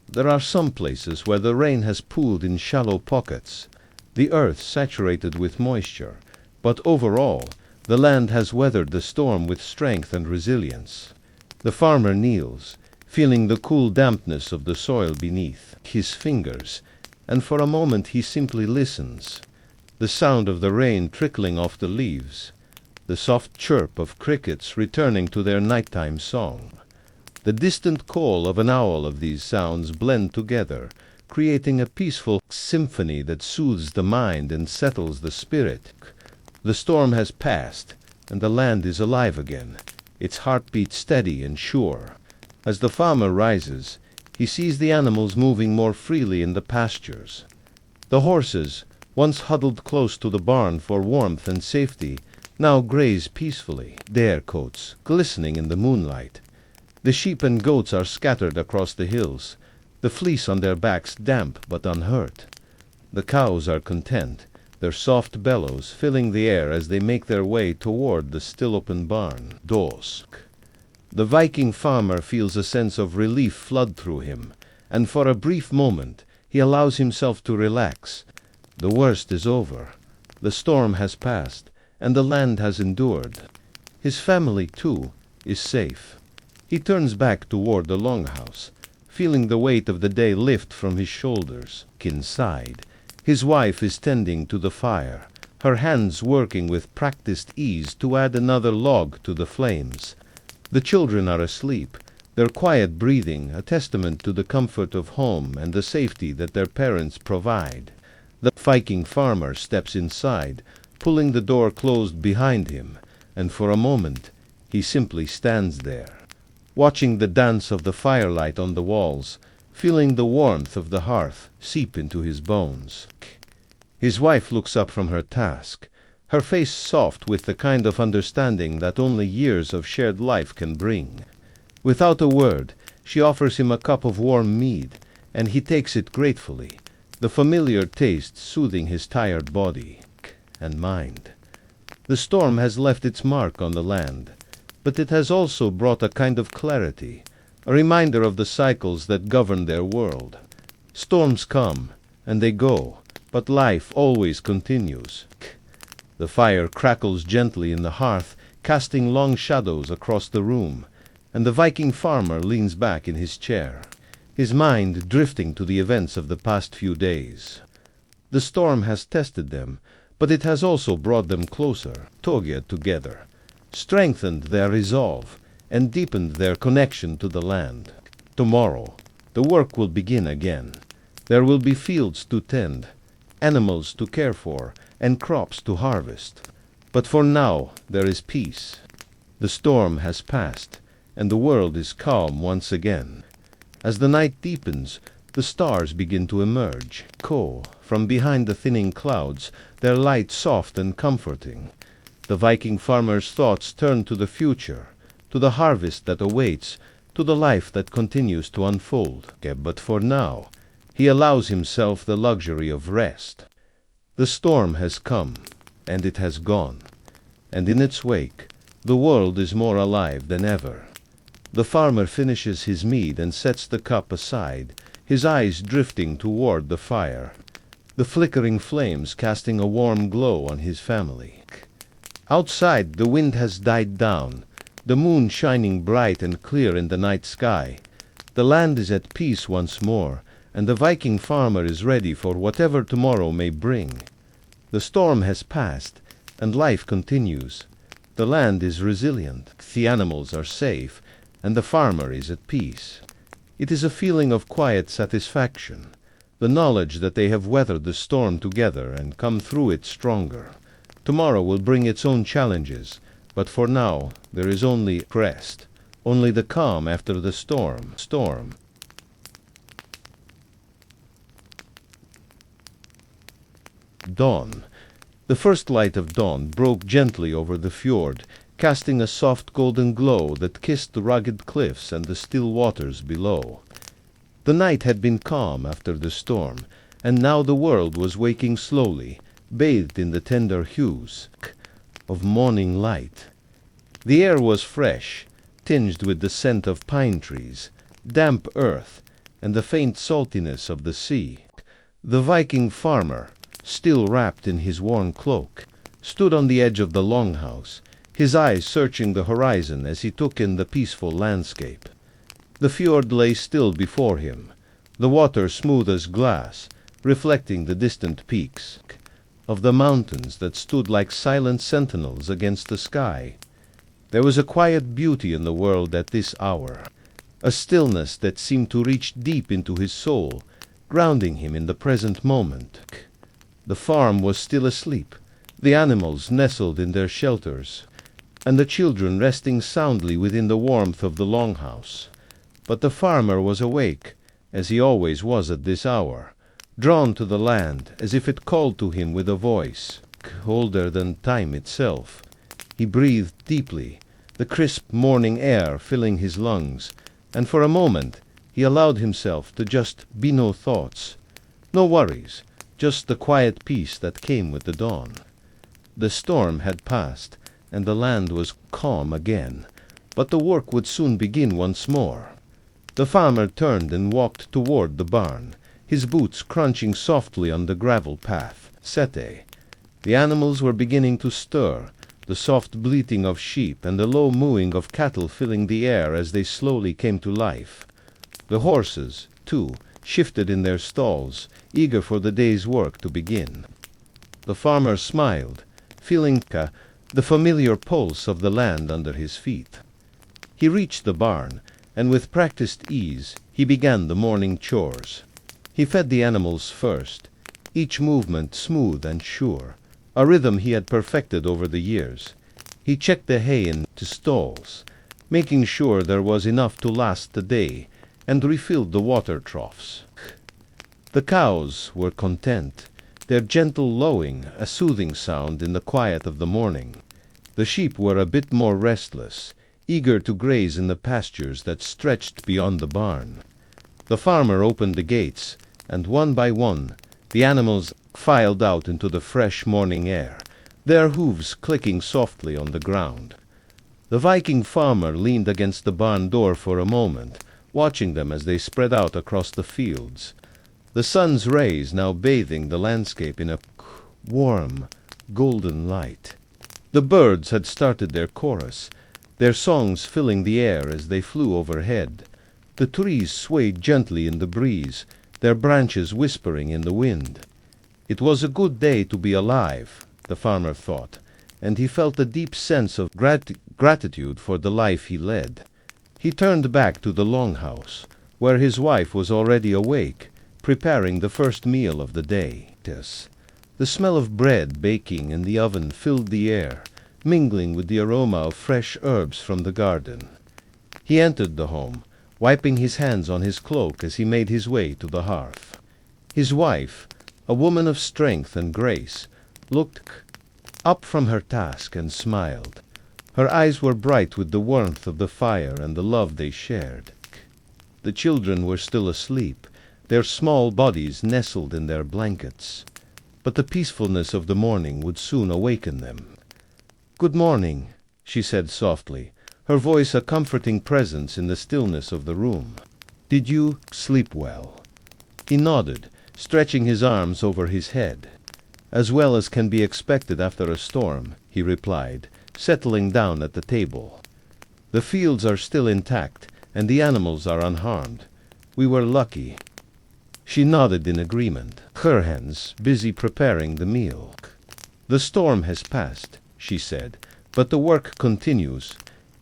There are some places where the rain has pooled in shallow pockets, the earth saturated with moisture, but overall, the land has weathered the storm with strength and resilience. The farmer kneels, feeling the cool dampness of the soil beneath his fingers, and for a moment he simply listens. The sound of the rain trickling off the leaves, the soft chirp of crickets returning to their nighttime song. The distant call of an owl, of these sounds blend together, creating a peaceful symphony that soothes the mind and settles the spirit. The storm has passed, and the land is alive again, its heartbeat steady and sure. As the farmer rises, he sees the animals moving more freely in the pastures. The horses, once huddled close to the barn for warmth and safety, now graze peacefully, their coats glistening in the moonlight. The sheep and goats are scattered across the hills, the fleece on their backs damp but unhurt. The cows are content, their soft bellows filling the air as they make their way toward the still open barn. Dusk. The Viking farmer feels a sense of relief flood through him, and for a brief moment he allows himself to relax. The worst is over. The storm has passed, and the land has endured. His family, too, is safe. He turns back toward the longhouse, feeling the weight of the day lift from his shoulders. Inside, his wife is tending to the fire, her hands working with practiced ease to add another log to the flames. The children are asleep, their quiet breathing a testament to the comfort of home and the safety that their parents provide. The Viking farmer steps inside, pulling the door closed behind him, and for a moment he simply stands there, watching the dance of the firelight on the walls, feeling the warmth of the hearth seep into his bones. His wife looks up from her task, her face soft with the kind of understanding that only years of shared life can bring. Without a word, she offers him a cup of warm mead, and he takes it gratefully, the familiar taste soothing his tired body and mind. The storm has left its mark on the land, but it has also brought a kind of clarity, a reminder of the cycles that govern their world. Storms come, and they go, but life always continues. The fire crackles gently in the hearth, casting long shadows across the room, and the Viking farmer leans back in his chair, his mind drifting to the events of the past few days. The storm has tested them, but it has also brought them closer, together, strengthened their resolve, and deepened their connection to the land. Tomorrow, the work will begin again. There will be fields to tend, animals to care for, and crops to harvest. But for now, there is peace. The storm has passed, and the world is calm once again. As the night deepens, the stars begin to emerge, from behind the thinning clouds, their light soft and comforting. The Viking farmer's thoughts turn to the future, to the harvest that awaits, to the life that continues to unfold. But for now, he allows himself the luxury of rest. The storm has come, and it has gone, and in its wake, the world is more alive than ever. The farmer finishes his mead and sets the cup aside, his eyes drifting toward the fire, the flickering flames casting a warm glow on his family. Outside, the wind has died down, the moon shining bright and clear in the night sky. The land is at peace once more, and the Viking farmer is ready for whatever tomorrow may bring. The storm has passed, and life continues. The land is resilient, the animals are safe, and the farmer is at peace. It is a feeling of quiet satisfaction, the knowledge that they have weathered the storm together and come through it stronger. Tomorrow will bring its own challenges, but for now there is only rest, only the calm after the storm. Dawn. The first light of dawn broke gently over the fjord, casting a soft golden glow that kissed the rugged cliffs and the still waters below. The night had been calm after the storm, and now the world was waking slowly, bathed in the tender hues of morning light. The air was fresh, tinged with the scent of pine trees, damp earth, and the faint saltiness of the sea. The Viking farmer, still wrapped in his worn cloak, stood on the edge of the longhouse, his eyes searching the horizon as he took in the peaceful landscape. The fjord lay still before him, the water smooth as glass, reflecting the distant peaks of the mountains that stood like silent sentinels against the sky. There was a quiet beauty in the world at this hour, a stillness that seemed to reach deep into his soul, grounding him in the present moment. The farm was still asleep, the animals nestled in their shelters, and the children resting soundly within the warmth of the longhouse. But the farmer was awake, as he always was at this hour, drawn to the land as if it called to him with a voice older than time itself. He breathed deeply, the crisp morning air filling his lungs, and for a moment he allowed himself to just be no thoughts, no worries, just the quiet peace that came with the dawn. The storm had passed, and the land was calm again, but the work would soon begin once more. The farmer turned and walked toward the barn, his boots crunching softly on the gravel path. The animals were beginning to stir, the soft bleating of sheep and the low mooing of cattle filling the air as they slowly came to life. The horses, too, shifted in their stalls, eager for the day's work to begin. The farmer smiled, feeling the familiar pulse of the land under his feet. He reached the barn, and with practiced ease he began the morning chores. He fed the animals first, each movement smooth and sure, a rhythm he had perfected over the years. He checked the hay into stalls, making sure there was enough to last the day, and refilled the water troughs. The cows were content, their gentle lowing a soothing sound in the quiet of the morning. The sheep were a bit more restless, eager to graze in the pastures that stretched beyond the barn. The farmer opened the gates, and one by one The animals filed out into the fresh morning air, their hooves clicking softly on the ground. The Viking farmer leaned against the barn door for a moment, watching them as they spread out across the fields, the sun's rays now bathing the landscape in a warm, golden light. The birds had started their chorus, their songs filling the air as they flew overhead. The trees swayed gently in the breeze, their branches whispering in the wind. It was a good day to be alive, the farmer thought, and he felt a deep sense of gratitude for the life he led. He turned back to the longhouse, where his wife was already awake, preparing the first meal of the day. The smell of bread baking in the oven filled the air, mingling with the aroma of fresh herbs from the garden. He entered the home, wiping his hands on his cloak as he made his way to the hearth. His wife, a woman of strength and grace, looked up from her task and smiled. Her eyes were bright with the warmth of the fire and the love they shared. The children were still asleep, their small bodies nestled in their blankets. But the peacefulness of the morning would soon awaken them. "Good morning," she said softly, her voice a comforting presence in the stillness of the room. "Did you sleep well?" He nodded, stretching his arms over his head. "As well as can be expected after a storm," he replied, settling down at the table. "The fields are still intact, and the animals are unharmed. We were lucky." She nodded in agreement, her hands busy preparing the meal. "The storm has passed," she said, "but the work continues."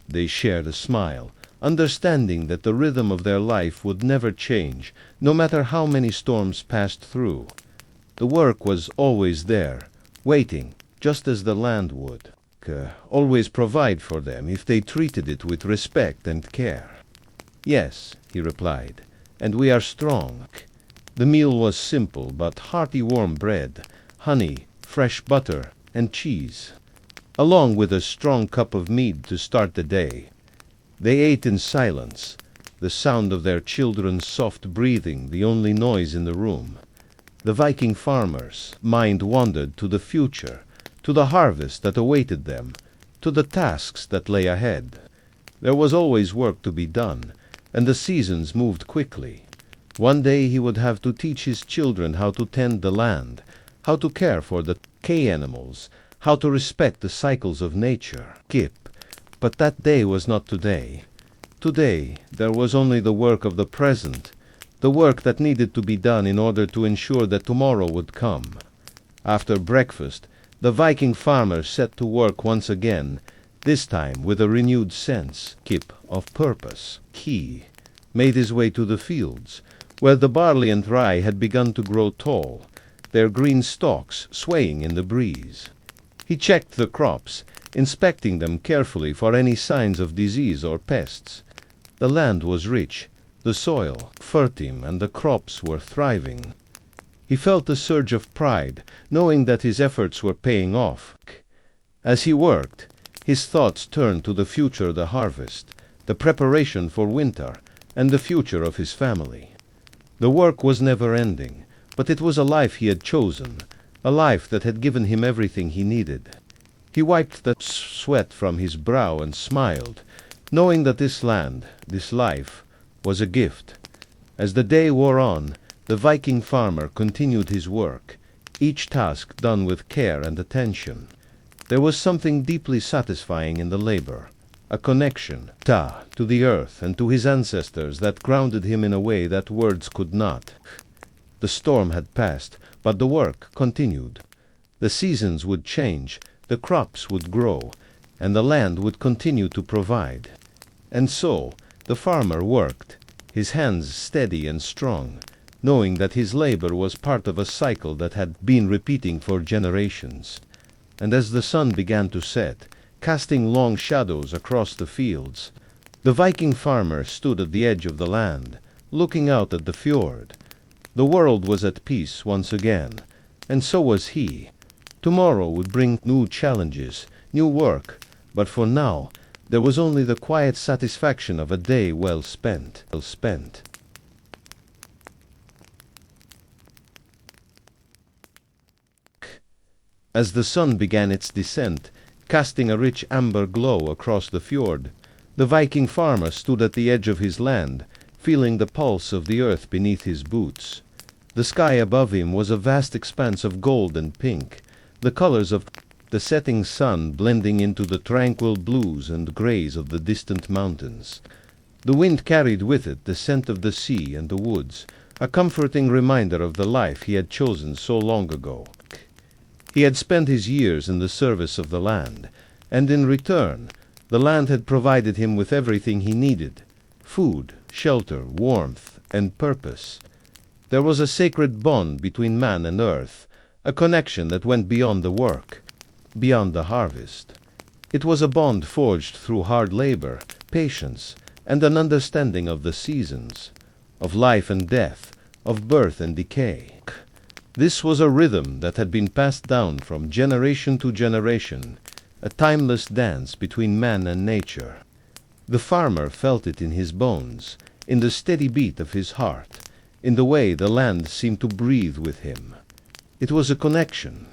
They shared a smile, understanding that the rhythm of their life would never change, no matter how many storms passed through. The work was always there, waiting, just as the land would always provide for them if they treated it with respect and care. "Yes," he replied, "and we are strong." The meal was simple but hearty warm bread, honey, fresh butter, and cheese, along with a strong cup of mead to start the day. They ate in silence, the sound of their children's soft breathing the only noise in the room. The Viking farmer's mind wandered to the future, to the harvest that awaited them, to the tasks that lay ahead. There was always work to be done, and the seasons moved quickly. One day he would have to teach his children how to tend the land, how to care for the animals, how to respect the cycles of nature. But that day was not today. Today there was only the work of the present, the work that needed to be done in order to ensure that tomorrow would come. After breakfast, the Viking farmer set to work once again, this time with a renewed sense of purpose. He made his way to the fields, where the barley and rye had begun to grow tall, their green stalks swaying in the breeze. He checked the crops, inspecting them carefully for any signs of disease or pests. The land was rich, the soil fertile, and the crops were thriving. He felt a surge of pride, knowing that his efforts were paying off. As he worked, his thoughts turned to the future, the harvest, the preparation for winter, and the future of his family. The work was never ending, but it was a life he had chosen, a life that had given him everything he needed. He wiped the sweat from his brow and smiled, knowing that this land, this life, was a gift. As the day wore on, the Viking farmer continued his work, each task done with care and attention. There was something deeply satisfying in the labor, a connection to the earth and to his ancestors that grounded him in a way that words could not. The storm had passed, but the work continued. The seasons would change, the crops would grow, and the land would continue to provide. And so the farmer worked, his hands steady and strong, knowing that his labor was part of a cycle that had been repeating for generations. And as the sun began to set, casting long shadows across the fields, the Viking farmer stood at the edge of the land, looking out at the fjord. The world was at peace once again, and so was he. Tomorrow would bring new challenges, new work, but for now there was only the quiet satisfaction of a day well spent. As the sun began its descent, casting a rich amber glow across the fjord, the Viking farmer stood at the edge of his land, feeling the pulse of the earth beneath his boots. The sky above him was a vast expanse of gold and pink, the colors of the setting sun blending into the tranquil blues and grays of the distant mountains. The wind carried with it the scent of the sea and the woods, a comforting reminder of the life he had chosen so long ago. He had spent his years in the service of the land, and in return, the land had provided him with everything he needed: food, shelter, warmth, and purpose. There was a sacred bond between man and earth, a connection that went beyond the work, beyond the harvest. It was a bond forged through hard labor, patience, and an understanding of the seasons, of life and death, of birth and decay. This was a rhythm that had been passed down from generation to generation, a timeless dance between man and nature. The farmer felt it in his bones, in the steady beat of his heart, in the way the land seemed to breathe with him. It was a connection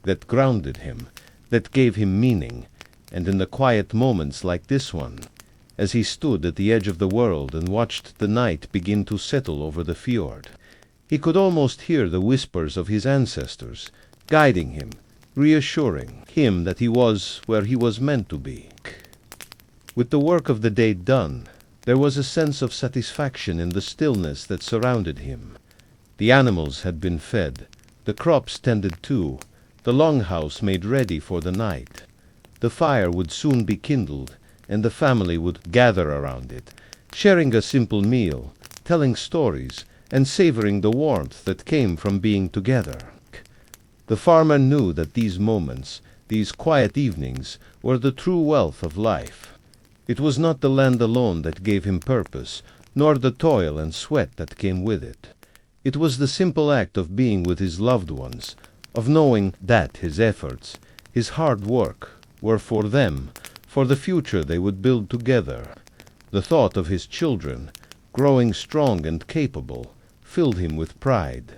that grounded him, that gave him meaning, and in the quiet moments like this one, as he stood at the edge of the world and watched the night begin to settle over the fjord, he could almost hear the whispers of his ancestors, guiding him, reassuring him that he was where he was meant to be. With the work of the day done, there was a sense of satisfaction in the stillness that surrounded him. The animals had been fed, the crops tended to, the longhouse made ready for the night. The fire would soon be kindled, and the family would gather around it, sharing a simple meal, telling stories, and savoring the warmth that came from being together. The farmer knew that these moments, these quiet evenings, were the true wealth of life. It was not the land alone that gave him purpose, nor the toil and sweat that came with it. It was the simple act of being with his loved ones, of knowing that his efforts, his hard work, were for them, for the future they would build together. The thought of his children, growing strong and capable, filled him with pride.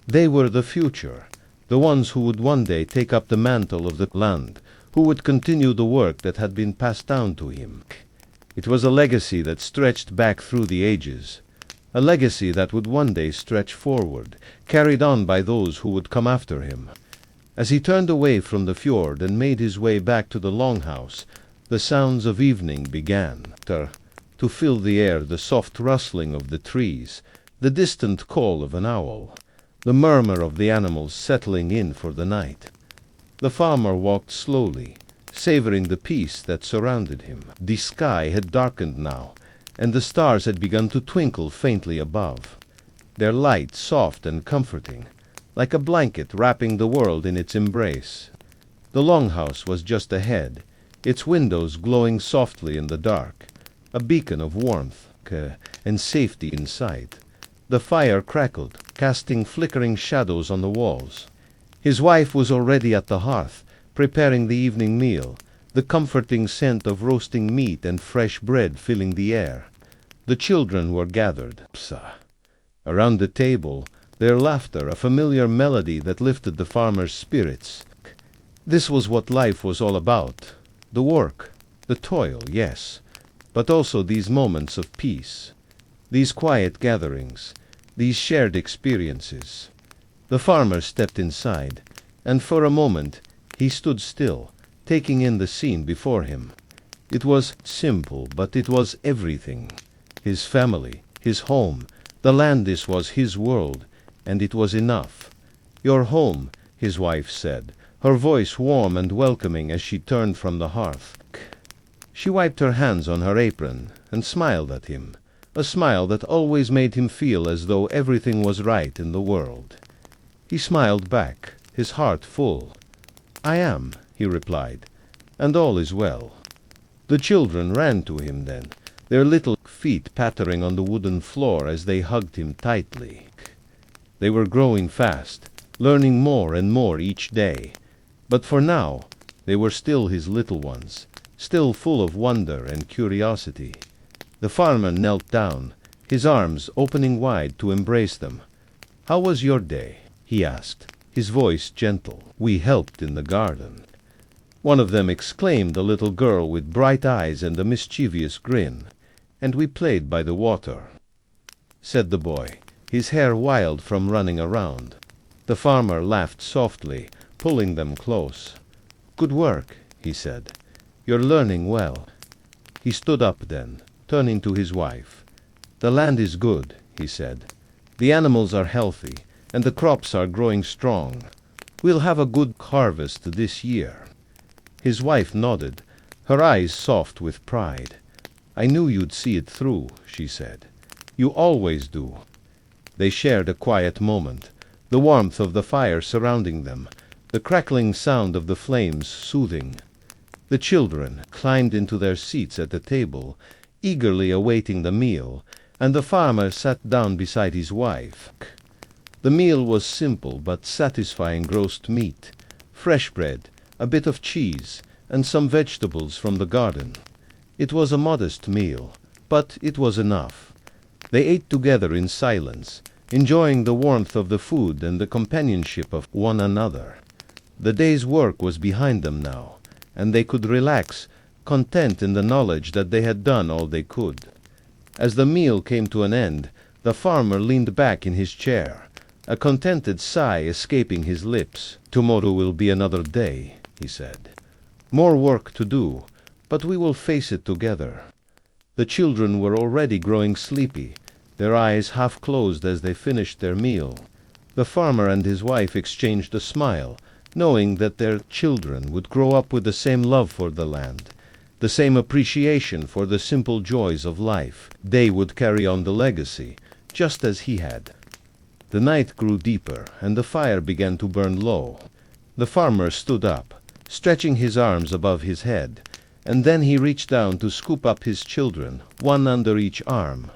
They were the future, the ones who would one day take up the mantle of the land, who would continue the work that had been passed down to him. It was a legacy that stretched back through the ages, a legacy that would one day stretch forward, carried on by those who would come after him. As he turned away from the fjord and made his way back to the longhouse, the sounds of evening began to fill the air, the soft rustling of the trees, the distant call of an owl, the murmur of the animals settling in for the night. The farmer walked slowly, savoring the peace that surrounded him. The sky had darkened now, and the stars had begun to twinkle faintly above, their light soft and comforting, like a blanket wrapping the world in its embrace. The longhouse was just ahead, its windows glowing softly in the dark, a beacon of warmth and safety in sight. The fire crackled, casting flickering shadows on the walls. His wife was already at the hearth, preparing the evening meal, the comforting scent of roasting meat and fresh bread filling the air. The children were gathered around the table, their laughter a familiar melody that lifted the farmer's spirits. This was what life was all about. The work, the toil, yes, but also these moments of peace, these quiet gatherings, these shared experiences. The farmer stepped inside, and for a moment he stood still, taking in the scene before him. It was simple, but it was everything. His family, his home, the land. This was his world, and it was enough. "Your home," his wife said, her voice warm and welcoming as she turned from the hearth. She wiped her hands on her apron and smiled at him, a smile that always made him feel as though everything was right in the world. He smiled back, his heart full. "I am," he replied, "and all is well." The children ran to him then, their little feet pattering on the wooden floor as they hugged him tightly. They were growing fast, learning more and more each day. But for now, they were still his little ones, still full of wonder and curiosity. The farmer knelt down, his arms opening wide to embrace them. "How was your day?" he asked. his voice gentle. "We helped in the garden," one of them exclaimed, a little girl with bright eyes and a mischievous grin. "And we played by the water," said the boy, his hair wild from running around. The farmer laughed softly, pulling them close. "Good work," he said. "You're learning well." He stood up then, turning to his wife. "The land is good," he said. "The animals are healthy, and the crops are growing strong. We'll have a good harvest this year." His wife nodded, her eyes soft with pride. "I knew you'd see it through," she said. "You always do." They shared a quiet moment, the warmth of the fire surrounding them, the crackling sound of the flames soothing. The children climbed into their seats at the table, eagerly awaiting the meal, and the farmer sat down beside his wife. The meal was simple but satisfying: roast meat, fresh bread, a bit of cheese, and some vegetables from the garden. It was a modest meal, but it was enough. They ate together in silence, enjoying the warmth of the food and the companionship of one another. The day's work was behind them now, and they could relax, content in the knowledge that they had done all they could. As the meal came to an end, the farmer leaned back in his chair, a contented sigh escaping his lips. "Tomorrow will be another day," he said. "More work to do, but we will face it together." The children were already growing sleepy, their eyes half closed as they finished their meal. The farmer and his wife exchanged a smile, knowing that their children would grow up with the same love for the land, the same appreciation for the simple joys of life. They would carry on the legacy, just as he had. The night grew deeper, and the fire began to burn low. The farmer stood up, stretching his arms above his head, and then he reached down to scoop up his children, one under each arm.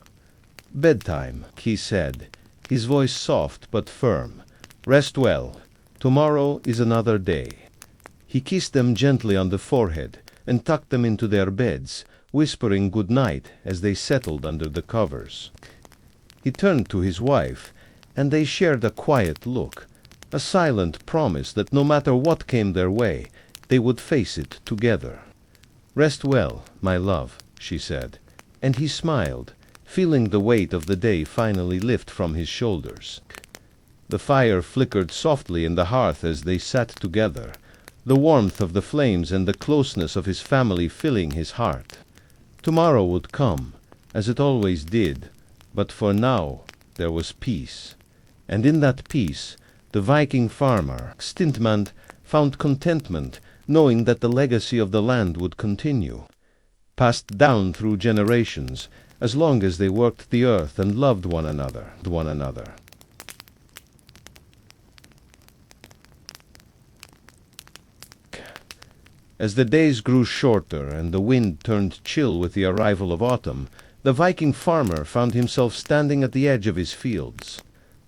"Bedtime," he said, his voice soft but firm. "Rest well. Tomorrow is another day." He kissed them gently on the forehead and tucked them into their beds, whispering good night as they settled under the covers. He turned to his wife, and they shared a quiet look, a silent promise that no matter what came their way, they would face it together. "Rest well, my love," she said, and he smiled, feeling the weight of the day finally lift from his shoulders. The fire flickered softly in the hearth as they sat together, the warmth of the flames and the closeness of his family filling his heart. Tomorrow would come, as it always did, but for now there was peace. And in that peace, the Viking farmer, Stintman, found contentment, knowing that the legacy of the land would continue, passed down through generations, as long as they worked the earth and loved one another. As the days grew shorter and the wind turned chill with the arrival of autumn, the Viking farmer found himself standing at the edge of his fields,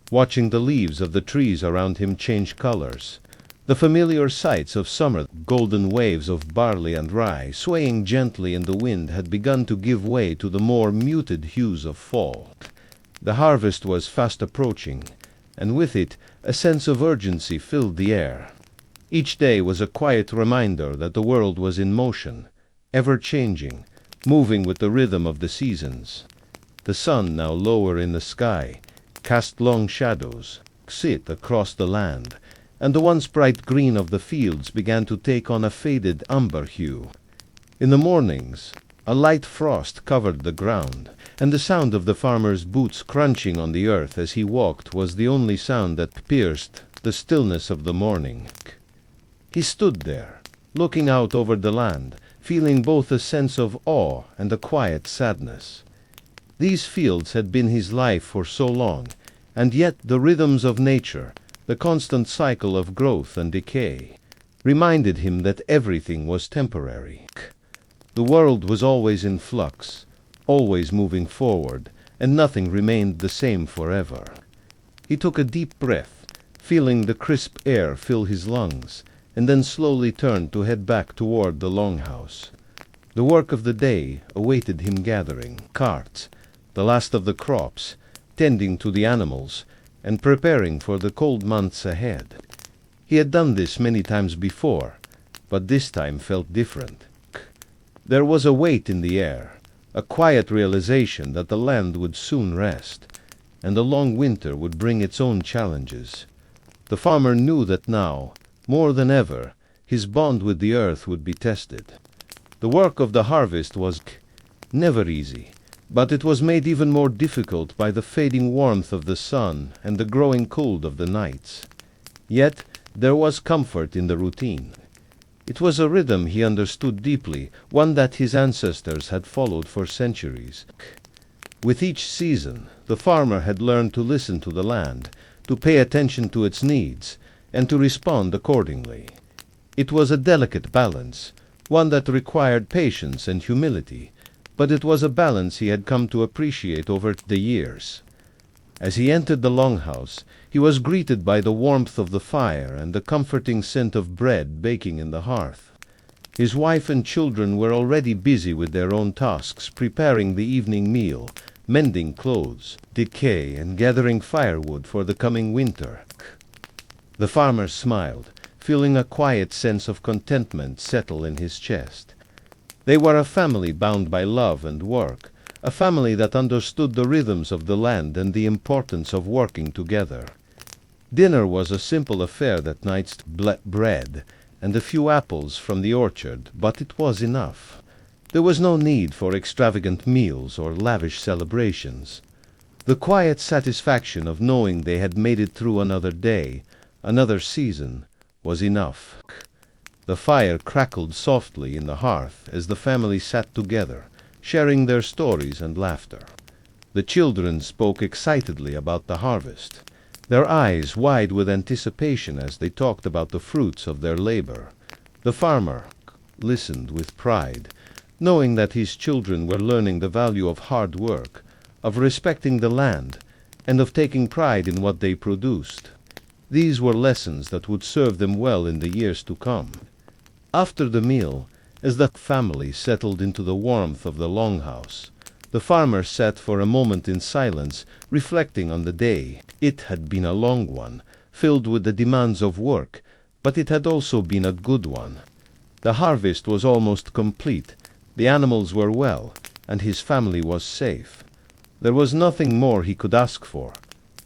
watching the leaves of the trees around him change colors. The familiar sights of summer, golden waves of barley and rye swaying gently in the wind, had begun to give way to the more muted hues of fall. The harvest was fast approaching, and with it a sense of urgency filled the air. Each day was a quiet reminder that the world was in motion, ever changing, moving with the rhythm of the seasons. The sun, now lower in the sky, cast long shadows, sit across the land, and the once bright green of the fields began to take on a faded amber hue. In the mornings, a light frost covered the ground, and the sound of the farmer's boots crunching on the earth as he walked was the only sound that pierced the stillness of the morning. He stood there, looking out over the land, feeling both a sense of awe and a quiet sadness. These fields had been his life for so long, and yet the rhythms of nature, the constant cycle of growth and decay, reminded him that everything was temporary. The world was always in flux, always moving forward, and nothing remained the same forever. He took a deep breath, feeling the crisp air fill his lungs, and then slowly turned to head back toward the longhouse. The work of the day awaited him: gathering carts, the last of the crops, tending to the animals, and preparing for the cold months ahead. He had done this many times before, but this time felt different. There was a weight in the air, a quiet realization that the land would soon rest, and the long winter would bring its own challenges. The farmer knew that now, more than ever, his bond with the earth would be tested. The work of the harvest was never easy, but it was made even more difficult by the fading warmth of the sun and the growing cold of the nights. Yet there was comfort in the routine. It was a rhythm he understood deeply, one that his ancestors had followed for centuries. With each season, the farmer had learned to listen to the land, to pay attention to its needs, and to respond accordingly. It was a delicate balance, one that required patience and humility, but it was a balance he had come to appreciate over the years. As he entered the longhouse, he was greeted by the warmth of the fire and the comforting scent of bread baking in the hearth. His wife and children were already busy with their own tasks, preparing the evening meal, mending clothes, decay, and gathering firewood for the coming winter. The farmer smiled, feeling a quiet sense of contentment settle in his chest. They were a family bound by love and work, a family that understood the rhythms of the land and the importance of working together. Dinner was a simple affair that night, bread and a few apples from the orchard, but it was enough. There was no need for extravagant meals or lavish celebrations. The quiet satisfaction of knowing they had made it through another day, another season, was enough. The fire crackled softly in the hearth as the family sat together, sharing their stories and laughter. The children spoke excitedly about the harvest, their eyes wide with anticipation as they talked about the fruits of their labor. The farmer listened with pride, knowing that his children were learning the value of hard work, of respecting the land, and of taking pride in what they produced. These were lessons that would serve them well in the years to come. After the meal, as the family settled into the warmth of the longhouse, the farmer sat for a moment in silence, reflecting on the day. It had been a long one, filled with the demands of work, but it had also been a good one. The harvest was almost complete, the animals were well, and his family was safe. There was nothing more he could ask for.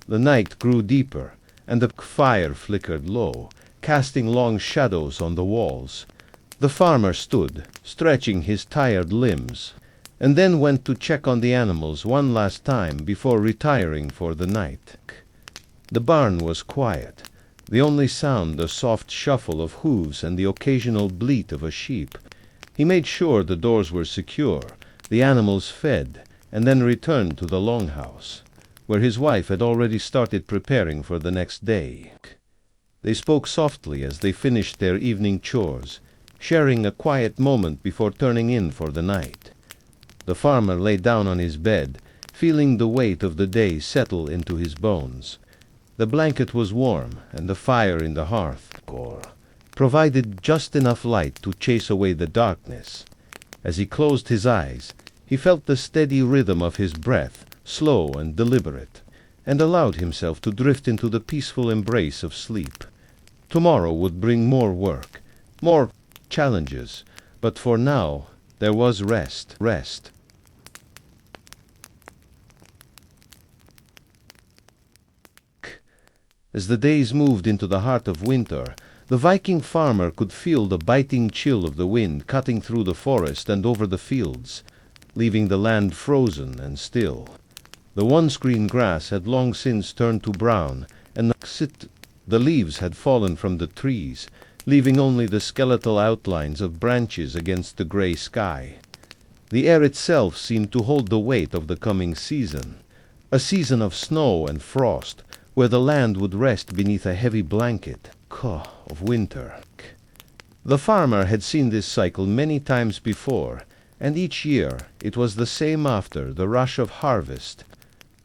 The night grew deeper, and the fire flickered low, casting long shadows on the walls. The farmer stood, stretching his tired limbs, and then went to check on the animals one last time before retiring for the night. The barn was quiet, the only sound the soft shuffle of hooves and the occasional bleat of a sheep. He made sure the doors were secure, the animals fed, and then returned to the longhouse, where his wife had already started preparing for the next day. They spoke softly as they finished their evening chores, sharing a quiet moment before turning in for the night. The farmer lay down on his bed, feeling the weight of the day settle into his bones. The blanket was warm, and the fire in the hearth provided just enough light to chase away the darkness. As he closed his eyes, he felt the steady rhythm of his breath, slow and deliberate, and allowed himself to drift into the peaceful embrace of sleep. Tomorrow would bring more work, more challenges, but for now there was rest. As the days moved into the heart of winter, the Viking farmer could feel the biting chill of the wind cutting through the forest and over the fields, leaving the land frozen and still. The once green grass had long since turned to brown, and the leaves had fallen from the trees, leaving only the skeletal outlines of branches against the grey sky. The air itself seemed to hold the weight of the coming season, a season of snow and frost, where the land would rest beneath a heavy blanket of winter. The farmer had seen this cycle many times before, and each year it was the same after the rush of harvest.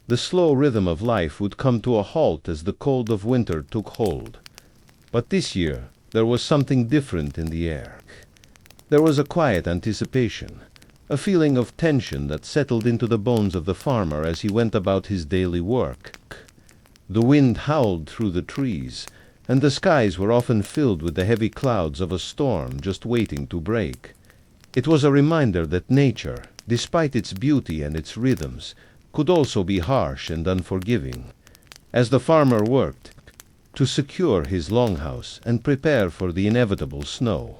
The slow rhythm of life would come to a halt as the cold of winter took hold. But this year there was something different in the air. There was a quiet anticipation, a feeling of tension that settled into the bones of the farmer as he went about his daily work. The wind howled through the trees, and the skies were often filled with the heavy clouds of a storm just waiting to break. It was a reminder that nature, despite its beauty and its rhythms, could also be harsh and unforgiving. As the farmer worked to secure his longhouse and prepare for the inevitable snow,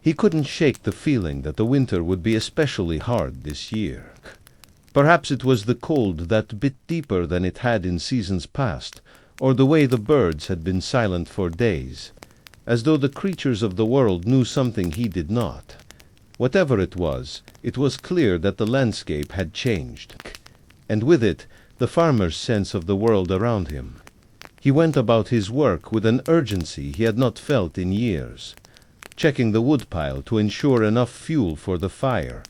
he couldn't shake the feeling that the winter would be especially hard this year. Perhaps it was the cold that bit deeper than it had in seasons past, or the way the birds had been silent for days, as though the creatures of the world knew something he did not. Whatever it was clear that the landscape had changed, and with it the farmer's sense of the world around him. He went about his work with an urgency he had not felt in years, checking the woodpile to ensure enough fuel for the fire,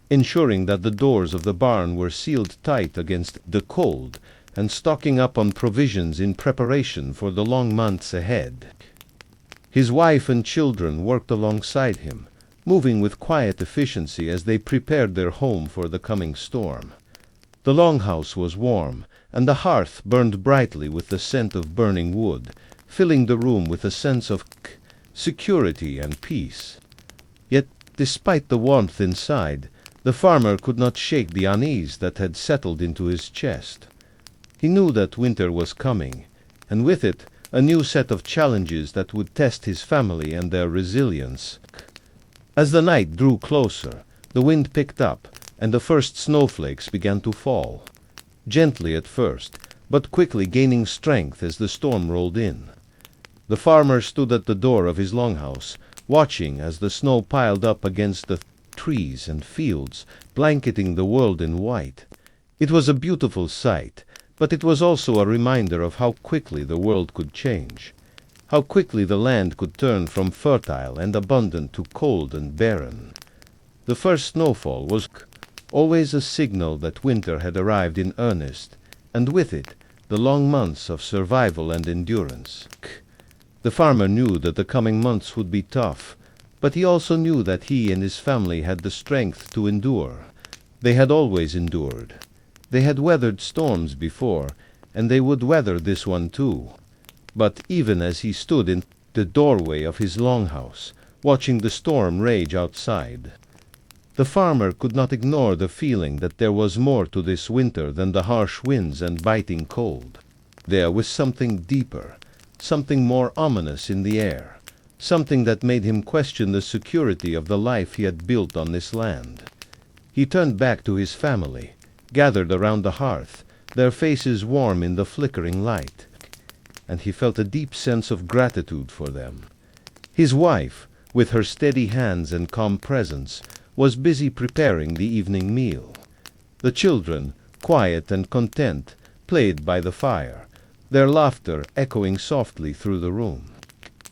ensuring that the doors of the barn were sealed tight against the cold, and stocking up on provisions in preparation for the long months ahead. His wife and children worked alongside him, moving with quiet efficiency as they prepared their home for the coming storm. The longhouse was warm, and the hearth burned brightly with the scent of burning wood, filling the room with a sense of security and peace. Yet, despite the warmth inside, the farmer could not shake the unease that had settled into his chest. He knew that winter was coming, and with it a new set of challenges that would test his family and their resilience. As the night drew closer, the wind picked up, and the first snowflakes began to fall. Gently at first, but quickly gaining strength as the storm rolled in. The farmer stood at the door of his longhouse, watching as the snow piled up against the trees and fields, blanketing the world in white. It was a beautiful sight, but it was also a reminder of how quickly the world could change, how quickly the land could turn from fertile and abundant to cold and barren. The first snowfall was always a signal that winter had arrived in earnest, and with it the long months of survival and endurance. The farmer knew that the coming months would be tough, but he also knew that he and his family had the strength to endure. They had always endured. They had weathered storms before, and they would weather this one too. But even as he stood in the doorway of his longhouse, watching the storm rage outside, the farmer could not ignore the feeling that there was more to this winter than the harsh winds and biting cold. There was something deeper, something more ominous in the air. Something that made him question the security of the life he had built on this land. He turned back to his family, gathered around the hearth, their faces warm in the flickering light, and he felt a deep sense of gratitude for them. His wife, with her steady hands and calm presence, was busy preparing the evening meal. The children, quiet and content, played by the fire, their laughter echoing softly through the room.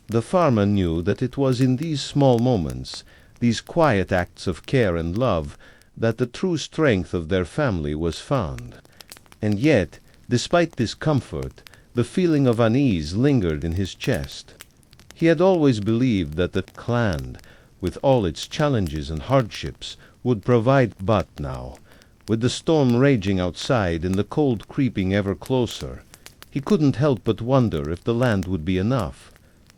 The farmer knew that it was in these small moments, these quiet acts of care and love, that the true strength of their family was found. And yet, despite this comfort, the feeling of unease lingered in his chest. He had always believed that the clan, with all its challenges and hardships, would provide, but now, with the storm raging outside and the cold creeping ever closer, he couldn't help but wonder if the land would be enough.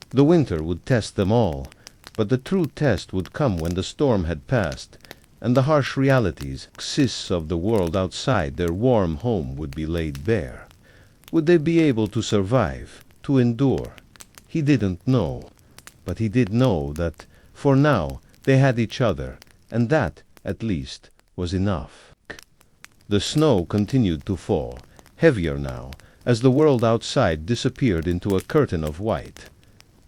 The winter would test them all, but the true test would come when the storm had passed, and the harsh realities of the world outside their warm home would be laid bare. Would they be able to survive, to endure? He didn't know, but he did know that, for now, they had each other, and that, at least, was enough. The snow continued to fall, heavier now, as the world outside disappeared into a curtain of white.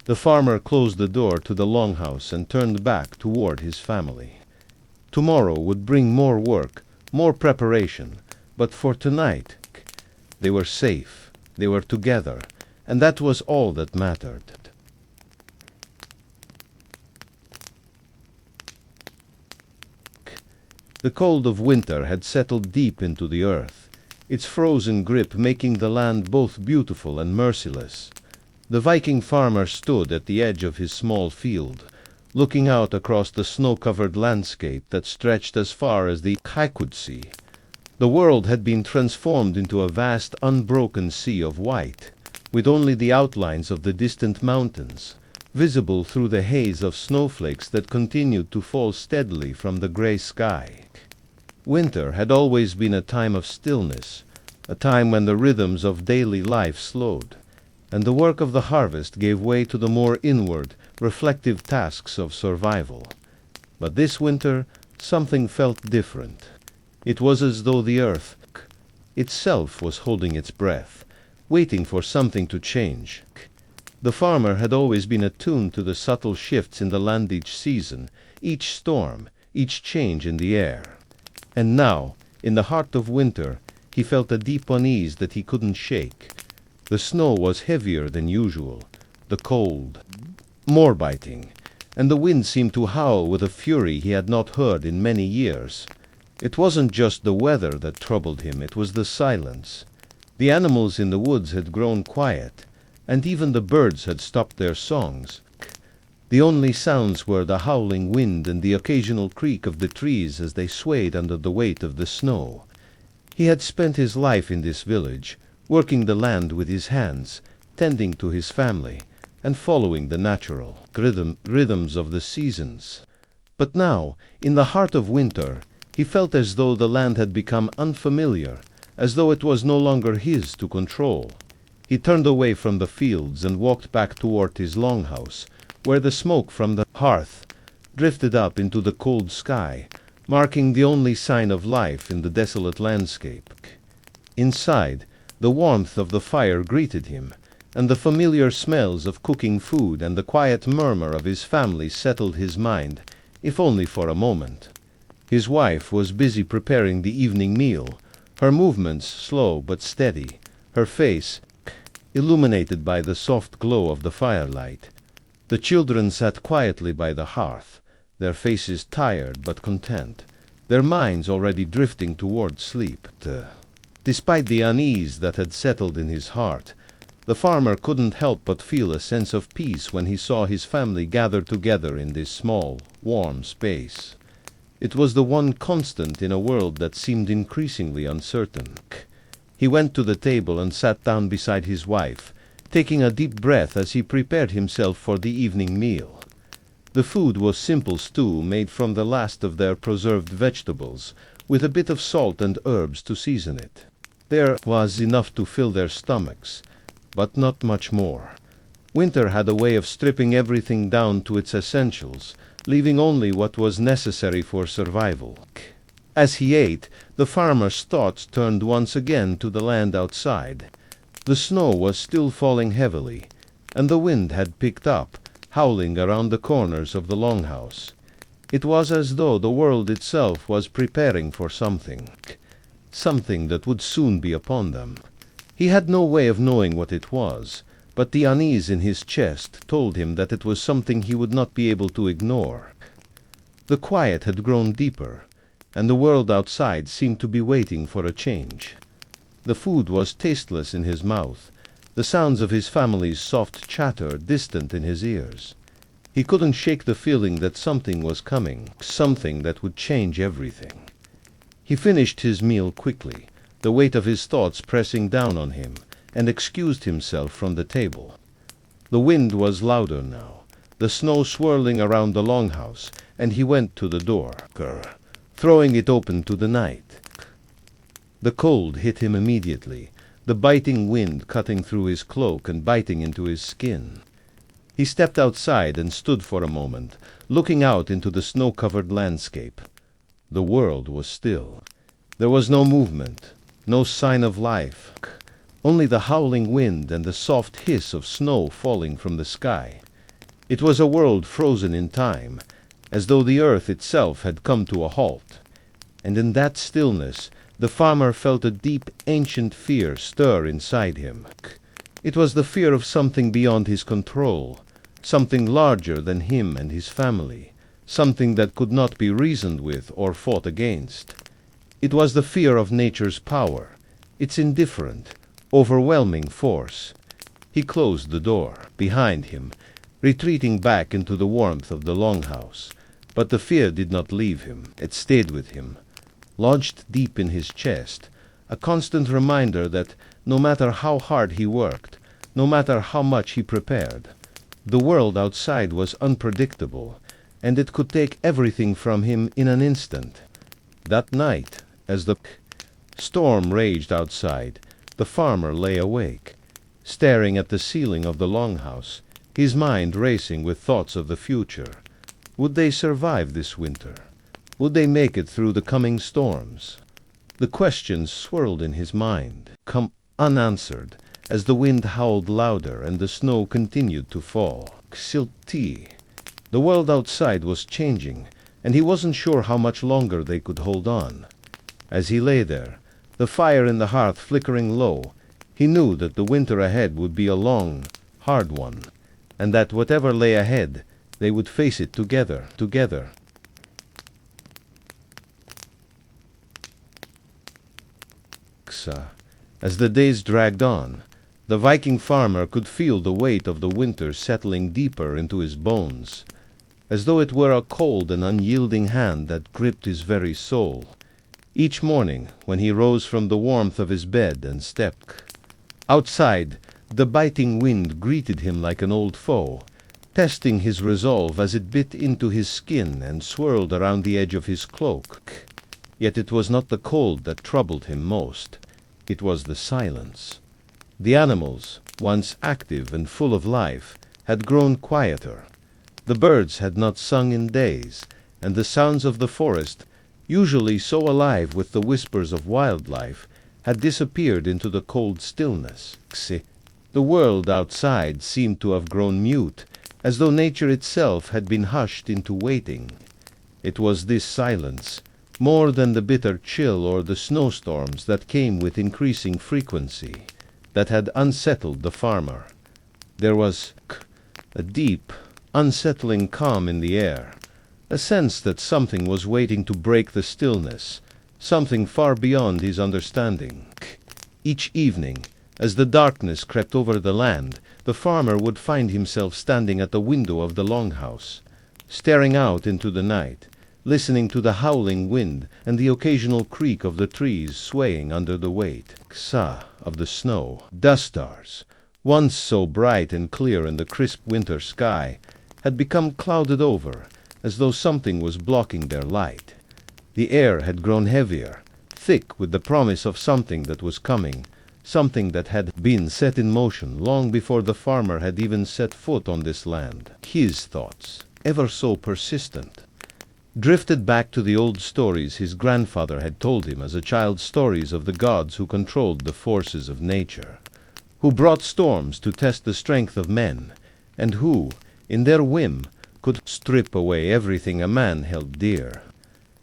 The farmer closed the door to the longhouse and turned back toward his family. Tomorrow would bring more work, more preparation, but for tonight, they were safe, they were together, and that was all that mattered. The cold of winter had settled deep into the earth, its frozen grip making the land both beautiful and merciless. The Viking farmer stood at the edge of his small field, looking out across the snow-covered landscape that stretched as far as the eye could see. The world had been transformed into a vast, unbroken sea of white, with only the outlines of the distant mountains, visible through the haze of snowflakes that continued to fall steadily from the gray sky. Winter had always been a time of stillness, a time when the rhythms of daily life slowed, and the work of the harvest gave way to the more inward, reflective tasks of survival. But this winter, something felt different. It was as though the earth itself was holding its breath, waiting for something to change. The farmer had always been attuned to the subtle shifts in the land each season, each storm, each change in the air. And now, in the heart of winter, he felt a deep unease that he couldn't shake. The snow was heavier than usual, the cold more biting, and the wind seemed to howl with a fury he had not heard in many years. It wasn't just the weather that troubled him, it was the silence. The animals in the woods had grown quiet, and even the birds had stopped their songs. The only sounds were the howling wind and the occasional creak of the trees as they swayed under the weight of the snow. He had spent his life in this village, working the land with his hands, tending to his family, and following the natural rhythms of the seasons. But now, in the heart of winter, he felt as though the land had become unfamiliar, as though it was no longer his to control. He turned away from the fields and walked back toward his longhouse, where the smoke from the hearth drifted up into the cold sky, marking the only sign of life in the desolate landscape. Inside, the warmth of the fire greeted him, and the familiar smells of cooking food and the quiet murmur of his family settled his mind, if only for a moment. His wife was busy preparing the evening meal, her movements slow but steady, her face illuminated by the soft glow of the firelight. The children sat quietly by the hearth, their faces tired but content, their minds already drifting toward sleep. Despite the unease that had settled in his heart, the farmer couldn't help but feel a sense of peace when he saw his family gathered together in this small, warm space. It was the one constant in a world that seemed increasingly uncertain. He went to the table and sat down beside his wife, taking a deep breath as he prepared himself for the evening meal. The food was simple stew made from the last of their preserved vegetables, with a bit of salt and herbs to season it. There was enough to fill their stomachs, but not much more. Winter had a way of stripping everything down to its essentials, leaving only what was necessary for survival. As he ate, the farmer's thoughts turned once again to the land outside. The snow was still falling heavily, and the wind had picked up, howling around the corners of the longhouse. It was as though the world itself was preparing for something that would soon be upon them. He had no way of knowing what it was, but the unease in his chest told him that it was something he would not be able to ignore. The quiet had grown deeper, and the world outside seemed to be waiting for a change. The food was tasteless in his mouth, the sounds of his family's soft chatter distant in his ears. He couldn't shake the feeling that something was coming, something that would change everything. He finished his meal quickly, the weight of his thoughts pressing down on him, and excused himself from the table. The wind was louder now, the snow swirling around the longhouse, and he went to the door, throwing it open to the night. The cold hit him immediately, the biting wind cutting through his cloak and biting into his skin. He stepped outside and stood for a moment, looking out into the snow-covered landscape. The world was still. There was no movement, no sign of life, only the howling wind and the soft hiss of snow falling from the sky. It was a world frozen in time, as though the earth itself had come to a halt. And in that stillness, the farmer felt a deep, ancient fear stir inside him. It was the fear of something beyond his control, something larger than him and his family, something that could not be reasoned with or fought against. It was the fear of nature's power, its indifferent, overwhelming force. He closed the door behind him, retreating back into the warmth of the longhouse. But the fear did not leave him. It stayed with him. lodged deep in his chest, a constant reminder that no matter how hard he worked, no matter how much he prepared, the world outside was unpredictable, and it could take everything from him in an instant. That night, as the storm raged outside, the farmer lay awake, staring at the ceiling of the longhouse, his mind racing with thoughts of the future. Would they survive this winter? Would they make it through the coming storms? The questions swirled in his mind, come unanswered, as the wind howled louder and the snow continued to fall. Silty. The world outside was changing, and he wasn't sure how much longer they could hold on. As he lay there, the fire in the hearth flickering low, he knew that the winter ahead would be a long, hard one, and that whatever lay ahead, they would face it together. As the days dragged on, the Viking farmer could feel the weight of the winter settling deeper into his bones, as though it were a cold and unyielding hand that gripped his very soul. Each morning, when he rose from the warmth of his bed and stepped outside, the biting wind greeted him like an old foe, testing his resolve as it bit into his skin and swirled around the edge of his cloak. Yet it was not the cold that troubled him most. It was the silence. The animals, once active and full of life, had grown quieter. The birds had not sung in days, and the sounds of the forest, usually so alive with the whispers of wildlife, had disappeared into the cold stillness. The world outside seemed to have grown mute, as though nature itself had been hushed into waiting. It was this silence, more than the bitter chill or the snowstorms that came with increasing frequency, that had unsettled the farmer. There was a deep, unsettling calm in the air, a sense that something was waiting to break the stillness, something far beyond his understanding. Each evening, as the darkness crept over the land, the farmer would find himself standing at the window of the longhouse, staring out into the night, listening to the howling wind and the occasional creak of the trees swaying under the weight of the snow. Dust stars, once so bright and clear in the crisp winter sky, had become clouded over, as though something was blocking their light. The air had grown heavier, thick with the promise of something that was coming, something that had been set in motion long before the farmer had even set foot on this land. His thoughts, ever so persistent, drifted back to the old stories his grandfather had told him as a child, stories of the gods who controlled the forces of nature, who brought storms to test the strength of men, and who, in their whim, could strip away everything a man held dear.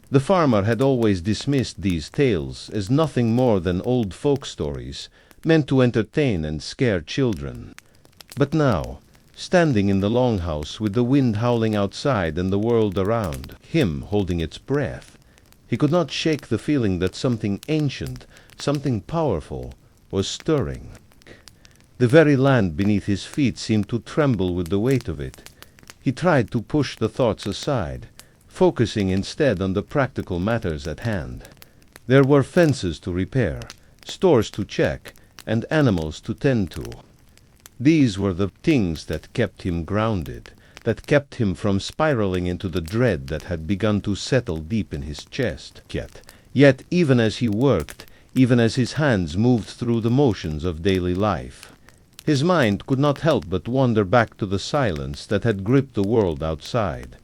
The farmer had always dismissed these tales as nothing more than old folk stories, meant to entertain and scare children. But now, standing in the longhouse with the wind howling outside and the world around him holding its breath, he could not shake the feeling that something ancient, something powerful, was stirring. The very land beneath his feet seemed to tremble with the weight of it. He tried to push the thoughts aside, focusing instead on the practical matters at hand. There were fences to repair, stores to check, and animals to tend to. These were the things that kept him grounded, that kept him from spiraling into the dread that had begun to settle deep in his chest. Yet even as he worked, even as his hands moved through the motions of daily life, his mind could not help but wander back to the silence that had gripped the world outside.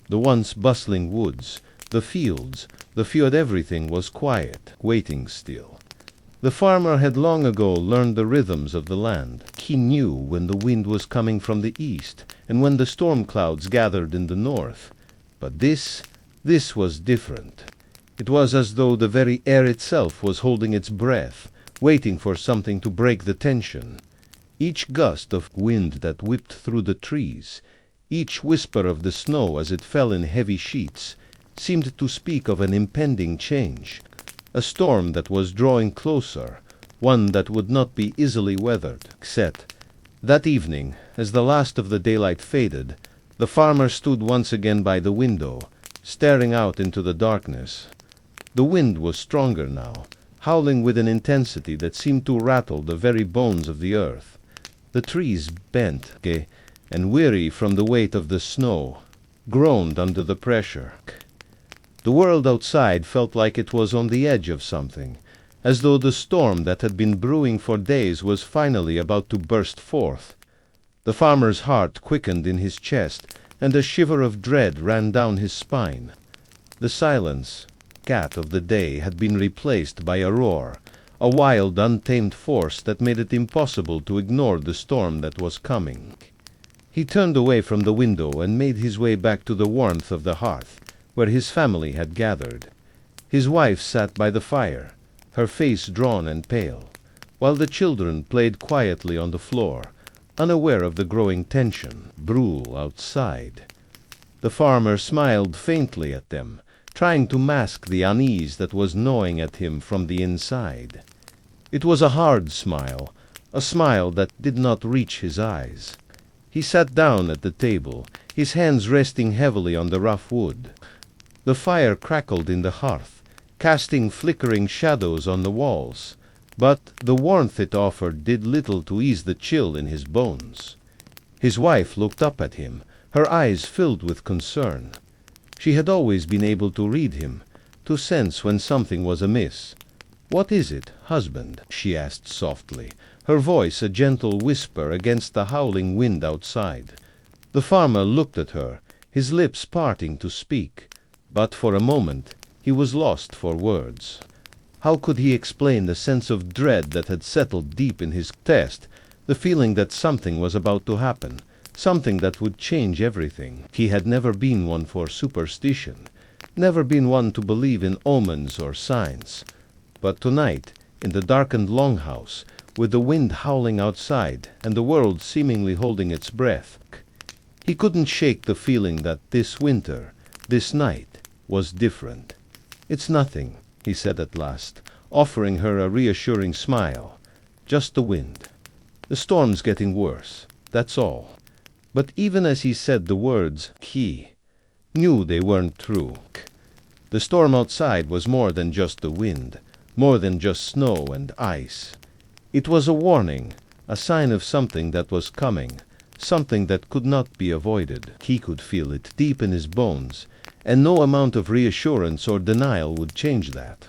The once bustling woods, the fields, the field, everything was quiet, waiting still. The farmer had long ago learned the rhythms of the land. He knew when the wind was coming from the east, and when the storm clouds gathered in the north. But this was different. It was as though the very air itself was holding its breath, waiting for something to break the tension. Each gust of wind that whipped through the trees, each whisper of the snow as it fell in heavy sheets, seemed to speak of an impending change, a storm that was drawing closer, one that would not be easily weathered. That evening, as the last of the daylight faded, the farmer stood once again by the window, staring out into the darkness. The wind was stronger now, howling with an intensity that seemed to rattle the very bones of the earth. The trees bent, and weary from the weight of the snow, groaned under the pressure. The world outside felt like it was on the edge of something, as though the storm that had been brewing for days was finally about to burst forth. The farmer's heart quickened in his chest, and a shiver of dread ran down his spine. The silence, cat of the day, had been replaced by a roar, a wild, untamed force that made it impossible to ignore the storm that was coming. He turned away from the window and made his way back to the warmth of the hearth, where his family had gathered. His wife sat by the fire, her face drawn and pale, while the children played quietly on the floor, unaware of the growing tension, brewing outside. The farmer smiled faintly at them, trying to mask the unease that was gnawing at him from the inside. It was a hard smile, a smile that did not reach his eyes. He sat down at the table, his hands resting heavily on the rough wood. The fire crackled in the hearth, casting flickering shadows on the walls, but the warmth it offered did little to ease the chill in his bones. His wife looked up at him, her eyes filled with concern. She had always been able to read him, to sense when something was amiss. "What is it, husband?" she asked softly, her voice a gentle whisper against the howling wind outside. The farmer looked at her, his lips parting to speak, but for a moment he was lost for words. How could he explain the sense of dread that had settled deep in his chest, the feeling that something was about to happen, something that would change everything? He had never been one for superstition, never been one to believe in omens or signs. But tonight, in the darkened longhouse, with the wind howling outside and the world seemingly holding its breath, he couldn't shake the feeling that this winter, this night, was different. "It's nothing," he said at last, offering her a reassuring smile. "Just the wind. The storm's getting worse, that's all." But even as he said the words, he knew they weren't true. The storm outside was more than just the wind, more than just snow and ice. It was a warning, a sign of something that was coming, something that could not be avoided. He could feel it deep in his bones, and no amount of reassurance or denial would change that.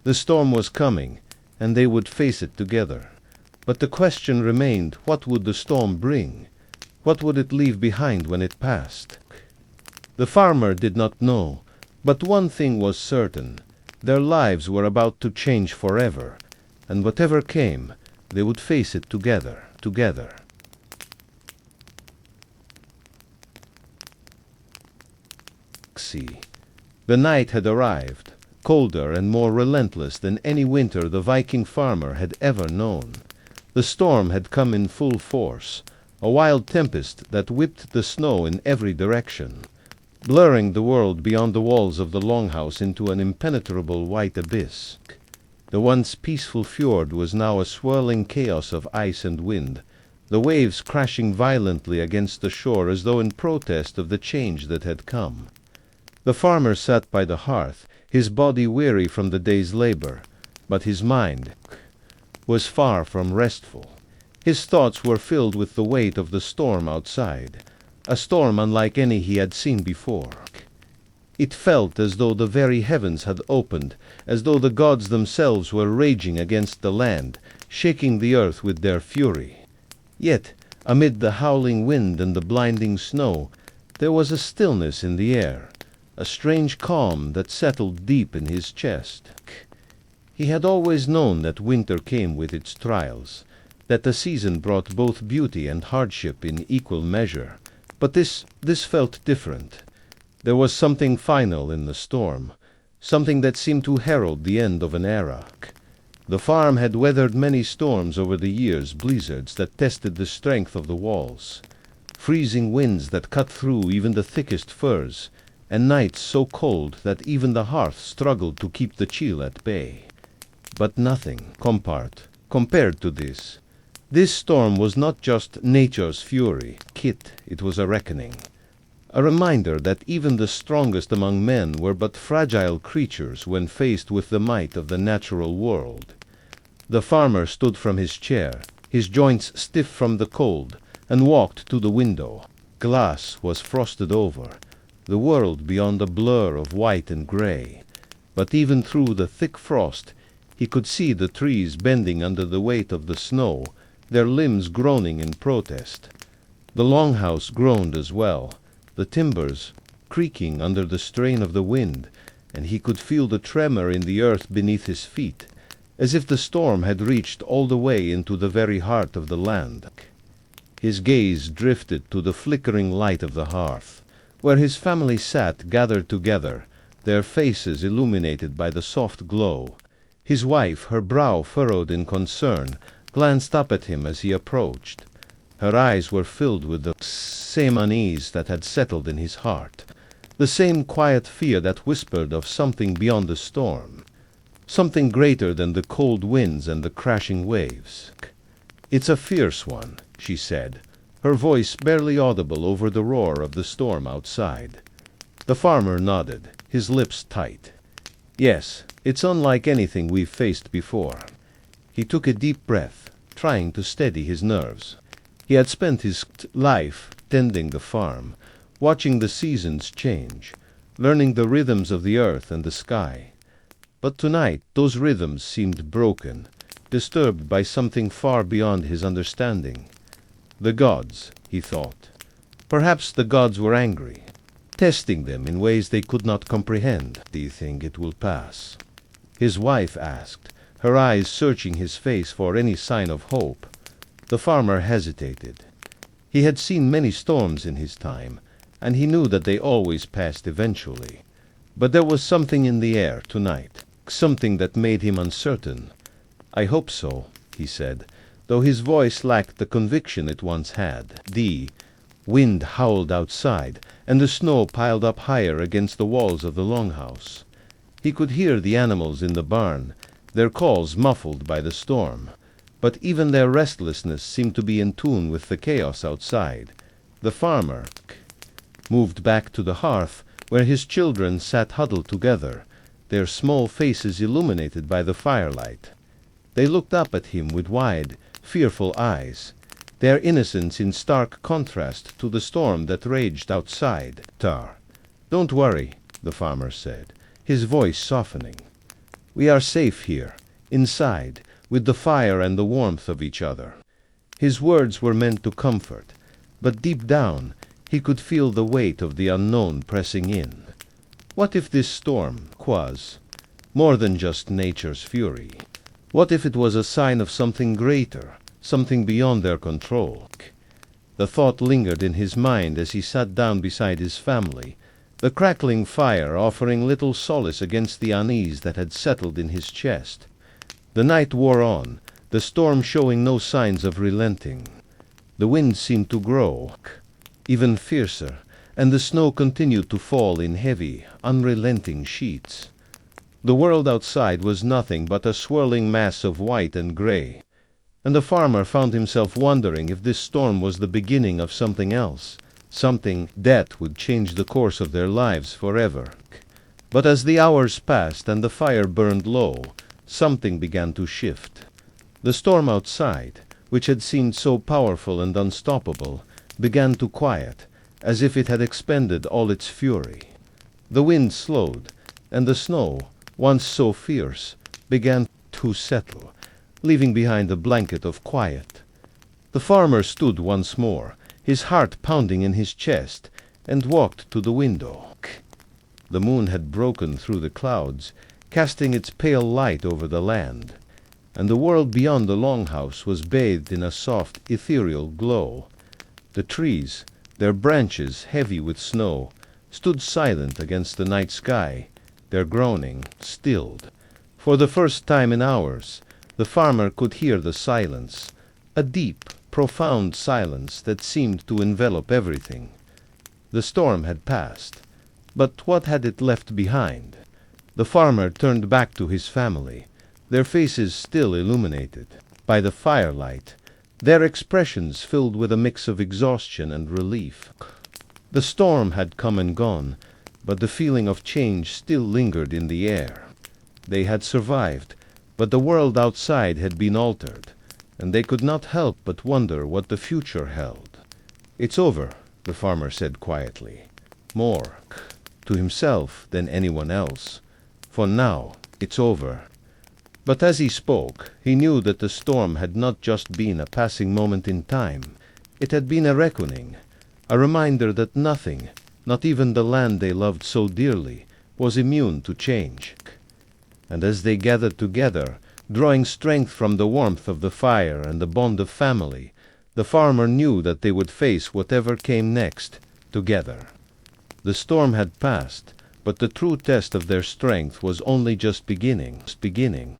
The storm was coming, and they would face it together. But the question remained, what would the storm bring? What would it leave behind when it passed? The farmer did not know, but one thing was certain. Their lives were about to change forever, and whatever came, they would face it together. The night had arrived, colder and more relentless than any winter the Viking farmer had ever known. The storm had come in full force, a wild tempest that whipped the snow in every direction, blurring the world beyond the walls of the longhouse into an impenetrable white abyss. The once peaceful fjord was now a swirling chaos of ice and wind, the waves crashing violently against the shore as though in protest of the change that had come. The farmer sat by the hearth, his body weary from the day's labor, but his mind was far from restful. His thoughts were filled with the weight of the storm outside, a storm unlike any he had seen before. It felt as though the very heavens had opened, as though the gods themselves were raging against the land, shaking the earth with their fury. Yet, amid the howling wind and the blinding snow, there was a stillness in the air, a strange calm that settled deep in his chest. He had always known that winter came with its trials, that the season brought both beauty and hardship in equal measure, but this felt different. There was something final in the storm, something that seemed to herald the end of an era. The farm had weathered many storms over the years, blizzards that tested the strength of the walls, freezing winds that cut through even the thickest firs, and nights so cold that even the hearth struggled to keep the chill at bay. But nothing compared to this. This storm was not just nature's fury. It was a reckoning a reminder that even the strongest among men were but fragile creatures when faced with the might of the natural world. The farmer stood from his chair, his joints stiff from the cold, and walked to the window. Glass was frosted over, the world beyond a blur of white and gray. But even through the thick frost, he could see the trees bending under the weight of the snow, their limbs groaning in protest. The longhouse groaned as well, the timbers creaking under the strain of the wind, and he could feel the tremor in the earth beneath his feet, as if the storm had reached all the way into the very heart of the land. His gaze drifted to the flickering light of the hearth, where his family sat gathered together, their faces illuminated by the soft glow. His wife, her brow furrowed in concern, glanced up at him as he approached. Her eyes were filled with the same unease that had settled in his heart, the same quiet fear that whispered of something beyond the storm, something greater than the cold winds and the crashing waves. "It's a fierce one," she said, her voice barely audible over the roar of the storm outside. The farmer nodded, his lips tight. "Yes, it's unlike anything we've faced before." He took a deep breath, trying to steady his nerves. He had spent his life tending the farm, watching the seasons change, learning the rhythms of the earth and the sky. But tonight those rhythms seemed broken, disturbed by something far beyond his understanding. The gods, he thought. Perhaps the gods were angry, testing them in ways they could not comprehend. "Do you think it will pass?" his wife asked, her eyes searching his face for any sign of hope. The farmer hesitated. He had seen many storms in his time, and he knew that they always passed eventually. But there was something in the air tonight, something that made him uncertain. "I hope so," he said, though his voice lacked the conviction it once had. The wind howled outside, and the snow piled up higher against the walls of the longhouse. He could hear the animals in the barn, their calls muffled by the storm. But even their restlessness seemed to be in tune with the chaos outside. The farmer moved back to the hearth, where his children sat huddled together, their small faces illuminated by the firelight. They looked up at him with wide, fearful eyes, their innocence in stark contrast to the storm that raged outside. "Don't worry," the farmer said, his voice softening. "We are safe here, inside, with the fire and the warmth of each other." His words were meant to comfort, but deep down he could feel the weight of the unknown pressing in. What if this storm was more than just nature's fury? What if it was a sign of something greater, something beyond their control? The thought lingered in his mind as he sat down beside his family, the crackling fire offering little solace against the unease that had settled in his chest. The night wore on, the storm showing no signs of relenting. The wind seemed to grow even fiercer, and the snow continued to fall in heavy, unrelenting sheets. The world outside was nothing but a swirling mass of white and gray, and the farmer found himself wondering if this storm was the beginning of something else, something that would change the course of their lives forever. But as the hours passed and the fire burned low, something began to shift. The storm outside, which had seemed so powerful and unstoppable, began to quiet, as if it had expended all its fury. The wind slowed, and the snow, once so fierce, began to settle, leaving behind a blanket of quiet. The farmer stood once more, his heart pounding in his chest, and walked to the window. The moon had broken through the clouds, casting its pale light over the land, and the world beyond the longhouse was bathed in a soft, ethereal glow. The trees, their branches heavy with snow, stood silent against the night sky, their groaning stilled. For the first time in hours, the farmer could hear the silence, a deep, profound silence that seemed to envelop everything. The storm had passed, but what had it left behind? The farmer turned back to his family, their faces still illuminated by the firelight, their expressions filled with a mix of exhaustion and relief. The storm had come and gone, but the feeling of change still lingered in the air. They had survived, but the world outside had been altered, and they could not help but wonder what the future held. "It's over," the farmer said quietly, more to himself than anyone else. "For now, it's over." But as he spoke, he knew that the storm had not just been a passing moment in time. It had been a reckoning, a reminder that nothing, not even the land they loved so dearly, was immune to change. And as they gathered together, drawing strength from the warmth of the fire and the bond of family, the farmer knew that they would face whatever came next, together. The storm had passed, but the true test of their strength was only just beginning.